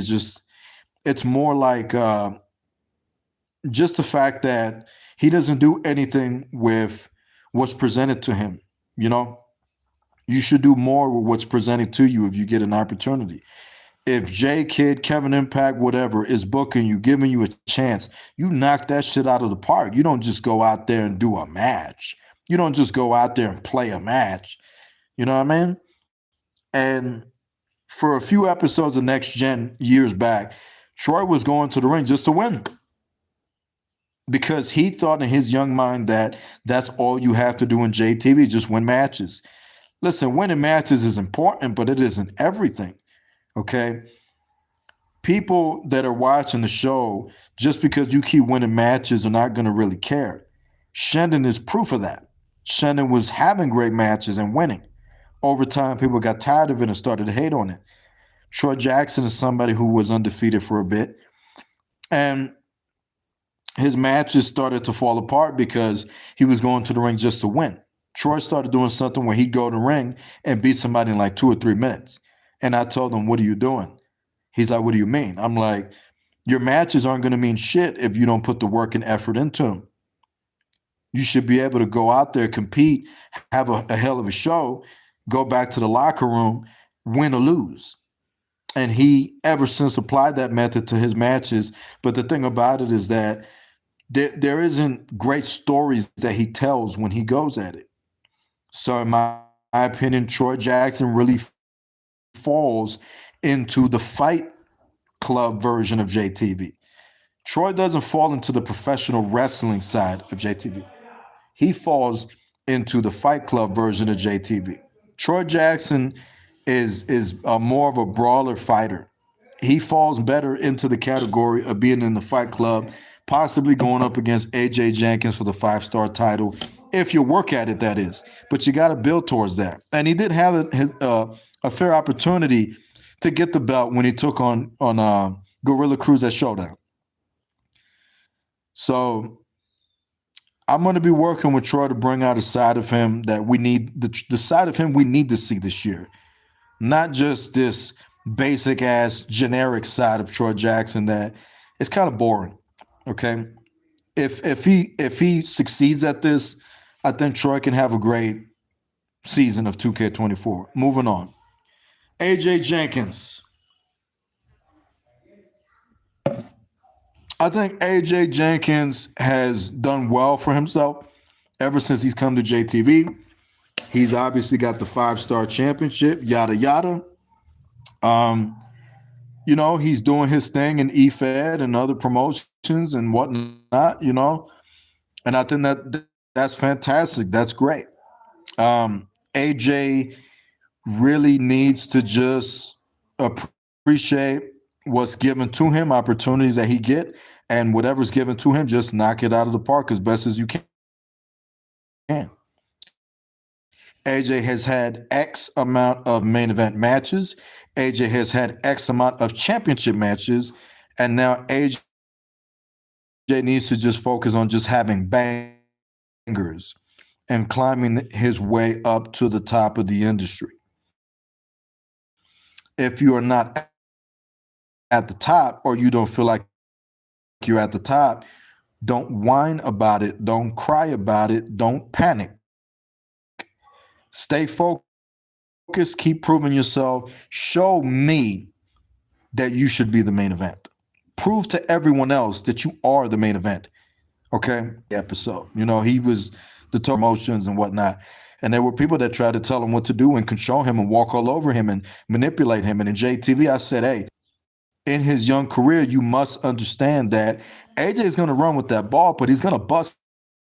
it's more like just the fact that he doesn't do anything with what's presented to him. You should do more with what's presented to you if you get an opportunity. If Jay Kidd, Kevin Impact, whatever, is booking you, giving you a chance, you knock that shit out of the park. You don't just go out there and do a match. You don't just go out there and play a match. You know what I mean? And for a few episodes of Next Gen years back, Troy was going to the ring just to win. Because he thought in his young mind that that's all you have to do in JTV, just win matches. Listen, winning matches is important, but it isn't everything, okay? People that are watching the show, just because you keep winning matches, are not going to really care. Shandon is proof of that. Shandon was having great matches and winning. Over time, people got tired of it and started to hate on it. Troy Jackson is somebody who was undefeated for a bit. And his matches started to fall apart because he was going to the ring just to win. Troy started doing something where he'd go to the ring and beat somebody in like 2 or 3 minutes. And I told him, what are you doing? He's like, what do you mean? I'm like, your matches aren't going to mean shit if you don't put the work and effort into them. You should be able to go out there, compete, have a hell of a show, go back to the locker room, win or lose. And he ever since applied that method to his matches. But the thing about it is that there isn't great stories that he tells when he goes at it. So in my opinion, Troy Jackson really falls into the Fight Club version of JTV. Troy doesn't fall into the professional wrestling side of JTV. He falls into the Fight Club version of JTV. Troy Jackson is more of a brawler fighter. He falls better into the category of being in the Fight Club, possibly going up against AJ Jenkins for the 5-star title, if you work at it, that is. But you got to build towards that. And he did have a fair opportunity to get the belt when he took on Gorilla Cruz at Showdown. So I'm going to be working with Troy to bring out a side of him that we need, the side of him we need to see this year. Not just this basic ass generic side of Troy Jackson that is kind of boring. Okay. If he succeeds at this, I think Troy can have a great season of 2K24. Moving on. AJ Jenkins. I think AJ Jenkins has done well for himself ever since he's come to JTV. He's obviously got the 5-star championship, yada, yada. You know, he's doing his thing in EFED and other promotions and whatnot, you know, and I think that's fantastic. That's great. AJ really needs to just appreciate what's given to him, opportunities that he get, and whatever's given to him, just knock it out of the park as best as you can. AJ has had X amount of main event matches. AJ has had X amount of championship matches. And now AJ needs to just focus on just having bangers and climbing his way up to the top of the industry. If you are not at the top, or you don't feel like you're at the top, don't whine about it. Don't cry about it. Don't panic. Stay focused. Keep proving yourself. Show me that you should be the main event. Prove to everyone else that you are the main event. Okay? Episode. You know, he was the total emotions and whatnot. And there were people that tried to tell him what to do and control him and walk all over him and manipulate him. And in JTV, I said, hey, in his young career, you must understand that AJ is going to run with that ball, but he's going to bust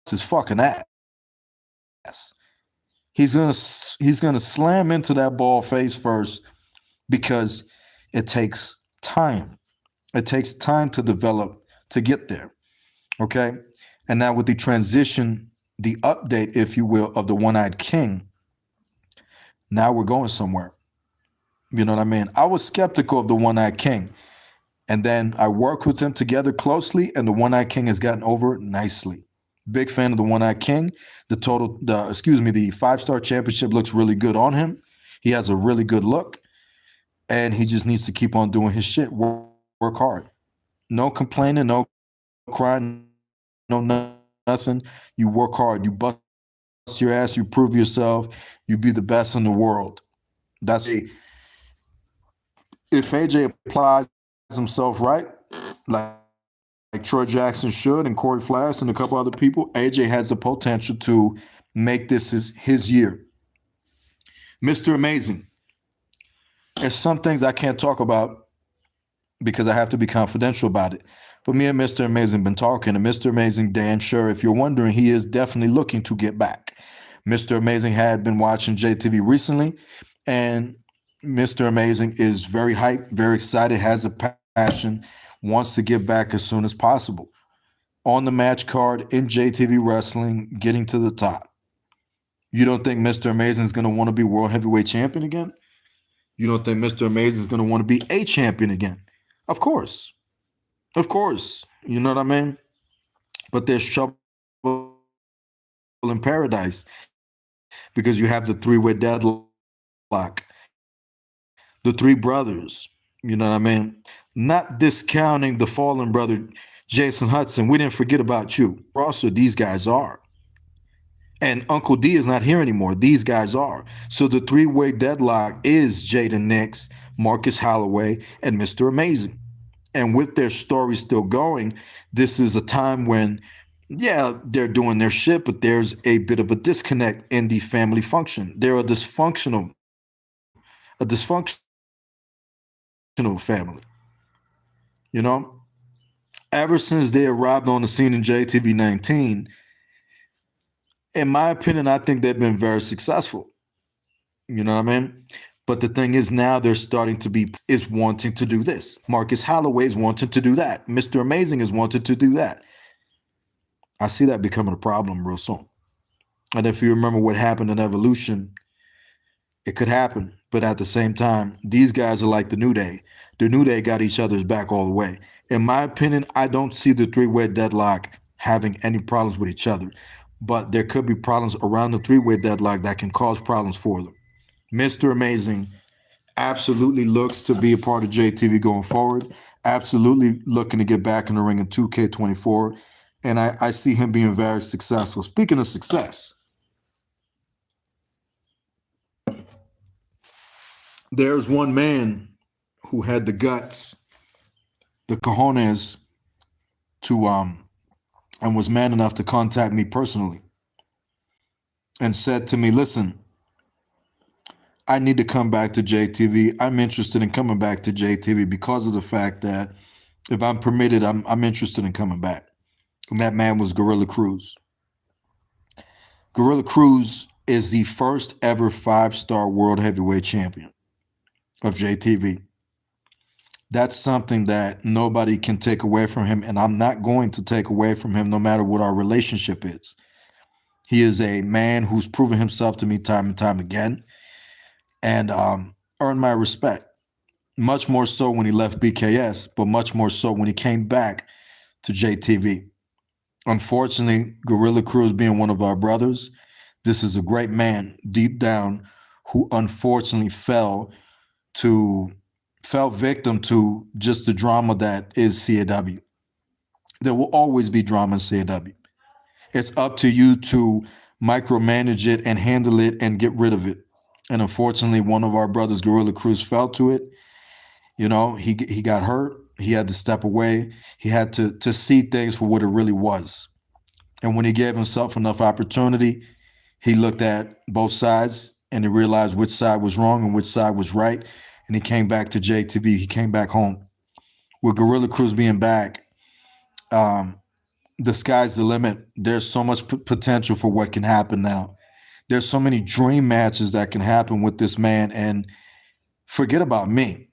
his fucking ass. He's going to slam into that ball face first, because it takes time. It takes time to develop to get there. Okay? And now with the transition, the update, if you will, of the One-Eyed King, now we're going somewhere. You know what I mean? I was skeptical of the One-Eyed King. And then I worked with him together closely, and the One-Eyed King has gotten over it nicely. Big fan of the One-Eyed King. The 5-star championship looks really good on him. He has a really good look, and he just needs to keep on doing his shit. Work hard. No complaining, no crying, no nothing. You work hard. You bust your ass. You prove yourself. You be the best in the world. That's it. If AJ applies himself right, like Troy Jackson should, and Corey Flash and a couple other people, AJ has the potential to make this his year. Mr. Amazing. There's some things I can't talk about because I have to be confidential about it. But me and Mr. Amazing been talking, and Mr. Amazing, Dan Sure, if you're wondering, he is definitely looking to get back. Mr. Amazing had been watching JTV recently, and Mr. Amazing is very hyped, very excited, has a passion, wants to get back as soon as possible. On the match card in JTV Wrestling, getting to the top. You don't think Mr. Amazing is going to want to be World Heavyweight Champion again? You don't think Mr. Amazing is going to want to be a champion again? Of course. Of course. You know what I mean? But there's trouble in paradise because you have the three-way deadlock. The three brothers, you know what I mean? Not discounting the fallen brother, Jason Hudson. We didn't forget about you. Also, these guys are. And Uncle D is not here anymore. These guys are. So the three-way deadlock is Jaden Nix, Marcus Holloway, and Mr. Amazing. And with their story still going, this is a time when, yeah, they're doing their shit, but there's a bit of a disconnect in the family function. They're a dysfunctional family. You know? Ever since they arrived on the scene in JTV 19, in my opinion, I think they've been very successful. You know what I mean? But the thing is, now they're starting to is wanting to do this. Marcus Holloway is wanting to do that. Mr. Amazing is wanting to do that. I see that becoming a problem real soon. And if you remember what happened in Evolution, it could happen. But at the same time, these guys are like the New Day. The New Day got each other's back all the way. In my opinion, I don't see the three-way deadlock having any problems with each other. But there could be problems around the three-way deadlock that can cause problems for them. Mr. Amazing absolutely looks to be a part of JTV going forward. Absolutely looking to get back in the ring in 2K24. And I see him being very successful. Speaking of success, there's one man who had the guts, the cojones to and was man enough to contact me personally and said to me, listen, I need to come back to JTV. I'm interested in coming back to JTV because of the fact that if I'm permitted, I'm interested in coming back. And that man was Gorilla Cruz. Gorilla Cruz is the first ever 5-star world heavyweight champion of JTV. That's something that nobody can take away from him, and I'm not going to take away from him no matter what our relationship is. He is a man who's proven himself to me time and time again and earned my respect. Much more so when he left BKS, but much more so when he came back to JTV. Unfortunately, Gorilla Cruz being one of our brothers, this is a great man deep down who unfortunately fell victim to just the drama that is CAW. There will always be drama in CAW. It's up to you to micromanage it and handle it and get rid of it. And unfortunately, one of our brothers, Gorilla Cruz, fell to it. You know, he got hurt. He had to step away. He had to see things for what it really was. And when he gave himself enough opportunity, he looked at both sides and he realized which side was wrong and which side was right. And he came back to JTV. He came back home. With Gorilla Cruz being back, the sky's the limit. There's so much potential for what can happen now. There's so many dream matches that can happen with this man. And forget about me.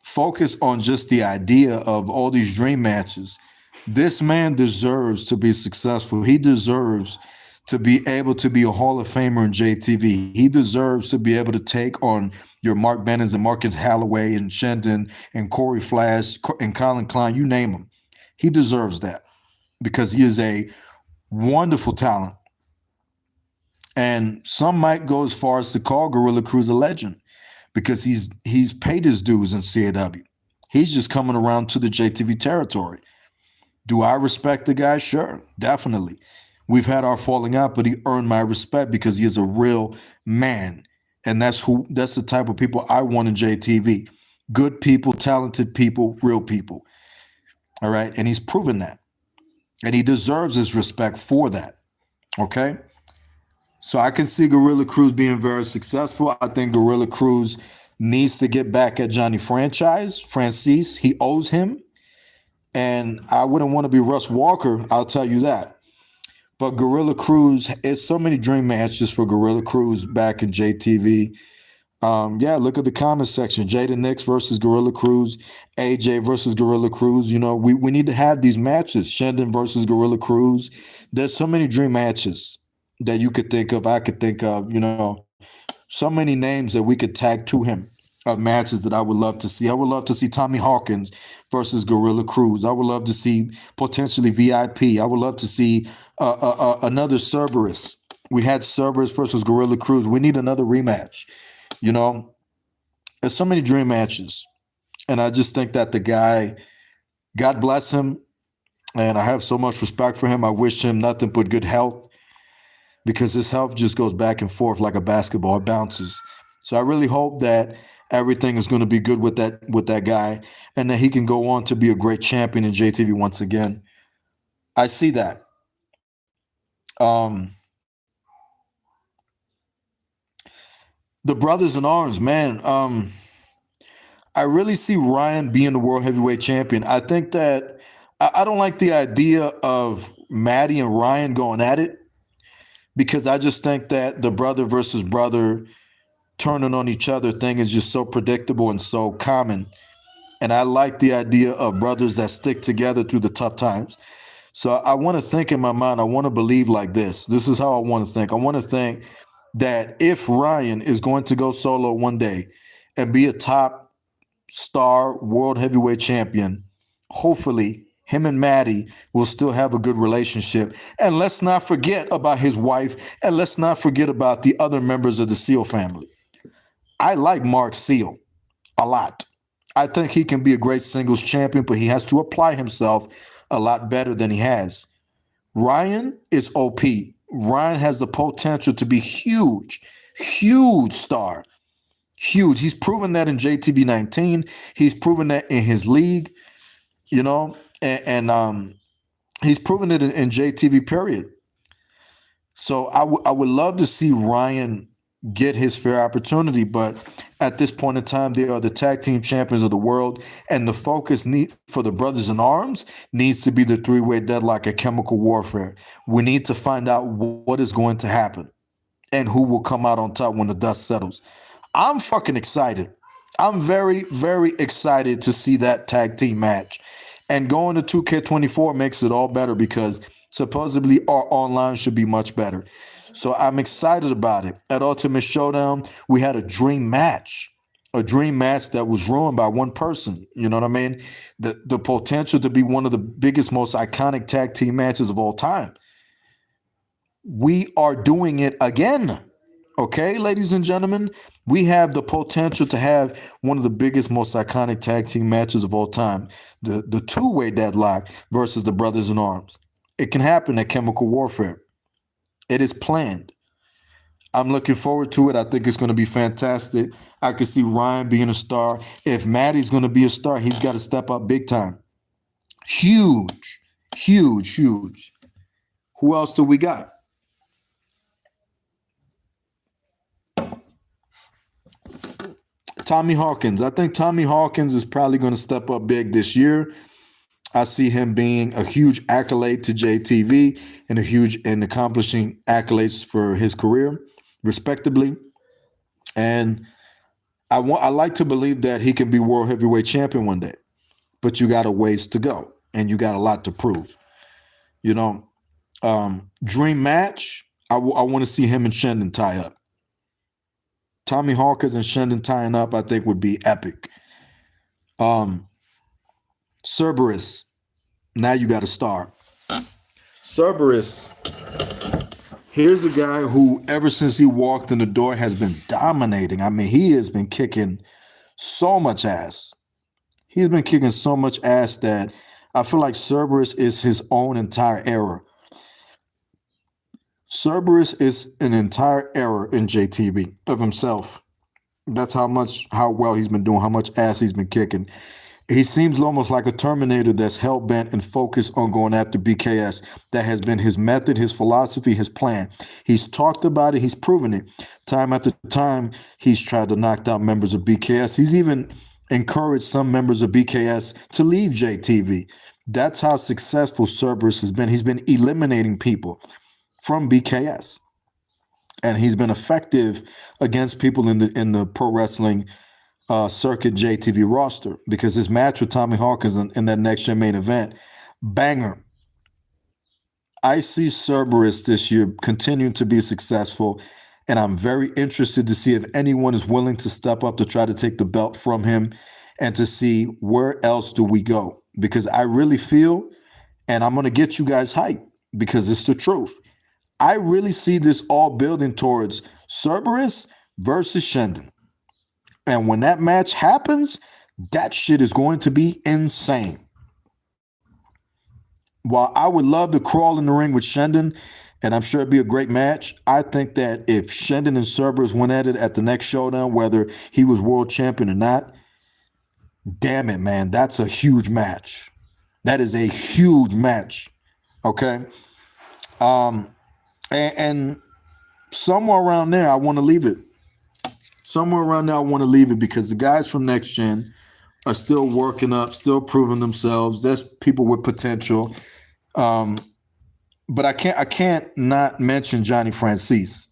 Focus on just the idea of all these dream matches. This man deserves to be successful. He deserves to be able to be a Hall of Famer in JTV. He deserves to be able to take on your Mark Bennons and Marcus Holloway and Shendon and Corey Flash and Colin Klein, you name him. He deserves that because he is a wonderful talent. And some might go as far as to call Gorilla Cruz a legend because he's paid his dues in CAW. He's just coming around to the JTV territory. Do I respect the guy? Sure, definitely. We've had our falling out, but he earned my respect because he is a real man. And that's the type of people I want in JTV. Good people, talented people, real people. All right. And he's proven that. And he deserves his respect for that. Okay. So I can see Gorilla Cruz being very successful. I think Gorilla Cruz needs to get back at Johnny Francis. He owes him. And I wouldn't want to be Russ Walker, I'll tell you that. But Gorilla Cruz, it's so many dream matches for Gorilla Cruz back in JTV. Look at the comment section. Jaden Nix versus Gorilla Cruz, AJ versus Gorilla Cruz. You know, we need to have these matches. Shendon versus Gorilla Cruz. There's so many dream matches that you could think of, I could think of, you know, so many names that we could tag to him of matches that I would love to see. I would love to see Tommy Hawkins versus Gorilla Cruz. I would love to see potentially VIP. I would love to see another Cerberus. We had Cerberus versus Gorilla Cruz. We need another rematch. You know, there's so many dream matches. And I just think that the guy, God bless him, and I have so much respect for him. I wish him nothing but good health because his health just goes back and forth like a basketball. It bounces. So I really hope that everything is going to be good with that guy and that he can go on to be a great champion in JTV once again. I see that. The brothers in arms, man. I really see Ryan being the world heavyweight champion. I think that I don't like the idea of Maddie and Ryan going at it because I just think that the brother versus brother turning on each other thing is just so predictable and so common. And I like the idea of brothers that stick together through the tough times. So I want to think in my mind, I want to believe like this. This is how I want to think. I want to think that if Ryan is going to go solo one day and be a top star world heavyweight champion, hopefully him and Maddie will still have a good relationship. And let's not forget about his wife, and let's not forget about the other members of the Seal family. I like Mark Seal a lot. I think he can be a great singles champion, but he has to apply himself a lot better than he has. Ryan is OP. Ryan has the potential to be huge star. Huge. He's proven that in JTV 19. He's proven that in his league, you know, and he's proven it in JTV period. So I would love to see Ryan get his fair opportunity. But at this point in time, they are the tag team champions of the world, and the focus for the Brothers in Arms needs to be the three-way deadlock at Chemical Warfare. We need to find out what is going to happen and who will come out on top when the dust settles. I'm fucking excited. I'm very, very excited to see that tag team match. And going to 2K24 makes it all better because supposedly our online should be much better. So I'm excited about it. At Ultimate Showdown, we had a dream match that was ruined by one person. You know what I mean? The potential to be one of the biggest, most iconic tag team matches of all time. We are doing it again. Okay, ladies and gentlemen, we have the potential to have one of the biggest, most iconic tag team matches of all time. The two-way deadlock versus the Brothers in Arms. It can happen at Chemical Warfare. It is planned. I'm looking forward to it. I think it's going to be fantastic. I could see Ryan being a star. If Maddie's going to be a star, he's got to step up big time. Huge, huge, huge. Who else do we got? Tommy Hawkins. I think Tommy Hawkins is probably going to step up big this year. I see him being a huge accolade to JTV and accomplishing accolades for his career, respectively. And I like to believe that he can be world heavyweight champion one day, but you got a ways to go and you got a lot to prove. You know, dream match. I want to see him and Shendon tie up. Tommy Hawkins and Shendon tying up, I think, would be epic. Cerberus. Now you got a star. Cerberus. Here's a guy who, ever since he walked in the door, has been dominating. I mean, he has been kicking so much ass. He's been kicking so much ass that I feel like Cerberus is his own entire era. Cerberus is an entire era in JTB of himself. That's how well he's been doing, how much ass he's been kicking. He seems almost like a Terminator that's hell-bent and focused on going after BKS. That has been his method, his philosophy, his plan. He's talked about it. He's proven it. Time after time, he's tried to knock down members of BKS. He's even encouraged some members of BKS to leave JTV. That's how successful Cerberus has been. He's been eliminating people from BKS. And he's been effective against people in the pro wrestling circuit JTV roster, because his match with Tommy Hawkins in that Next Gen main event, banger. I see Cerberus this year continuing to be successful, and I'm very interested to see if anyone is willing to step up to try to take the belt from him and to see where else do we go. Because I really feel, and I'm going to get you guys hyped because it's the truth, I really see this all building towards Cerberus versus Shendon. And when that match happens, that shit is going to be insane. While I would love to crawl in the ring with Shendon, and I'm sure it'd be a great match, I think that if Shendon and Cerberus went at it at the next showdown, whether he was world champion or not, damn it, man, that's a huge match. That is a huge match. Okay? And somewhere around there, I want to leave it. Somewhere around there, I want to leave it because the guys from Next Gen are still working up, still proving themselves. There's people with potential. But I can't not mention Johnny Francis.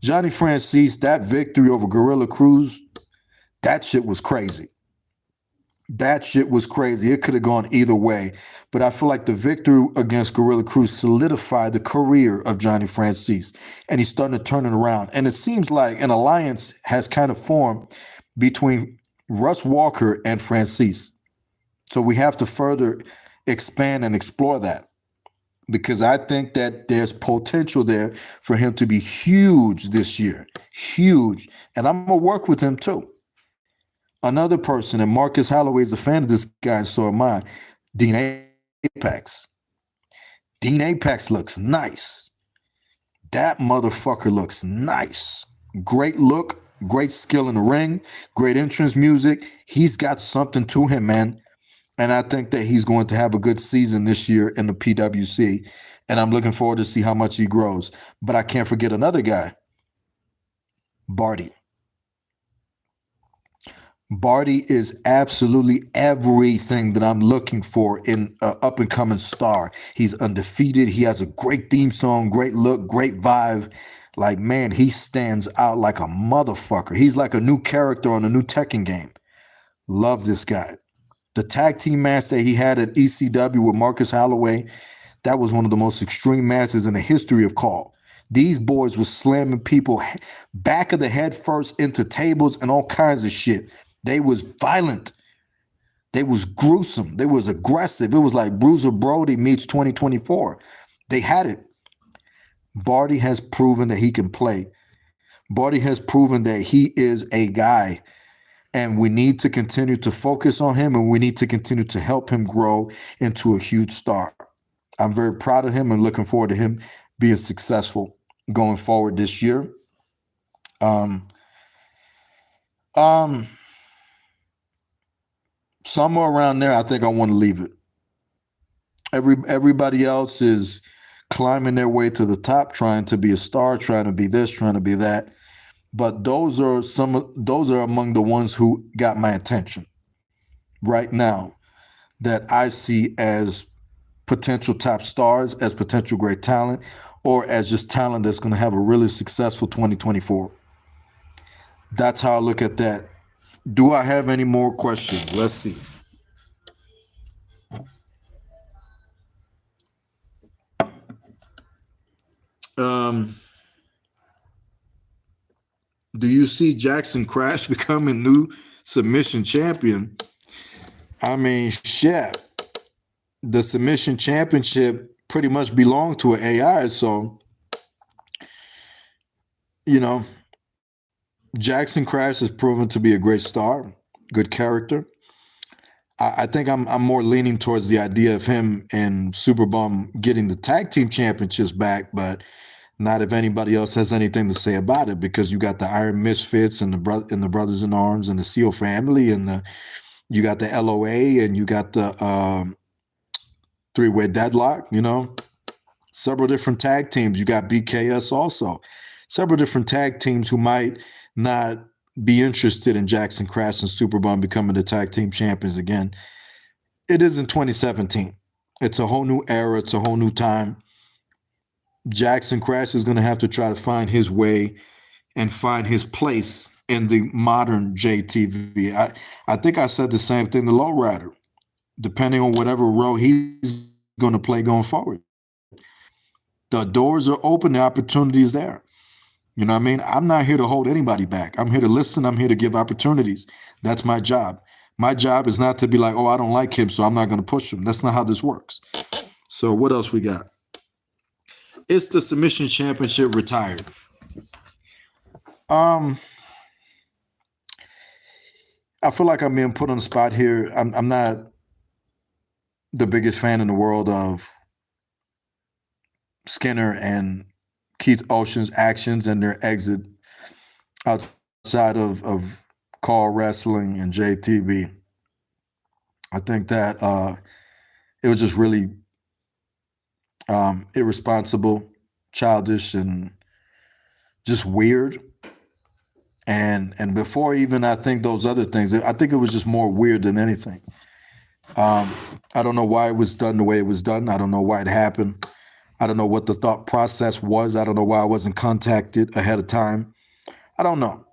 Johnny Francis, that victory over Gorilla Cruz, that shit was crazy. That shit was crazy. It could have gone either way. But I feel like the victory against Gorilla Cruz solidified the career of Johnny Francis. And he's starting to turn it around. And it seems like an alliance has kind of formed between Russ Walker and Francis. So we have to further expand and explore that. Because I think that there's potential there for him to be huge this year. Huge. And I'm going to work with him too. Another person, and Marcus Holloway is a fan of this guy, and so am I, Dean Apex. Dean Apex looks nice. That motherfucker looks nice. Great look, great skill in the ring, great entrance music. He's got something to him, man. And I think that he's going to have a good season this year in the PWC. And I'm looking forward to see how much he grows. But I can't forget another guy. Barty. Barty is absolutely everything that I'm looking for in an up-and-coming star. He's undefeated. He has a great theme song, great look, great vibe. Like, man, he stands out like a motherfucker. He's like a new character on a new Tekken game. Love this guy. The tag team match that he had at ECW with Marcus Holloway, that was one of the most extreme matches in the history of Call. These boys were slamming people back of the head first into tables and all kinds of shit. They was violent. They was gruesome. They was aggressive. It was like Bruiser Brody meets 2024. They had it. Barty has proven that he can play. Barty has proven that he is a guy. And we need to continue to focus on him, and we need to continue to help him grow into a huge star. I'm very proud of him and looking forward to him being successful going forward this year. Somewhere around there, I think I want to leave it. Everybody else is climbing their way to the top, trying to be a star, trying to be this, trying to be that. But those are among the ones who got my attention right now that I see as potential top stars, as potential great talent, or as just talent that's going to have a really successful 2024. That's how I look at that. Do I have any more questions? Let's see. Do you see Jackson Crash becoming new submission champion? I mean, shit. The submission championship pretty much belonged to an AI, so Jackson Crash has proven to be a great star, good character. I think I'm more leaning towards the idea of him and Superbum getting the tag team championships back, but not if anybody else has anything to say about it, because you got the Iron Misfits and the Brothers in Arms and the Seal family, and you got the LOA, and you got the Three-Way Deadlock. Several different tag teams. You got BKS also. Several different tag teams who might not be interested in Jackson Crash and Superbum becoming the tag team champions again. It is in 2017. It's a whole new era. It's a whole new time. Jackson Crash is going to have to try to find his way and find his place in the modern JTV. I think I said the same thing to Lowrider. Depending on whatever role he's going to play going forward, the doors are open. The opportunity is there. You know what I mean? I'm not here to hold anybody back. I'm here to listen. I'm here to give opportunities. That's my job. My job is not to be like, oh, I don't like him, so I'm not going to push him. That's not how this works. So what else we got? It's the submission championship retired. I feel like I'm being put on the spot here. I'm not the biggest fan in the world of Skinner and Keith Ocean's actions and their exit outside of Call Wrestling and JTV. I think that it was just really irresponsible, childish, and just weird. And before even I think those other things, I think it was just more weird than anything. I don't know why it was done the way it was done. I don't know why it happened. I don't know what the thought process was. I don't know why I wasn't contacted ahead of time. I don't know.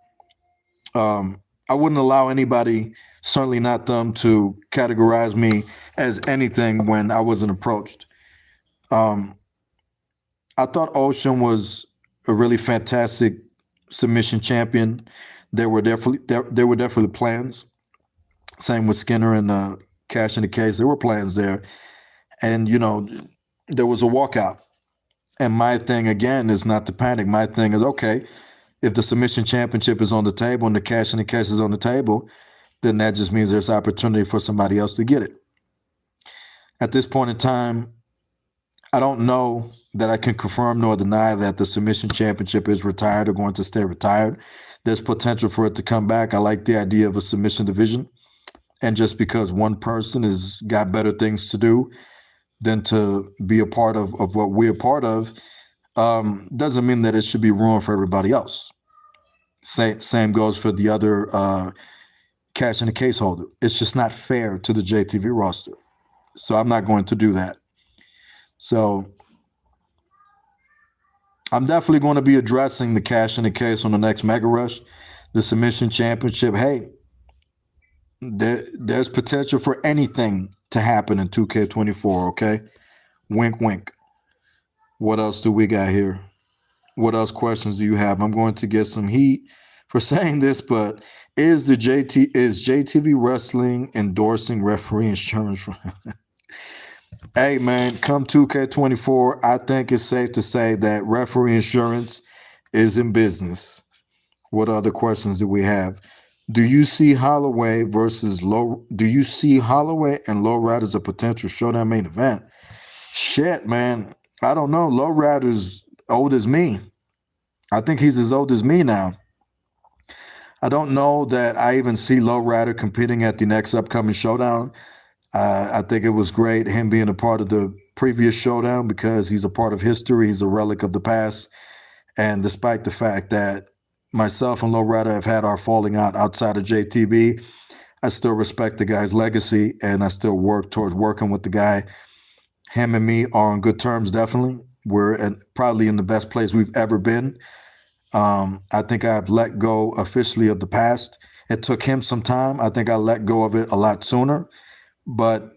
I wouldn't allow anybody, certainly not them, to categorize me as anything when I wasn't approached. I thought Ocean was a really fantastic submission champion. There were definitely plans. Same with Skinner and Cash in the Case. There were plans there. And, there was a walkout. And my thing, again, is not to panic. My thing is, okay, if the submission championship is on the table and the Cash in the Case is on the table, then that just means there's opportunity for somebody else to get it. At this point in time, I don't know that I can confirm nor deny that the submission championship is retired or going to stay retired. There's potential for it to come back. I like the idea of a submission division. And just because one person has got better things to do than to be a part of what we're part of, doesn't mean that it should be ruined for everybody else. Same goes for the other cash in the case holder. It's just not fair to the JTV roster. So I'm not going to do that. So I'm definitely going to be addressing the cash in the case on the next Mega Rush, the submission championship. Hey, there's potential for anything to happen in 2K24, okay? Wink, wink. What else do we got here? What else questions do you have? I'm going to get some heat for saying this, but is JTV Wrestling endorsing referee insurance? Hey, man, come 2K24, I think it's safe to say that referee insurance is in business. What other questions do we have? Do you see Holloway and Lowrider as a potential showdown main event? Shit, man. I don't know. Lowrider's old as me. I think he's as old as me now. I don't know that I even see Lowrider competing at the next upcoming showdown. I think it was great him being a part of the previous showdown because he's a part of history. He's a relic of the past. And despite the fact that myself and Lowrider have had our falling out outside of JTB, I still respect the guy's legacy and I still work towards working with the guy. Him and me are on good terms, definitely. We're probably in the best place we've ever been. I think I've let go officially of the past. It took him some time. I think I let go of it a lot sooner. But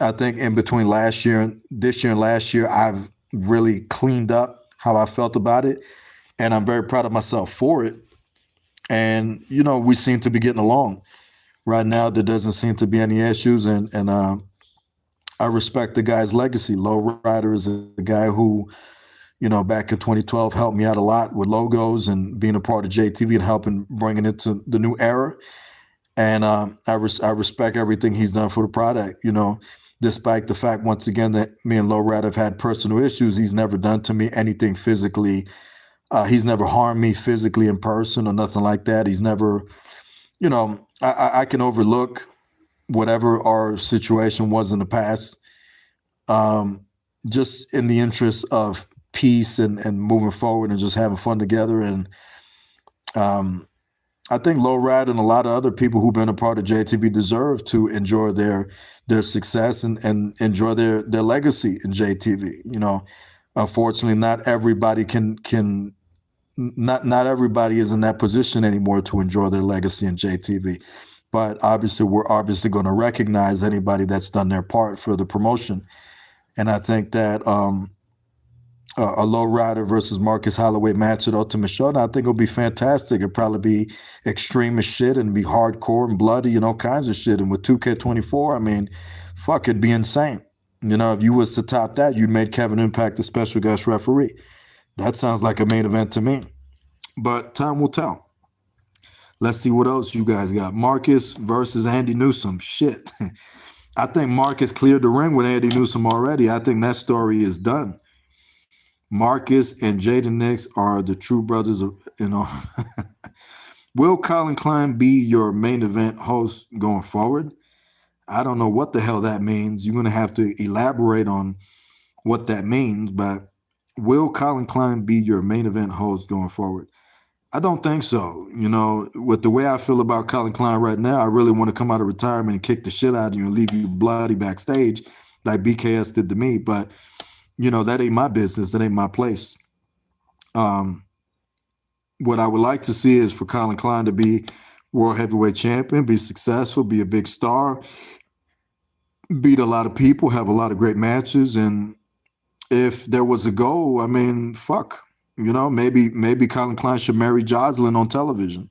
I think in between this year and last year, I've really cleaned up how I felt about it. And I'm very proud of myself for it. And, we seem to be getting along. Right now, there doesn't seem to be any issues. And I respect the guy's legacy. Lowrider is a guy who, back in 2012 helped me out a lot with logos and being a part of JTV and helping bringing it to the new era. And I respect everything he's done for the product, despite the fact, once again, that me and Lowrider have had personal issues. He's never done to me anything physically. He's never harmed me physically in person or nothing like that. He's never, I can overlook whatever our situation was in the past, just in the interest of peace and moving forward and just having fun together. And I think Lowrider and a lot of other people who've been a part of JTV deserve to enjoy their success and enjoy their legacy in JTV. Unfortunately, not everybody not everybody is in that position anymore to enjoy their legacy in JTV. But obviously, we're going to recognize anybody that's done their part for the promotion. And I think that a Lowrider versus Marcus Holloway match at Ultimate Showdown, I think it'll be fantastic. It'll probably be extreme as shit and be hardcore and bloody and all kinds of shit. And with 2K24, I mean, fuck, it'd be insane. If you was to top that, you made Kevin Impact the special guest referee. That sounds like a main event to me. But time will tell. Let's see what else you guys got. Marcus versus Andy Newsom. Shit. I think Marcus cleared the ring with Andy Newsom already. I think that story is done. Marcus and Jaden Nix are the true brothers of, Will Colin Klein be your main event host going forward? I don't know what the hell that means. You're going to have to elaborate on what that means, but will Colin Klein be your main event host going forward? I don't think so. With the way I feel about Colin Klein right now, I really want to come out of retirement and kick the shit out of you and leave you bloody backstage like BKS did to me. But, that ain't my business. That ain't my place. What I would like to see is for Colin Klein to be world heavyweight champion, be successful, be a big star, beat a lot of people, have a lot of great matches. And if there was a goal, I mean, fuck. Maybe Colin Klein should marry Jocelyn on television.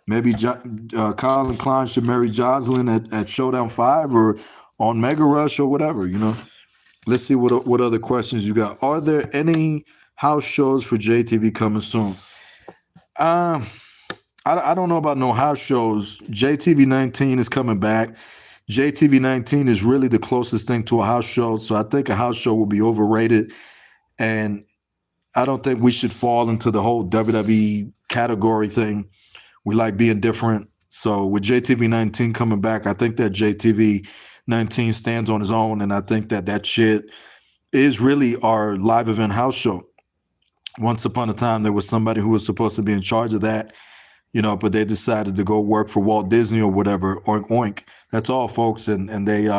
Maybe Colin Klein should marry Jocelyn at Showdown 5 or on Mega Rush or whatever, Let's see what other questions you got. Are there any house shows for JTV coming soon? I don't know about no house shows. JTV 19 is coming back. JTV 19 is really the closest thing to a house show, so I think a house show will be overrated. And I don't think we should fall into the whole WWE category thing. We like being different. So with JTV 19 coming back, I think that JTV 19 stands on its own, and I think that shit is really our live event house show. Once upon a time, there was somebody who was supposed to be in charge of that, but they decided to go work for Walt Disney or whatever. Oink oink. That's all, folks. And they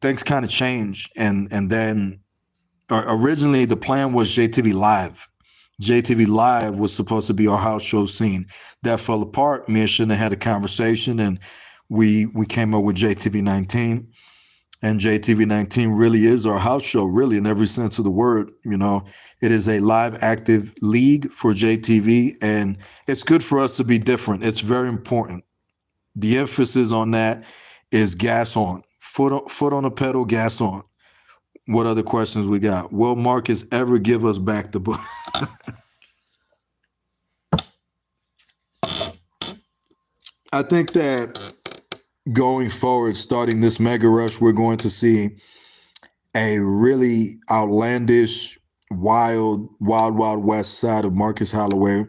things kind of changed, and then originally the plan was JTV Live. JTV Live was supposed to be our house show scene. That fell apart. Me and Shannon had a conversation, and we came up with JTV 19. And JTV 19 really is our house show, really, in every sense of the word. It is a live active league for JTV, and it's good for us to be different. It's very important. The emphasis on that is gas on, foot on the pedal, gas on. What other questions we got? Will Marcus ever give us back the book? I think that going forward, starting this mega rush, we're going to see a really outlandish, wild west side of Marcus Holloway.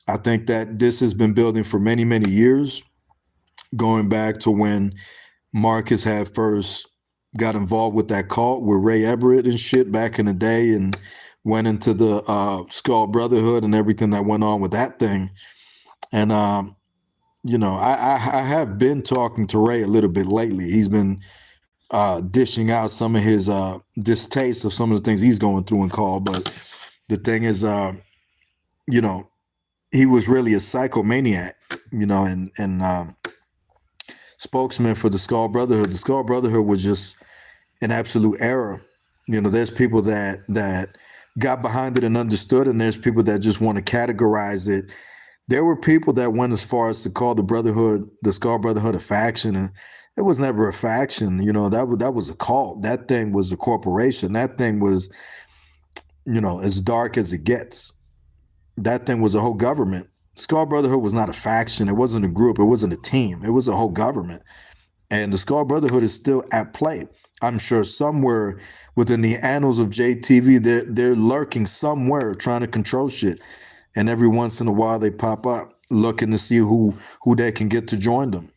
I think that this has been building for many, many years, going back to when Marcus had first got involved with that cult with Ray Everett and shit back in the day, and went into the Skull Brotherhood and everything that went on with that thing. And I have been talking to Ray a little bit lately. He's been dishing out some of his distaste of some of the things he's going through in call. But the thing is, he was really a psychomaniac, and spokesman for the Skull Brotherhood. The Skull Brotherhood was just an absolute error. There's people that got behind it and understood, and there's people that just want to categorize it. There were people that went as far as to call the Skull Brotherhood, a faction, and it was never a faction. That was a cult. That thing was a corporation. That thing was, as dark as it gets. That thing was a whole government. Skull Brotherhood was not a faction. It wasn't a group. It wasn't a team. It was a whole government. And the Skull Brotherhood is still at play. I'm sure somewhere within the annals of JTV, they're lurking somewhere trying to control shit. And every once in a while they pop up looking to see who they can get to join them,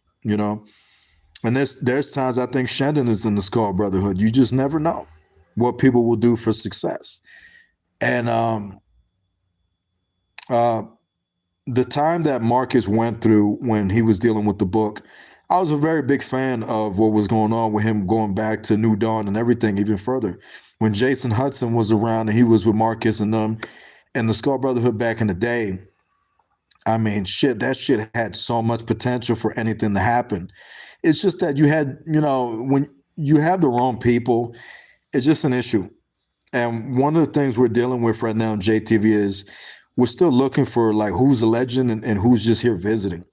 And there's times I think Shandon is in the Skull Brotherhood. You just never know what people will do for success. And the time that Marcus went through when he was dealing with the book, I was a very big fan of what was going on with him going back to New Dawn and everything even further. When Jason Hudson was around and he was with Marcus and them and the Skull Brotherhood back in the day, I mean, that shit had so much potential for anything to happen. It's just that you had, when you have the wrong people, it's just an issue. And one of the things we're dealing with right now in JTV is we're still looking for like who's a legend and who's just here visiting.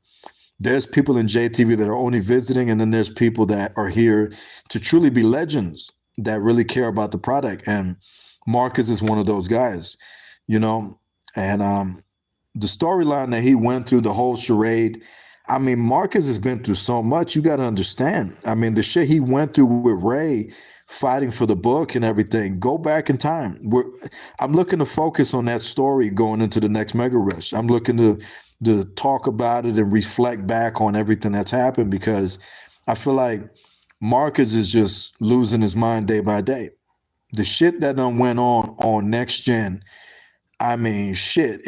There's people in JTV that are only visiting, and then there's people that are here to truly be legends that really care about the product. And Marcus is one of those guys, and the storyline that he went through, the whole charade, I mean, Marcus has been through so much. You got to understand. I mean, the shit he went through with Ray, fighting for the book and everything, go back in time. I'm looking to focus on that story going into the next Mega Rush. I'm looking to talk about it and reflect back on everything that's happened, because I feel like Marcus is just losing his mind day by day. The shit that done went on Next Gen, I mean, shit.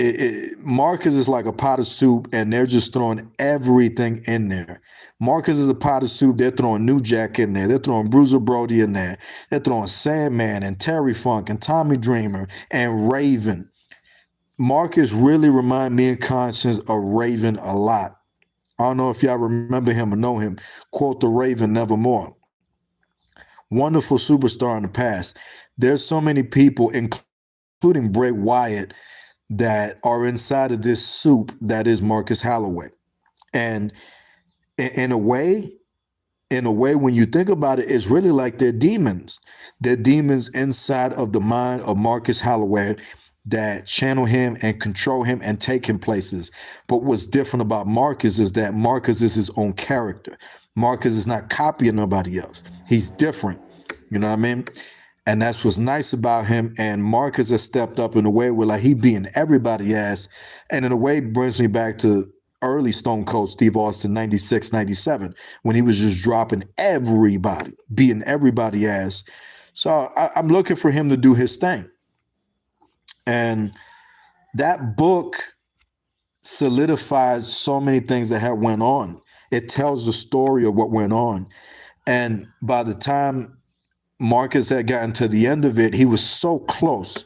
Marcus is like a pot of soup, and they're just throwing everything in there. Marcus is a pot of soup. They're throwing New Jack in there. They're throwing Bruiser Brody in there. They're throwing Sandman and Terry Funk and Tommy Dreamer and Raven. Marcus really remind me in Conscience of Raven a lot. I don't know if y'all remember him or know him. Quote the Raven nevermore. Wonderful superstar in the past. There's so many people, including Bray Wyatt, that are inside of this soup that is Marcus Holloway. And in a way, when you think about it, it's really like they're demons. They're demons inside of the mind of Marcus Holloway that channel him and control him and take him places. But what's different about Marcus is that Marcus is his own character. Marcus is not copying nobody else. He's different. You know what I mean? And that's what's nice about him. And Marcus has stepped up in a way where like he being everybody ass. And in a way brings me back to early Stone Cold Steve Austin, 96, 97, when he was just dropping everybody, beating everybody ass. So I'm looking for him to do his thing. And that book solidifies so many things that had went on. It tells the story of what went on. And by the time Marcus had gotten to the end of it, he was so close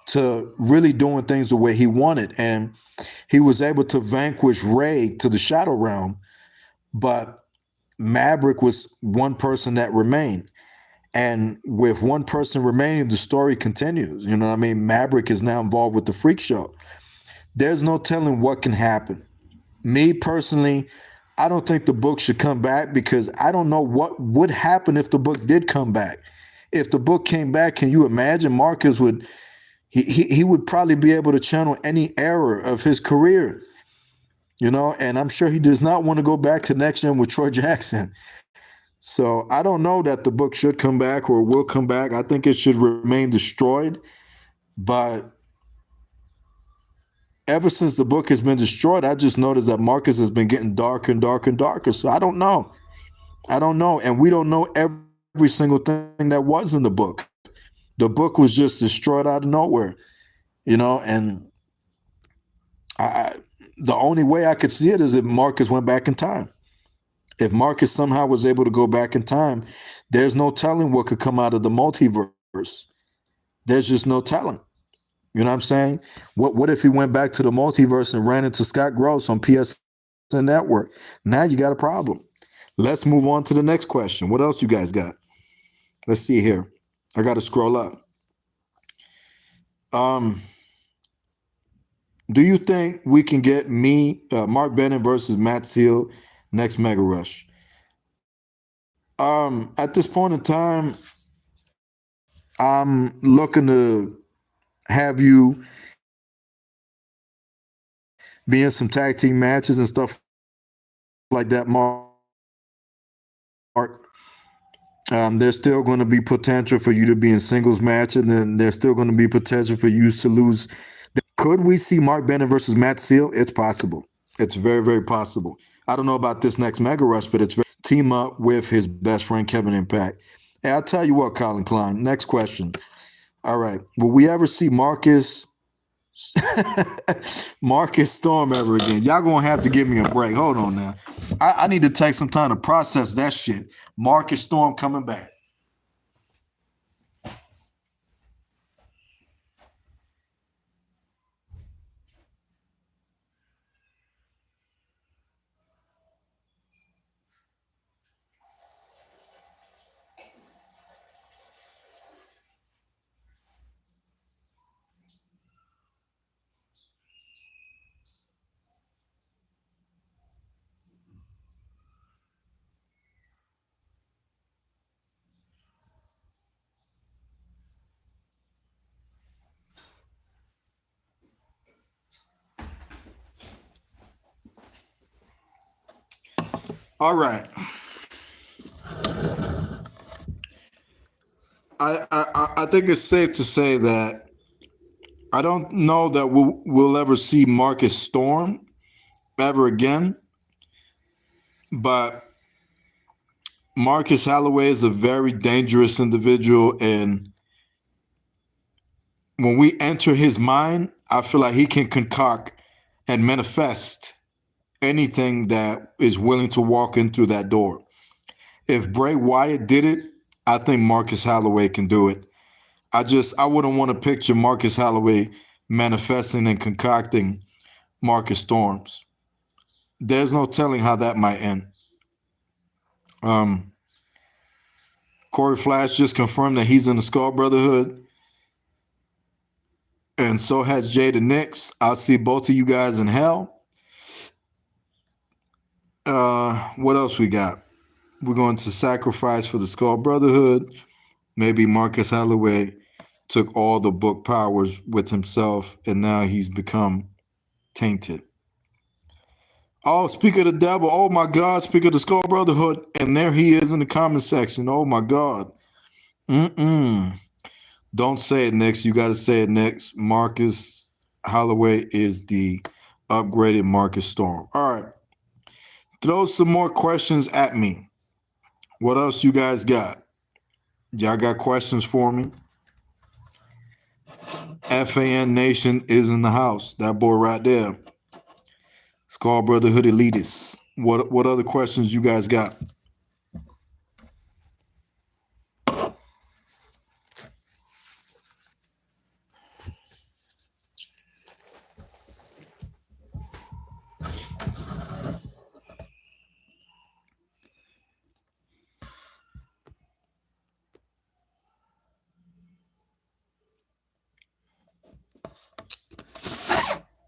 to really doing things the way he wanted. And he was able to vanquish Ray to the Shadow Realm. But Maverick was one person that remained. And with one person remaining, the story continues. You know what I mean? Maverick is now involved with the Freak Show. There's no telling what can happen. Me personally, I don't think the book should come back because I don't know what would happen if the book did come back. If the book came back, can you imagine Marcus would he would probably be able to channel any era of his career, you know, and I'm sure he does not want to go back to Next Gen with Troy Jackson. So I don't know that the book should come back or will come back. I think it should remain destroyed. But ever since the book has been destroyed, I just noticed that Marcus has been getting darker and darker and darker. So I don't know. And we don't know every single thing that was in the book. The book was just destroyed out of nowhere, you know, and the only way I could see it is if Marcus went back in time. If Marcus somehow was able to go back in time, there's no telling what could come out of the multiverse. There's just no telling. You know what I'm saying? What if he went back to the multiverse and ran into Scott Gross on PSN Network? Now you got a problem. Let's move on to the next question. What else you guys got? Let's see here. I got to scroll up. Do you think we can get Mark Bennett versus Matt Seal next Mega Rush? At this point in time, I'm looking to have you be in some tag team matches and stuff like that, Mark. There's still going to be potential for you to be in singles match, and then there's still going to be potential for you to lose. Could we see Mark Bennett versus Matt Seal? It's possible. It's very, very possible. I don't know about this next Mega Rush, but it's very team up with his best friend Kevin Impact. Hey, I'll tell you what, Colin Klein. Next question. All right. Will we ever see Marcus Storm ever again? Y'all gonna have to give me a break. Hold on now. I need to take some time to process that shit. Marcus Storm coming back. All right. I think it's safe to say that I don't know that we'll ever see Marcus Storm ever again, but Marcus Holloway is a very dangerous individual, and when we enter his mind, I feel like he can concoct and manifest anything that is willing to walk in through that door. If Bray Wyatt did it, I think Marcus Holloway can do it. I wouldn't want to picture Marcus Holloway manifesting and concocting Marcus Storms. There's no telling how that might end. Corey Flash just confirmed that he's in the Skull Brotherhood. And so has Jada Nix. I'll see both of you guys in hell. What else we got? We're going to sacrifice for the Skull Brotherhood. Maybe Marcus Holloway took all the book powers with himself, and now he's become tainted. Oh, speak of the devil. Oh, my God. Speak of the Skull Brotherhood. And there he is in the comment section. Oh, my God. Don't say it next. You got to say it next. Marcus Holloway is the upgraded Marcus Storm. All right. Throw some more questions at me. What else you guys got? Y'all got questions for me? FAN Nation is in the house. That boy right there. Skull Brotherhood Elitist. What other questions you guys got?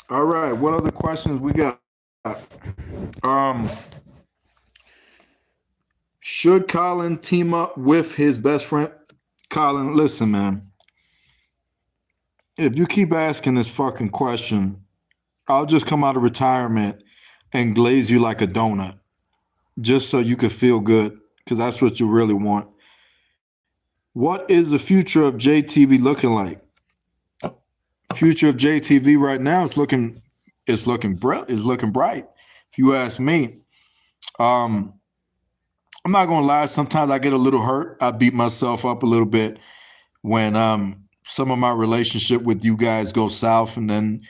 All right, what other questions we got? Um, should Colin team up with his best friend? Colin, listen, man. If you keep asking this fucking question, I'll just come out of retirement and glaze you like a donut, just so you could feel good, because that's what you really want. What is the future of JTV looking like? Future of JTV right now is looking bright. If you ask me, I'm not gonna lie. Sometimes I get a little hurt. I beat myself up a little bit when some of my relationship with you guys go south, and then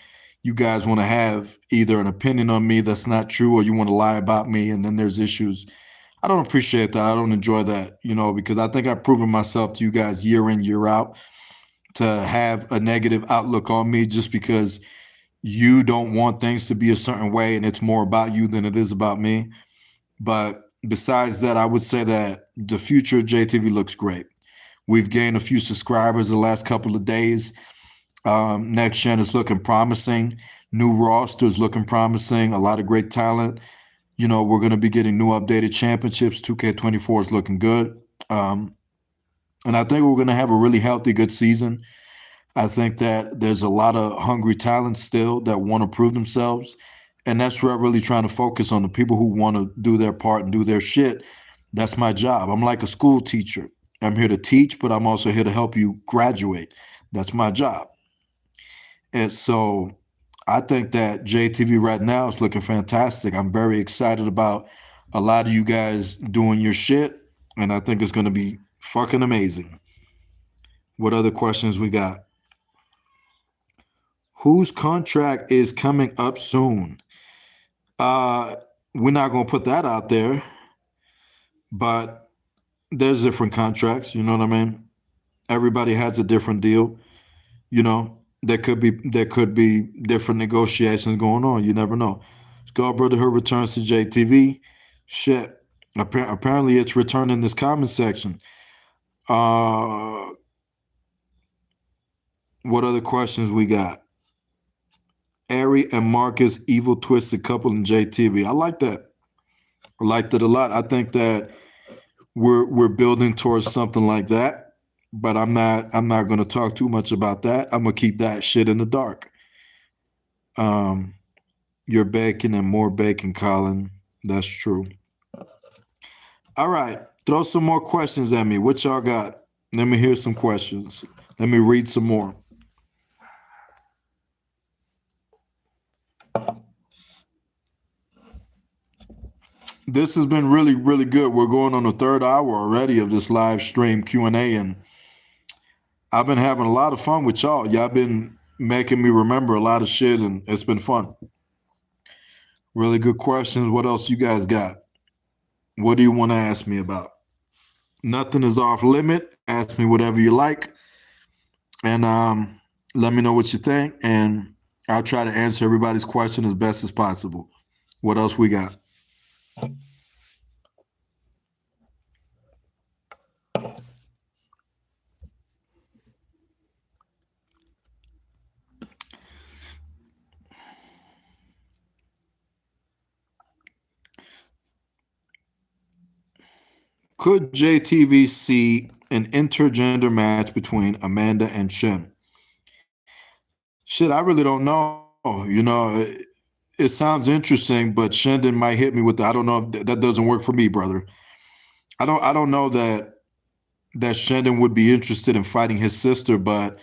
you guys want to have either an opinion on me that's not true, or you want to lie about me, and then there's issues. I don't appreciate that. I don't enjoy that, because I think I've proven myself to you guys year in, year out to have a negative outlook on me just because you don't want things to be a certain way and it's more about you than it is about me. But besides that, I would say that the future of JTV looks great. We've gained a few subscribers the last couple of days. Next gen is looking promising. New roster is looking promising. A lot of great talent. We're going to be getting new updated championships. 2K24 is looking good. And I think we're going to have a really healthy, good season. I think that there's a lot of hungry talent still that want to prove themselves. And that's where I'm really trying to focus on the people who want to do their part and do their shit. That's my job. I'm like a school teacher. I'm here to teach, but I'm also here to help you graduate. That's my job. And so I think that JTV right now is looking fantastic. I'm very excited about a lot of you guys doing your shit. And I think it's going to be fucking amazing. What other questions we got? Whose contract is coming up soon? We're not going to put that out there, but there's different contracts. You know what I mean? Everybody has a different deal. There could be different negotiations going on. You never know. Skull Brotherhood returns to JTV. Shit. Apparently it's returned in this comment section. What other questions we got? Ari and Marcus, evil twisted couple in JTV. I like that. I liked it a lot. I think that we're building towards something like that, but I'm not going to talk too much about that. I'm gonna keep that shit in the dark. You're baking and more bacon, Colin. That's true. All right, throw some more questions at me. What y'all got? Let me hear some questions. Let me read some more. This has been really, really good. We're going on the third hour already of this live stream Q&A, and I've been having a lot of fun with y'all. Y'all been making me remember a lot of shit, and it's been fun. Really good questions. What else you guys got? What do you want to ask me about? Nothing is off limit. Ask me whatever you like, and let me know what you think, and I'll try to answer everybody's question as best as possible. What else we got? Could JTV see an intergender match between Amanda and Shen? Shit, I really don't know. It sounds interesting, but Shendon might hit me with I don't know if that doesn't work for me, brother. I don't know that Shendon would be interested in fighting his sister, but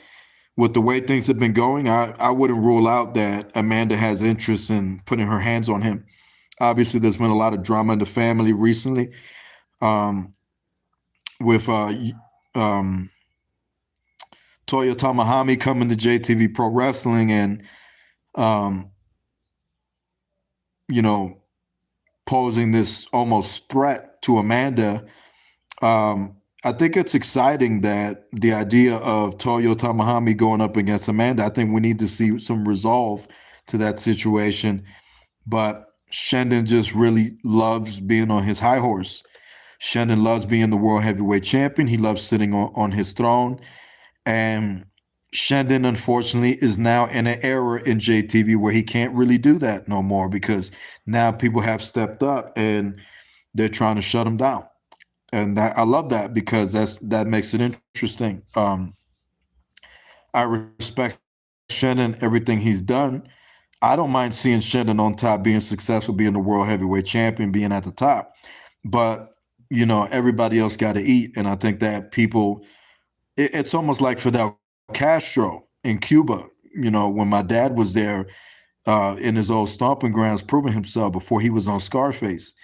with the way things have been going, I wouldn't rule out that Amanda has interest in putting her hands on him. Obviously, there's been a lot of drama in the family recently. With Toyo Tamahami coming to JTV Pro Wrestling and, um, you know, posing this almost threat to Amanda. I think it's exciting that the idea of Toyo Tamahami going up against Amanda, I think we need to see some resolve to that situation. But Shendon just really loves being on his high horse. Shendon loves being the world heavyweight champion. He loves sitting on his throne. And Shendon, unfortunately, is now in an era in JTV where he can't really do that no more because now people have stepped up and they're trying to shut him down. And I love that because that makes it interesting. I respect Shendon, everything he's done. I don't mind seeing Shendon on top, being successful, being the world heavyweight champion, being at the top. But, everybody else got to eat. And I think that people, it's almost like Fidel Castro in Cuba, when my dad was there in his old stomping grounds, proving himself before he was on Scarface.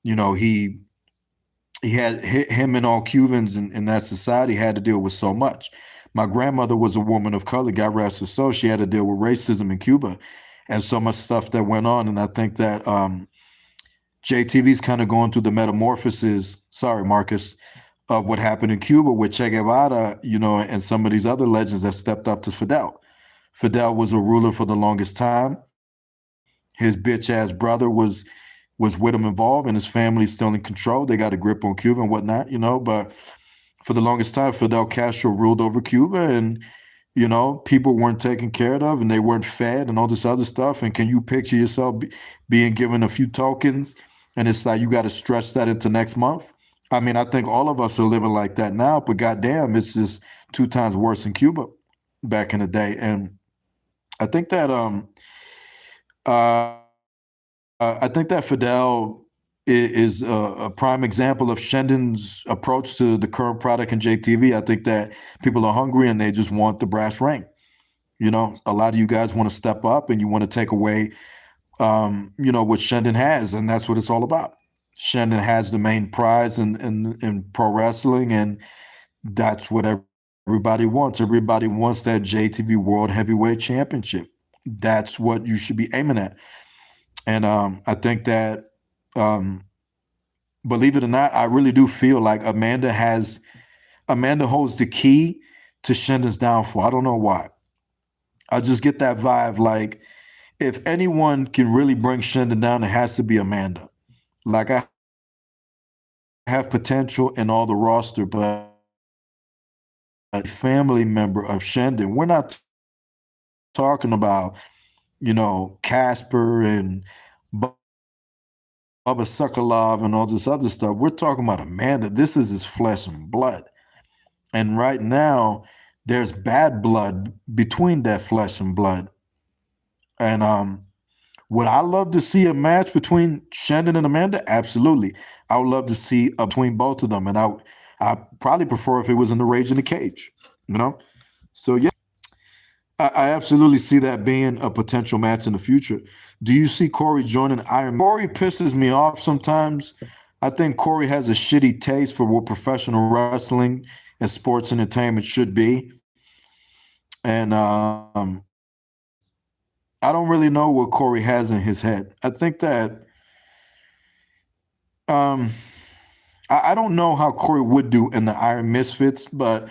He had him and all Cubans in that society had to deal with so much. My grandmother was a woman of color, God rest her soul. She had to deal with racism in Cuba and so much stuff that went on. And I think that JTV's kind of going through the metamorphosis, sorry, Marcus, of what happened in Cuba with Che Guevara, and some of these other legends that stepped up to Fidel. Fidel was a ruler for the longest time. His bitch ass brother was with him involved, and his family's still in control. They got a grip on Cuba and whatnot, but for the longest time, Fidel Castro ruled over Cuba, and people weren't taken care of, and they weren't fed, and all this other stuff. And can you picture yourself being given a few tokens, and it's like you got to stretch that into next month? I mean, I think all of us are living like that now, but goddamn, it's just 2 times worse in Cuba back in the day. And I think that I think that Fidel is a prime example of Shendon's approach to the current product in JTV. I think that people are hungry and they just want the brass ring. A lot of you guys want to step up and you want to take away, what Shendon has, and that's what it's all about. Shendon has the main prize in pro wrestling, and that's what everybody wants. Everybody wants that JTV World Heavyweight Championship. That's what you should be aiming at. And I think that, believe it or not, I really do feel like Amanda holds the key to Shendon's downfall. I don't know why. I just get that vibe. Like, if anyone can really bring Shendon down, it has to be Amanda. Like, I have potential in all the roster, but a family member of Shendon, we're not talking about, Casper and Bubba Sokolov and all this other stuff. We're talking about Amanda. This is his flesh and blood. And right now, there's bad blood between that flesh and blood. And would I love to see a match between Shendon and Amanda? Absolutely. I would love to see between both of them. And I probably prefer if it was in the Rage in the Cage, So, yeah. I absolutely see that being a potential match in the future. Do you see Corey joining Iron Man? Corey pisses me off sometimes. I think Corey has a shitty taste for what professional wrestling and sports entertainment should be. And I don't really know what Corey has in his head. I think that I don't know how Corey would do in the Iron Misfits, but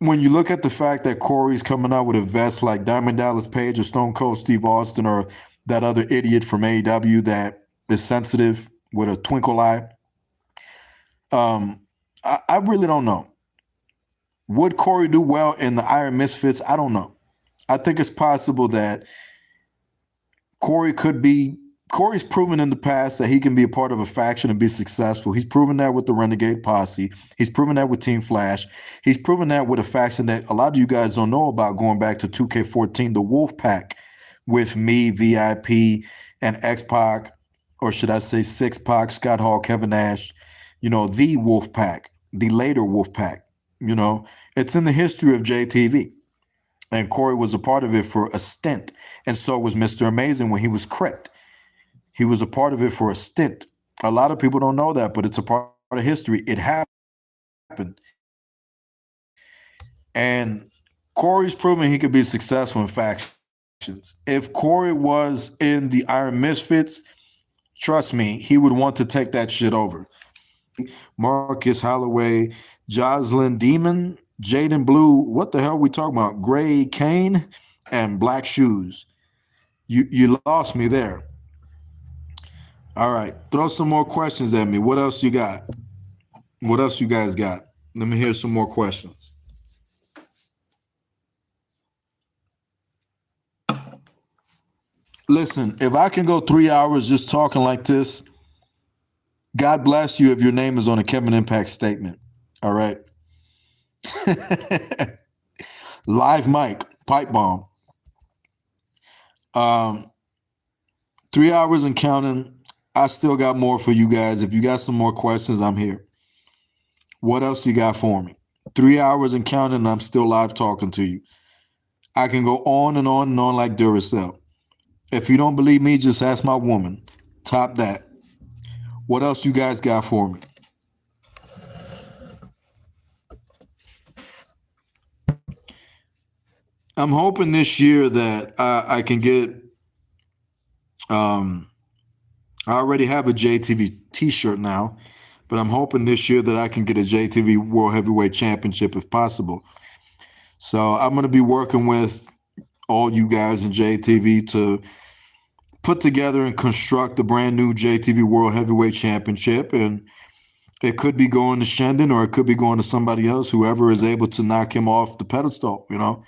when you look at the fact that Corey's coming out with a vest like Diamond Dallas Page or Stone Cold Steve Austin or that other idiot from AEW that is sensitive with a twinkle eye, I really don't know. Would Corey do well in the Iron Misfits? I don't know. I think it's possible that Corey's proven in the past that he can be a part of a faction and be successful. He's proven that with the Renegade Posse. He's proven that with Team Flash. He's proven that with a faction that a lot of you guys don't know about, going back to 2K14, the Wolf Pack, with me, VIP, and X-Pac, or should I say Six-Pac, Scott Hall, Kevin Nash, the Wolf Pack, the later Wolf Pack. It's in the history of JTV. And Corey was a part of it for a stint. And so was Mr. Amazing when he was Crypt. He was a part of it for a stint. A lot of people don't know that, but it's a part of history. It happened. And Corey's proven he could be successful in factions. If Corey was in the Iron Misfits, trust me, he would want to take that shit over. Marcus Holloway, Jocelyn Demon, Jaden Blue, what the hell are we talking about? Gray Kane and Black Shoes. You lost me there. All right, throw some more questions at me. What else you got? What else you guys got? Let me hear some more questions. Listen, if I can go 3 hours just talking like this, God bless you if your name is on a Kevin Impact statement. All right. Live mic, pipe bomb. 3 hours and counting. I still got more for you guys. If you got some more questions, I'm here. What else you got for me? 3 hours and counting, and I'm still live talking to you. I can go on and on and on like Duracell. If you don't believe me, just ask my woman. Top that. What else you guys got for me? I'm hoping this year that I can get. I already have a JTV T-shirt now, but I'm hoping this year that I can get a JTV World Heavyweight Championship if possible. So I'm going to be working with all you guys in JTV to put together and construct the brand new JTV World Heavyweight Championship, and it could be going to Shendon or it could be going to somebody else, whoever is able to knock him off the pedestal, you know.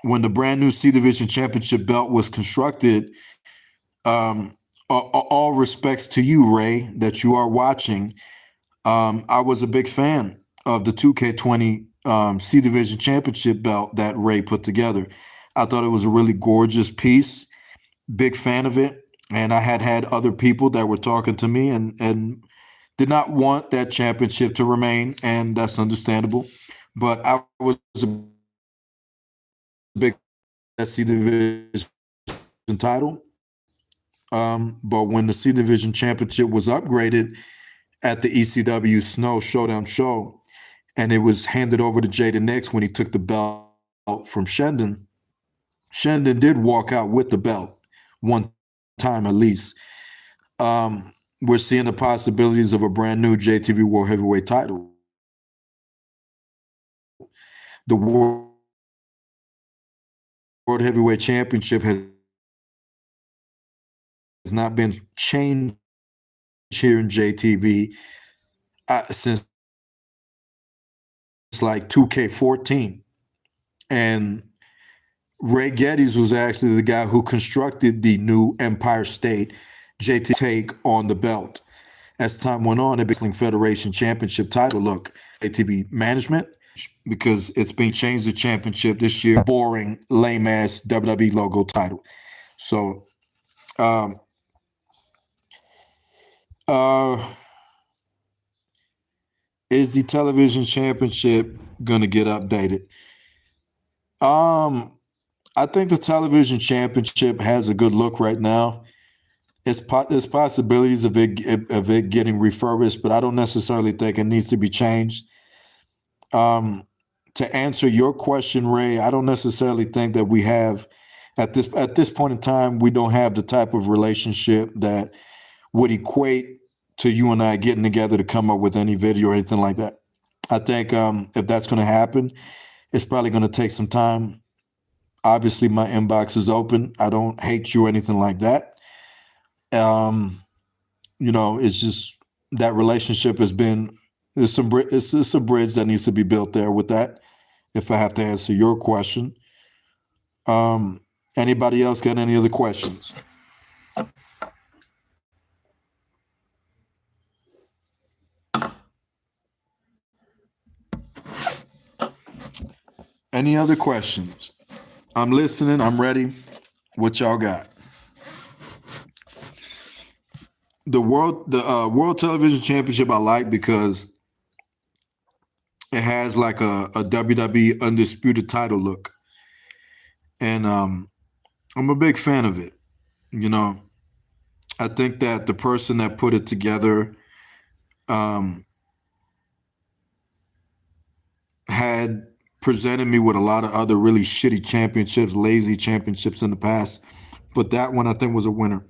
When the brand new C Division Championship belt was constructed, all respects to you, Ray, that you are watching. I was a big fan of the 2K20 C Division Championship belt that Ray put together. I thought it was a really gorgeous piece. Big fan of it. And I had other people that were talking to me and did not want that championship to remain, and that's understandable. But I was a big C Division title. But when the C Division Championship was upgraded at the ECW Snow Showdown show, and it was handed over to Jaden Nix when he took the belt from Shendon, Shendon did walk out with the belt one time at least. We're seeing the possibilities of a brand new JTV World Heavyweight title. The World Heavyweight Championship has not been changed here in JTV since like 2K14. And Ray Geddes was actually the guy who constructed the new Empire State JT take on the belt. As time went on, the Wrestling Federation Championship title, look, JTV management, because it's being changed to championship this year, boring, lame-ass WWE logo title. So, is the television championship going to get updated? I think the television championship has a good look right now. There's possibilities of it getting refurbished, but I don't necessarily think it needs to be changed. To answer your question, Ray, I don't necessarily think that we have at this point in time, we don't have the type of relationship that would equate to you and I getting together to come up with any video or anything like that. I think if that's going to happen, it's probably going to take some time. Obviously, my inbox is open. I don't hate you or anything like that. You know, it's just that relationship has been, it's a bridge that needs to be built there with that, if I have to answer your question. Anybody else got any other questions? Any other questions? I'm listening. I'm ready. What y'all got? The World Television Championship I like because it has like a WWE undisputed title look. And I'm a big fan of it. You know, I think that the person that put it together, had presented me with a lot of other really shitty championships, lazy championships in the past, but that one I think was a winner.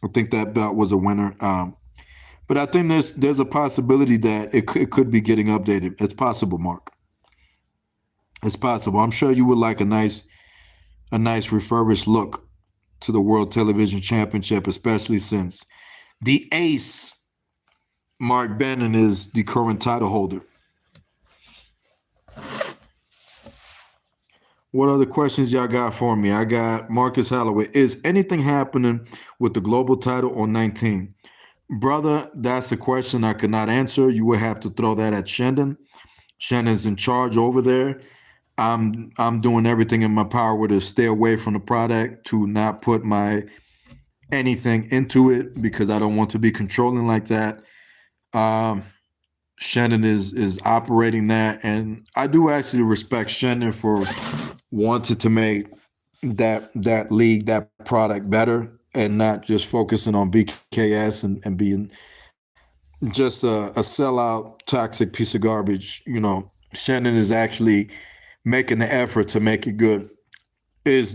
I think that belt was a winner. But I think there's a possibility that it could be getting updated. It's possible, Mark. It's possible. I'm sure you would like a nice refurbished look to the World Television Championship, especially since the ace, Mark Bannon, is the current title holder. What other questions y'all got for me? I got Marcus Holloway. Is anything happening with the global title on 19? Brother, that's a question I could not answer. You would have to throw that at Shandon. Shandon's in charge over there. I'm doing everything in my power to stay away from the product, to not put my anything into it, because I don't want to be controlling like that. Shannon is operating that, and I do actually respect Shannon for wanting to make that league, that product better, and not just focusing on BKS and being just a sellout, toxic piece of garbage. You know, Shannon is actually making the effort to make it good. Is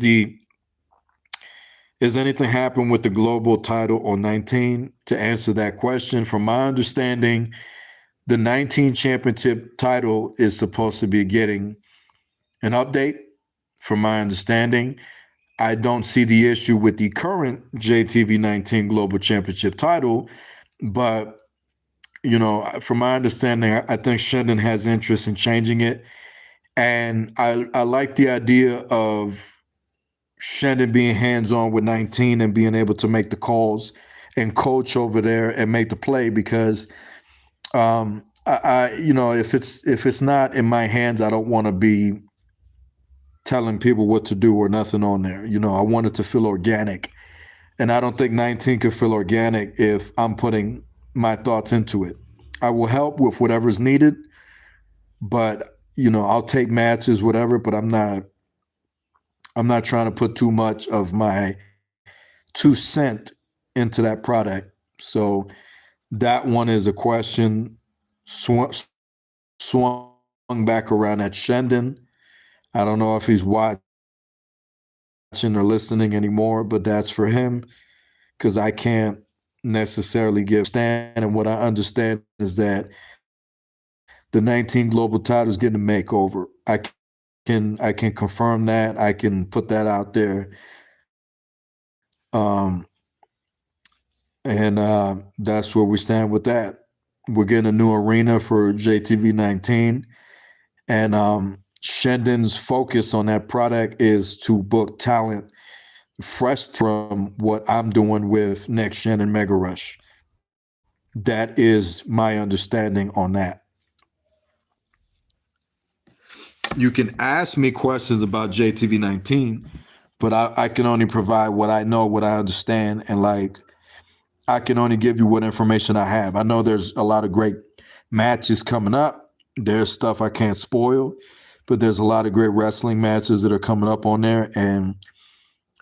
anything happen with the global title on 19? To answer that question, from my understanding, the 19 championship title is supposed to be getting an update. From my understanding, I don't see the issue with the current JTV 19 global championship title, but you know, from my understanding, I think Shandon has interest in changing it. And I like the idea of Shandon being hands-on with 19 and being able to make the calls and coach over there and make the play, because I you know, if it's not in my hands, I don't want to be telling people what to do or nothing on there. You know, I want it to feel organic. And I don't think 19 can feel organic if I'm putting my thoughts into it. I will help with whatever's needed, but you know, I'll take matches, whatever, but I'm not trying to put too much of my 2 cents into that product. So that one is a question swung back around at Shandon. I don't know if he's watching or listening anymore, but that's for him, because I can't necessarily give stand. And what I understand is that the 19 global title is getting a makeover. I can confirm that. I can put that out there. That's where we stand with that. We're getting a new arena for JTV 19, and Shandon's focus on that product is to book talent fresh from what I'm doing with Next Gen and Mega Rush. That is my understanding on that. You can ask me questions about JTV 19, but I can only provide what I know, what I understand, and like I can only give you what information I have. I know there's a lot of great matches coming up. There's stuff I can't spoil, but there's a lot of great wrestling matches that are coming up on there, and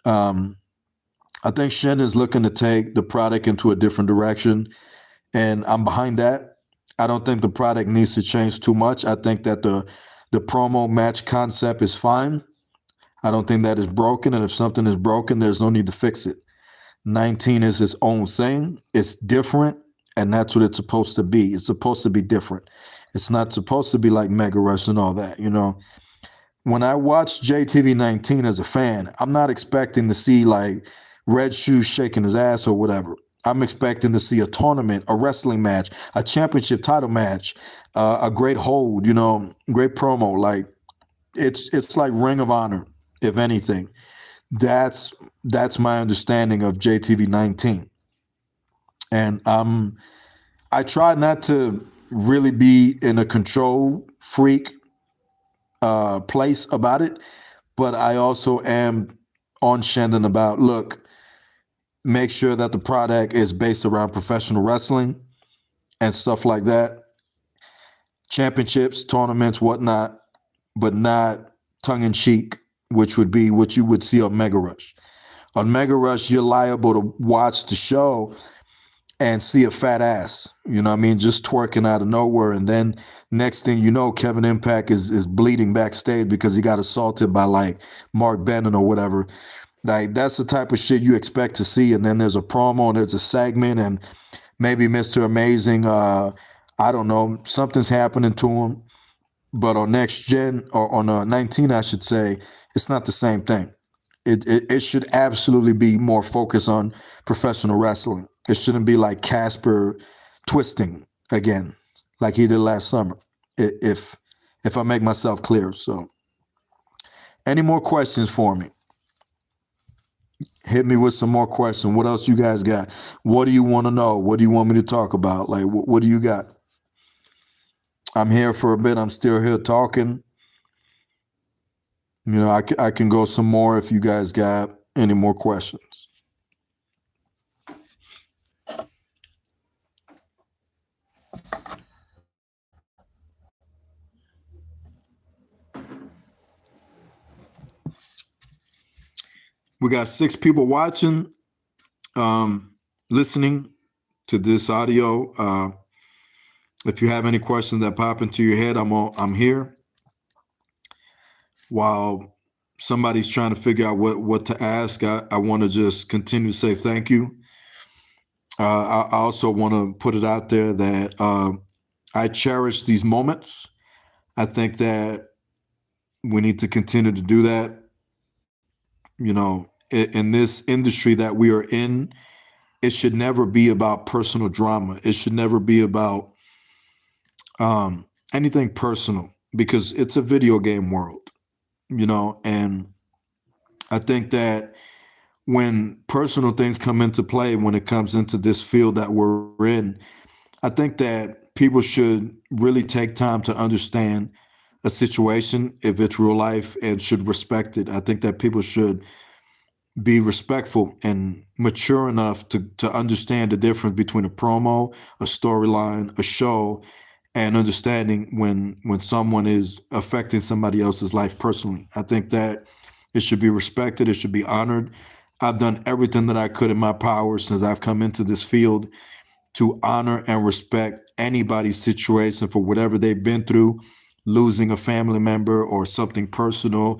I think Shandon's looking to take the product into a different direction, and I'm behind that. I don't think the product needs to change too much. I think that the promo match concept is fine. I don't think that is broken, and if something is broken, there's no need to fix it. 19 is its own thing. It's different, and that's what it's supposed to be. It's supposed to be different. It's not supposed to be like Mega Rush and all that, you know. When I watch JTV 19 as a fan, I'm not expecting to see like Red Shoes shaking his ass or whatever. I'm expecting to see a tournament, a wrestling match, a championship title match, a great hold, you know, great promo. Like it's like Ring of Honor, if anything. That's my understanding of JTV 19. And I try not to really be in a control freak place about it, but I also am on Shandon about, look, make sure that the product is based around professional wrestling and stuff like that. Championships, tournaments, whatnot, but not tongue-in-cheek, which would be what you would see on Mega Rush. On Mega Rush, you're liable to watch the show and see a fat ass, you know what I mean, just twerking out of nowhere. And then next thing you know, Kevin Impact is bleeding backstage because he got assaulted by like Mark Bennon or whatever. Like that's the type of shit you expect to see. And then there's a promo and there's a segment and maybe Mr. Amazing, I don't know, something's happening to him. But on Next Gen or on 19, I should say, it's not the same thing. It should absolutely be more focused on professional wrestling. It shouldn't be like Casper twisting again, like he did last summer. If I make myself clear. So, any more questions for me? Hit me with some more questions. What else you guys got? What do you want to know? What do you want me to talk about? Like, what do you got? I'm here for a bit. I'm still here talking. You know, I can go some more if you guys got any more questions. We got 6 people watching, listening to this audio. If you have any questions that pop into your head, I'm here. While somebody's trying to figure out what to ask, I want to just continue to say thank you. I also want to put it out there that I cherish these moments. I think that we need to continue to do that. You know, in this industry that we are in, it should never be about personal drama. It should never be about anything personal because it's a video game world, you know, and I think that when personal things come into play, when it comes into this field that we're in, I think that people should really take time to understand a situation if it's real life and should respect it. I think that people should be respectful and mature enough to understand the difference between a promo, a storyline, a show, and understanding when someone is affecting somebody else's life personally. I think that it should be respected. It should be honored. I've done everything that I could in my power since I've come into this field to honor and respect anybody's situation for whatever they've been through, losing a family member or something personal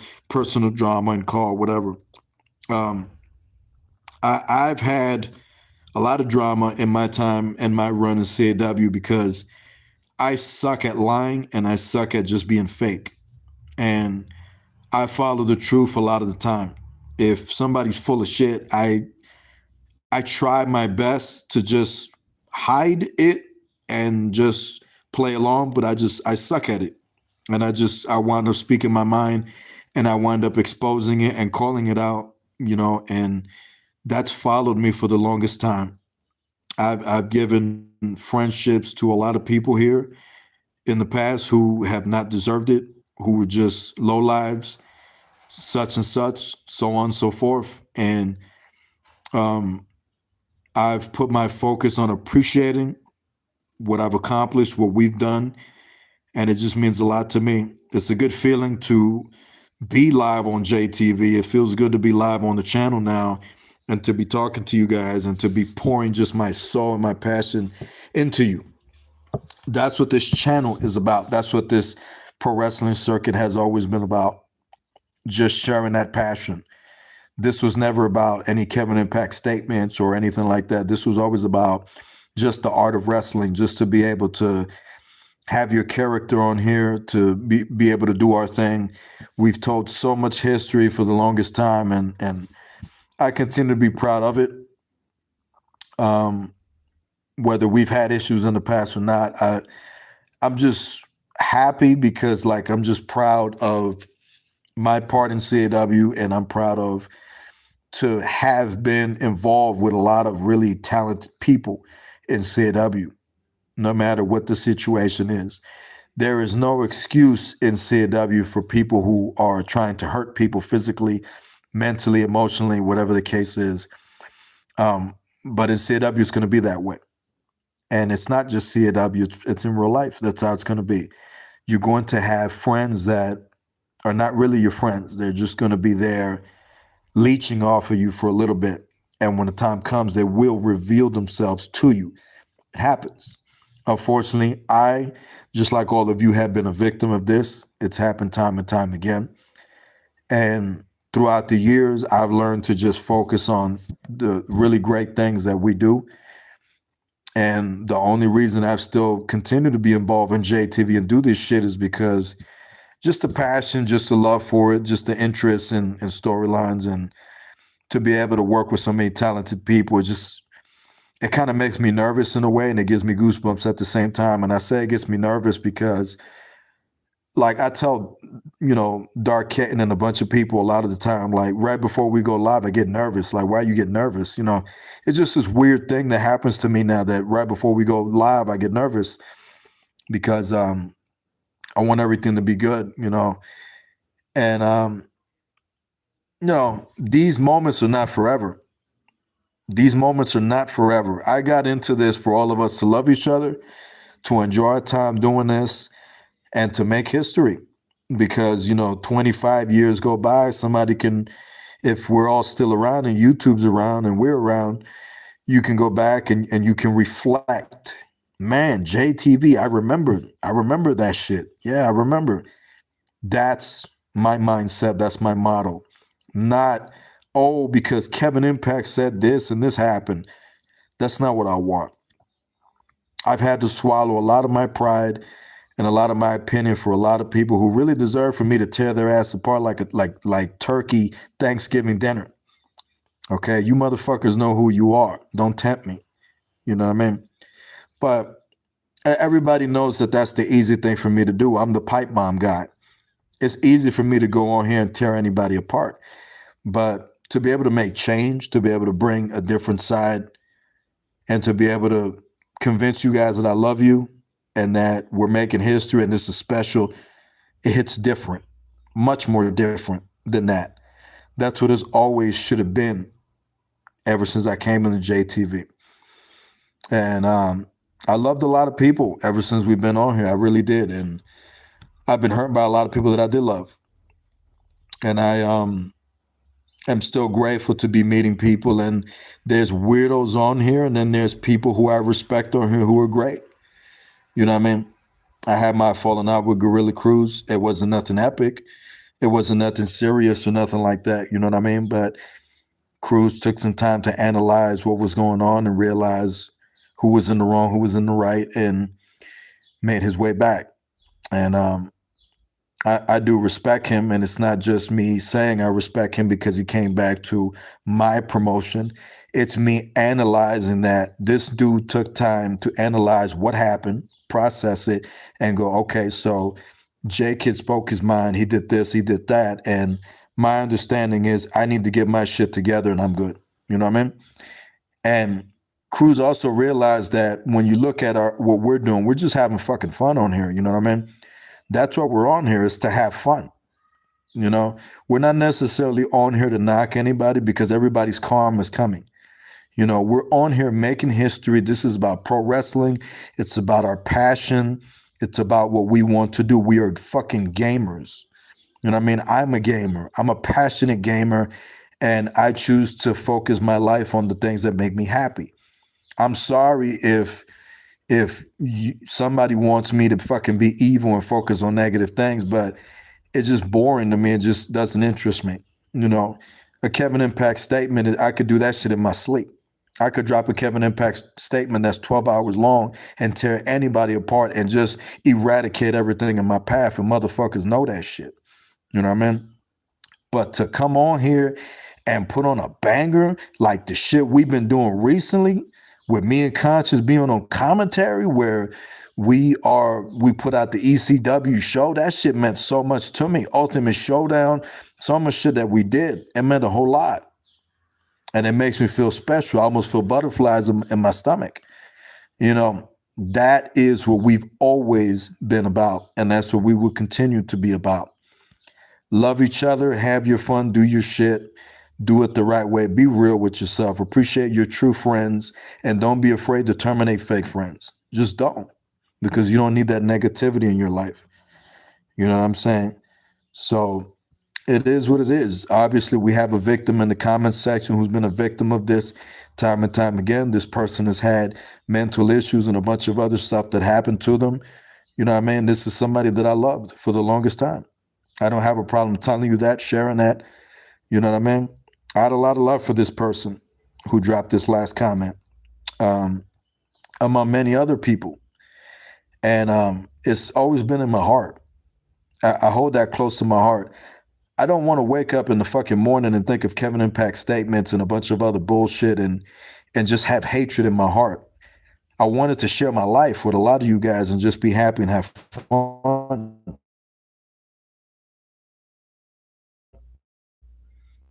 drama and call, whatever. I've had a lot of drama in my time and my run in CAW because I suck at lying and I suck at just being fake. And I follow the truth a lot of the time. If somebody's full of shit, I try my best to just hide it and just play along, but I suck at it. And I wind up speaking my mind and I wind up exposing it and calling it out, you know, and that's followed me for the longest time. I've given friendships to a lot of people here in the past who have not deserved it, who were just low lives, such and such, so on and so forth. And I've put my focus on appreciating what I've accomplished, what we've done, and it just means a lot to me. It's a good feeling to be live on JTV. It feels good to be live on the channel now and to be talking to you guys and to be pouring just my soul and my passion into you. That's what this channel is about. That's what this pro wrestling circuit has always been about. Just sharing that passion. This was never about any Kevin Impact statements or anything like that. This was always about just the art of wrestling, just to be able to have your character on here, to be able to do our thing. We've told so much history for the longest time, and I continue to be proud of it. Whether we've had issues in the past or not, I'm just happy because, like, I'm just proud of my part in CAW, and I'm proud of to have been involved with a lot of really talented people in CAW, no matter what the situation is. There is no excuse in CAW for people who are trying to hurt people physically, mentally, emotionally, whatever the case is. But in CAW, it's going to be that way. And it's not just CAW, it's in real life. That's how it's going to be. You're going to have friends that are not really your friends. They're just going to be there leeching off of you for a little bit. And when the time comes, they will reveal themselves to you. It happens. Unfortunately, I, just like all of you, have been a victim of this. It's happened time and time again. And throughout the years, I've learned to just focus on the really great things that we do. And the only reason I've still continued to be involved in JTV and do this shit is because just the passion, just the love for it, just the interest in storylines, and to be able to work with so many talented people. It kind of makes me nervous in a way, and it gives me goosebumps at the same time. And I say it gets me nervous because, like, I tell, Dark Kitten and a bunch of people a lot of the time, like, right before we go live, I get nervous. Like, why you get nervous? It's just this weird thing that happens to me now that right before we go live, I get nervous because I want everything to be good, And, these moments are not forever. These moments are not forever. I got into this for all of us to love each other, to enjoy our time doing this, and to make history. Because, 25 years go by, somebody can, if we're all still around and YouTube's around and we're around, you can go back and you can reflect. Man, JTV, I remember that shit. Yeah, I remember. That's my mindset. That's my motto. Not, oh, because Kevin Impact said this and this happened. That's not what I want. I've had to swallow a lot of my pride and a lot of my opinion for a lot of people who really deserve for me to tear their ass apart like turkey Thanksgiving dinner. Okay, you motherfuckers know who you are. Don't tempt me. You know what I mean? But everybody knows that that's the easy thing for me to do. I'm the pipe bomb guy. It's easy for me to go on here and tear anybody apart. But to be able to make change, to be able to bring a different side, and to be able to convince you guys that I love you and that we're making history and this is special, it hits different, much more different than that. That's what it always should have been ever since I came into JTV. And I loved a lot of people ever since we've been on here. I really did. And I've been hurt by a lot of people that I did love. And I am still grateful to be meeting people. And there's weirdos on here, and then there's people who I respect on here who are great. You know what I mean? I had my falling out with Gorilla Cruz. It wasn't nothing epic. It wasn't nothing serious or nothing like that. You know what I mean? But Cruz took some time to analyze what was going on and realize who was in the wrong, who was in the right, and made his way back. And I do respect him, and it's not just me saying I respect him because he came back to my promotion. It's me analyzing that this dude took time to analyze what happened, process it, and go, okay, so J-Kid spoke his mind. He did this, he did that. And my understanding is I need to get my shit together and I'm good. You know what I mean? And Cruz also realized that when you look at what we're doing, we're just having fucking fun on here. You know what I mean? That's what we're on here, is to have fun. We're not necessarily on here to knock anybody because everybody's karma is coming. We're on here making history. This is about pro wrestling. It's about our passion. It's about what we want to do. We are fucking gamers. You know what I mean? I'm a gamer. I'm a passionate gamer, and I choose to focus my life on the things that make me happy. I'm sorry if somebody wants me to fucking be evil and focus on negative things, but it's just boring to me. It just doesn't interest me. A Kevin Impact statement, I could do that shit in my sleep. I could drop a Kevin Impact statement that's 12 hours long and tear anybody apart and just eradicate everything in my path, and motherfuckers know that shit. You know what I mean? But to come on here and put on a banger like the shit we've been doing recently, with me and Conscious being on commentary, where we put out the ECW show, that shit meant so much to me. Ultimate Showdown, so much shit that we did. It meant a whole lot. And it makes me feel special. I almost feel butterflies in my stomach. That is what we've always been about. And that's what we will continue to be about. Love each other, have your fun, do your shit. Do it the right way. Be real with yourself. Appreciate your true friends, and don't be afraid to terminate fake friends. Just don't, because you don't need that negativity in your life. You know what I'm saying? So It is what it is. Obviously, we have a victim in the comments section who's been a victim of this time and time again. This person has had mental issues and a bunch of other stuff that happened to them. You know what I mean? This is somebody that I loved for the longest time. I don't have a problem telling you that, sharing that. You know what I mean? I had a lot of love for this person who dropped this last comment, among many other people. And it's always been in my heart. I hold that close to my heart. I don't want to wake up in the fucking morning and think of Kevin Impact statements and a bunch of other bullshit and just have hatred in my heart. I wanted to share my life with a lot of you guys and just be happy and have fun.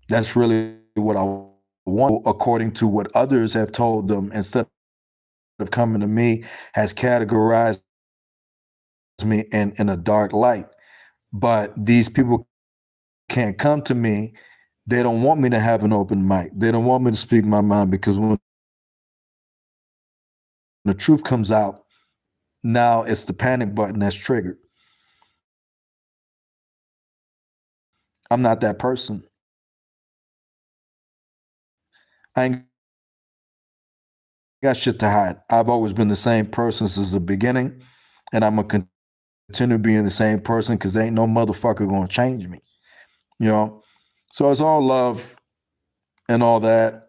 That's really what I want, according to what others have told them, instead of coming to me, has categorized me in a dark light. But these people can't come to me. They don't want me to have an open mic. They don't want me to speak my mind, because when the truth comes out, now it's the panic button that's triggered. I'm not that person. I ain't got shit to hide. I've always been the same person since the beginning, and I'm gonna continue being the same person, because ain't no motherfucker gonna change me. You know? So it's all love and all that.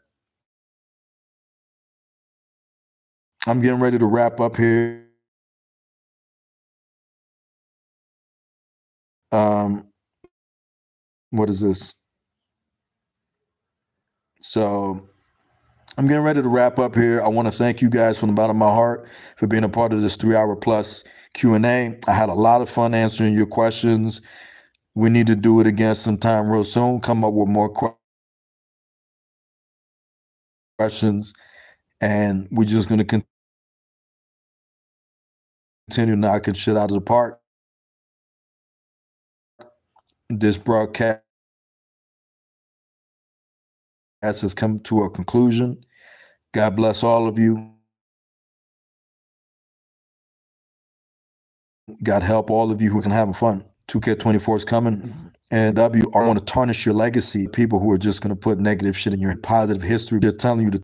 I'm getting ready to wrap up here. What is this? So I'm getting ready to wrap up here. I want to thank you guys from the bottom of my heart for being a part of this 3-hour plus Q&A. I had a lot of fun answering your questions. We need to do it again sometime real soon. Come up with more questions, and we're just going to continue knocking shit out of the park. This broadcast has come to a conclusion. God bless all of you. God help all of you who can have fun. 2K24 is coming. And I want to tarnish your legacy. People who are just going to put negative shit in your positive history. They're telling you to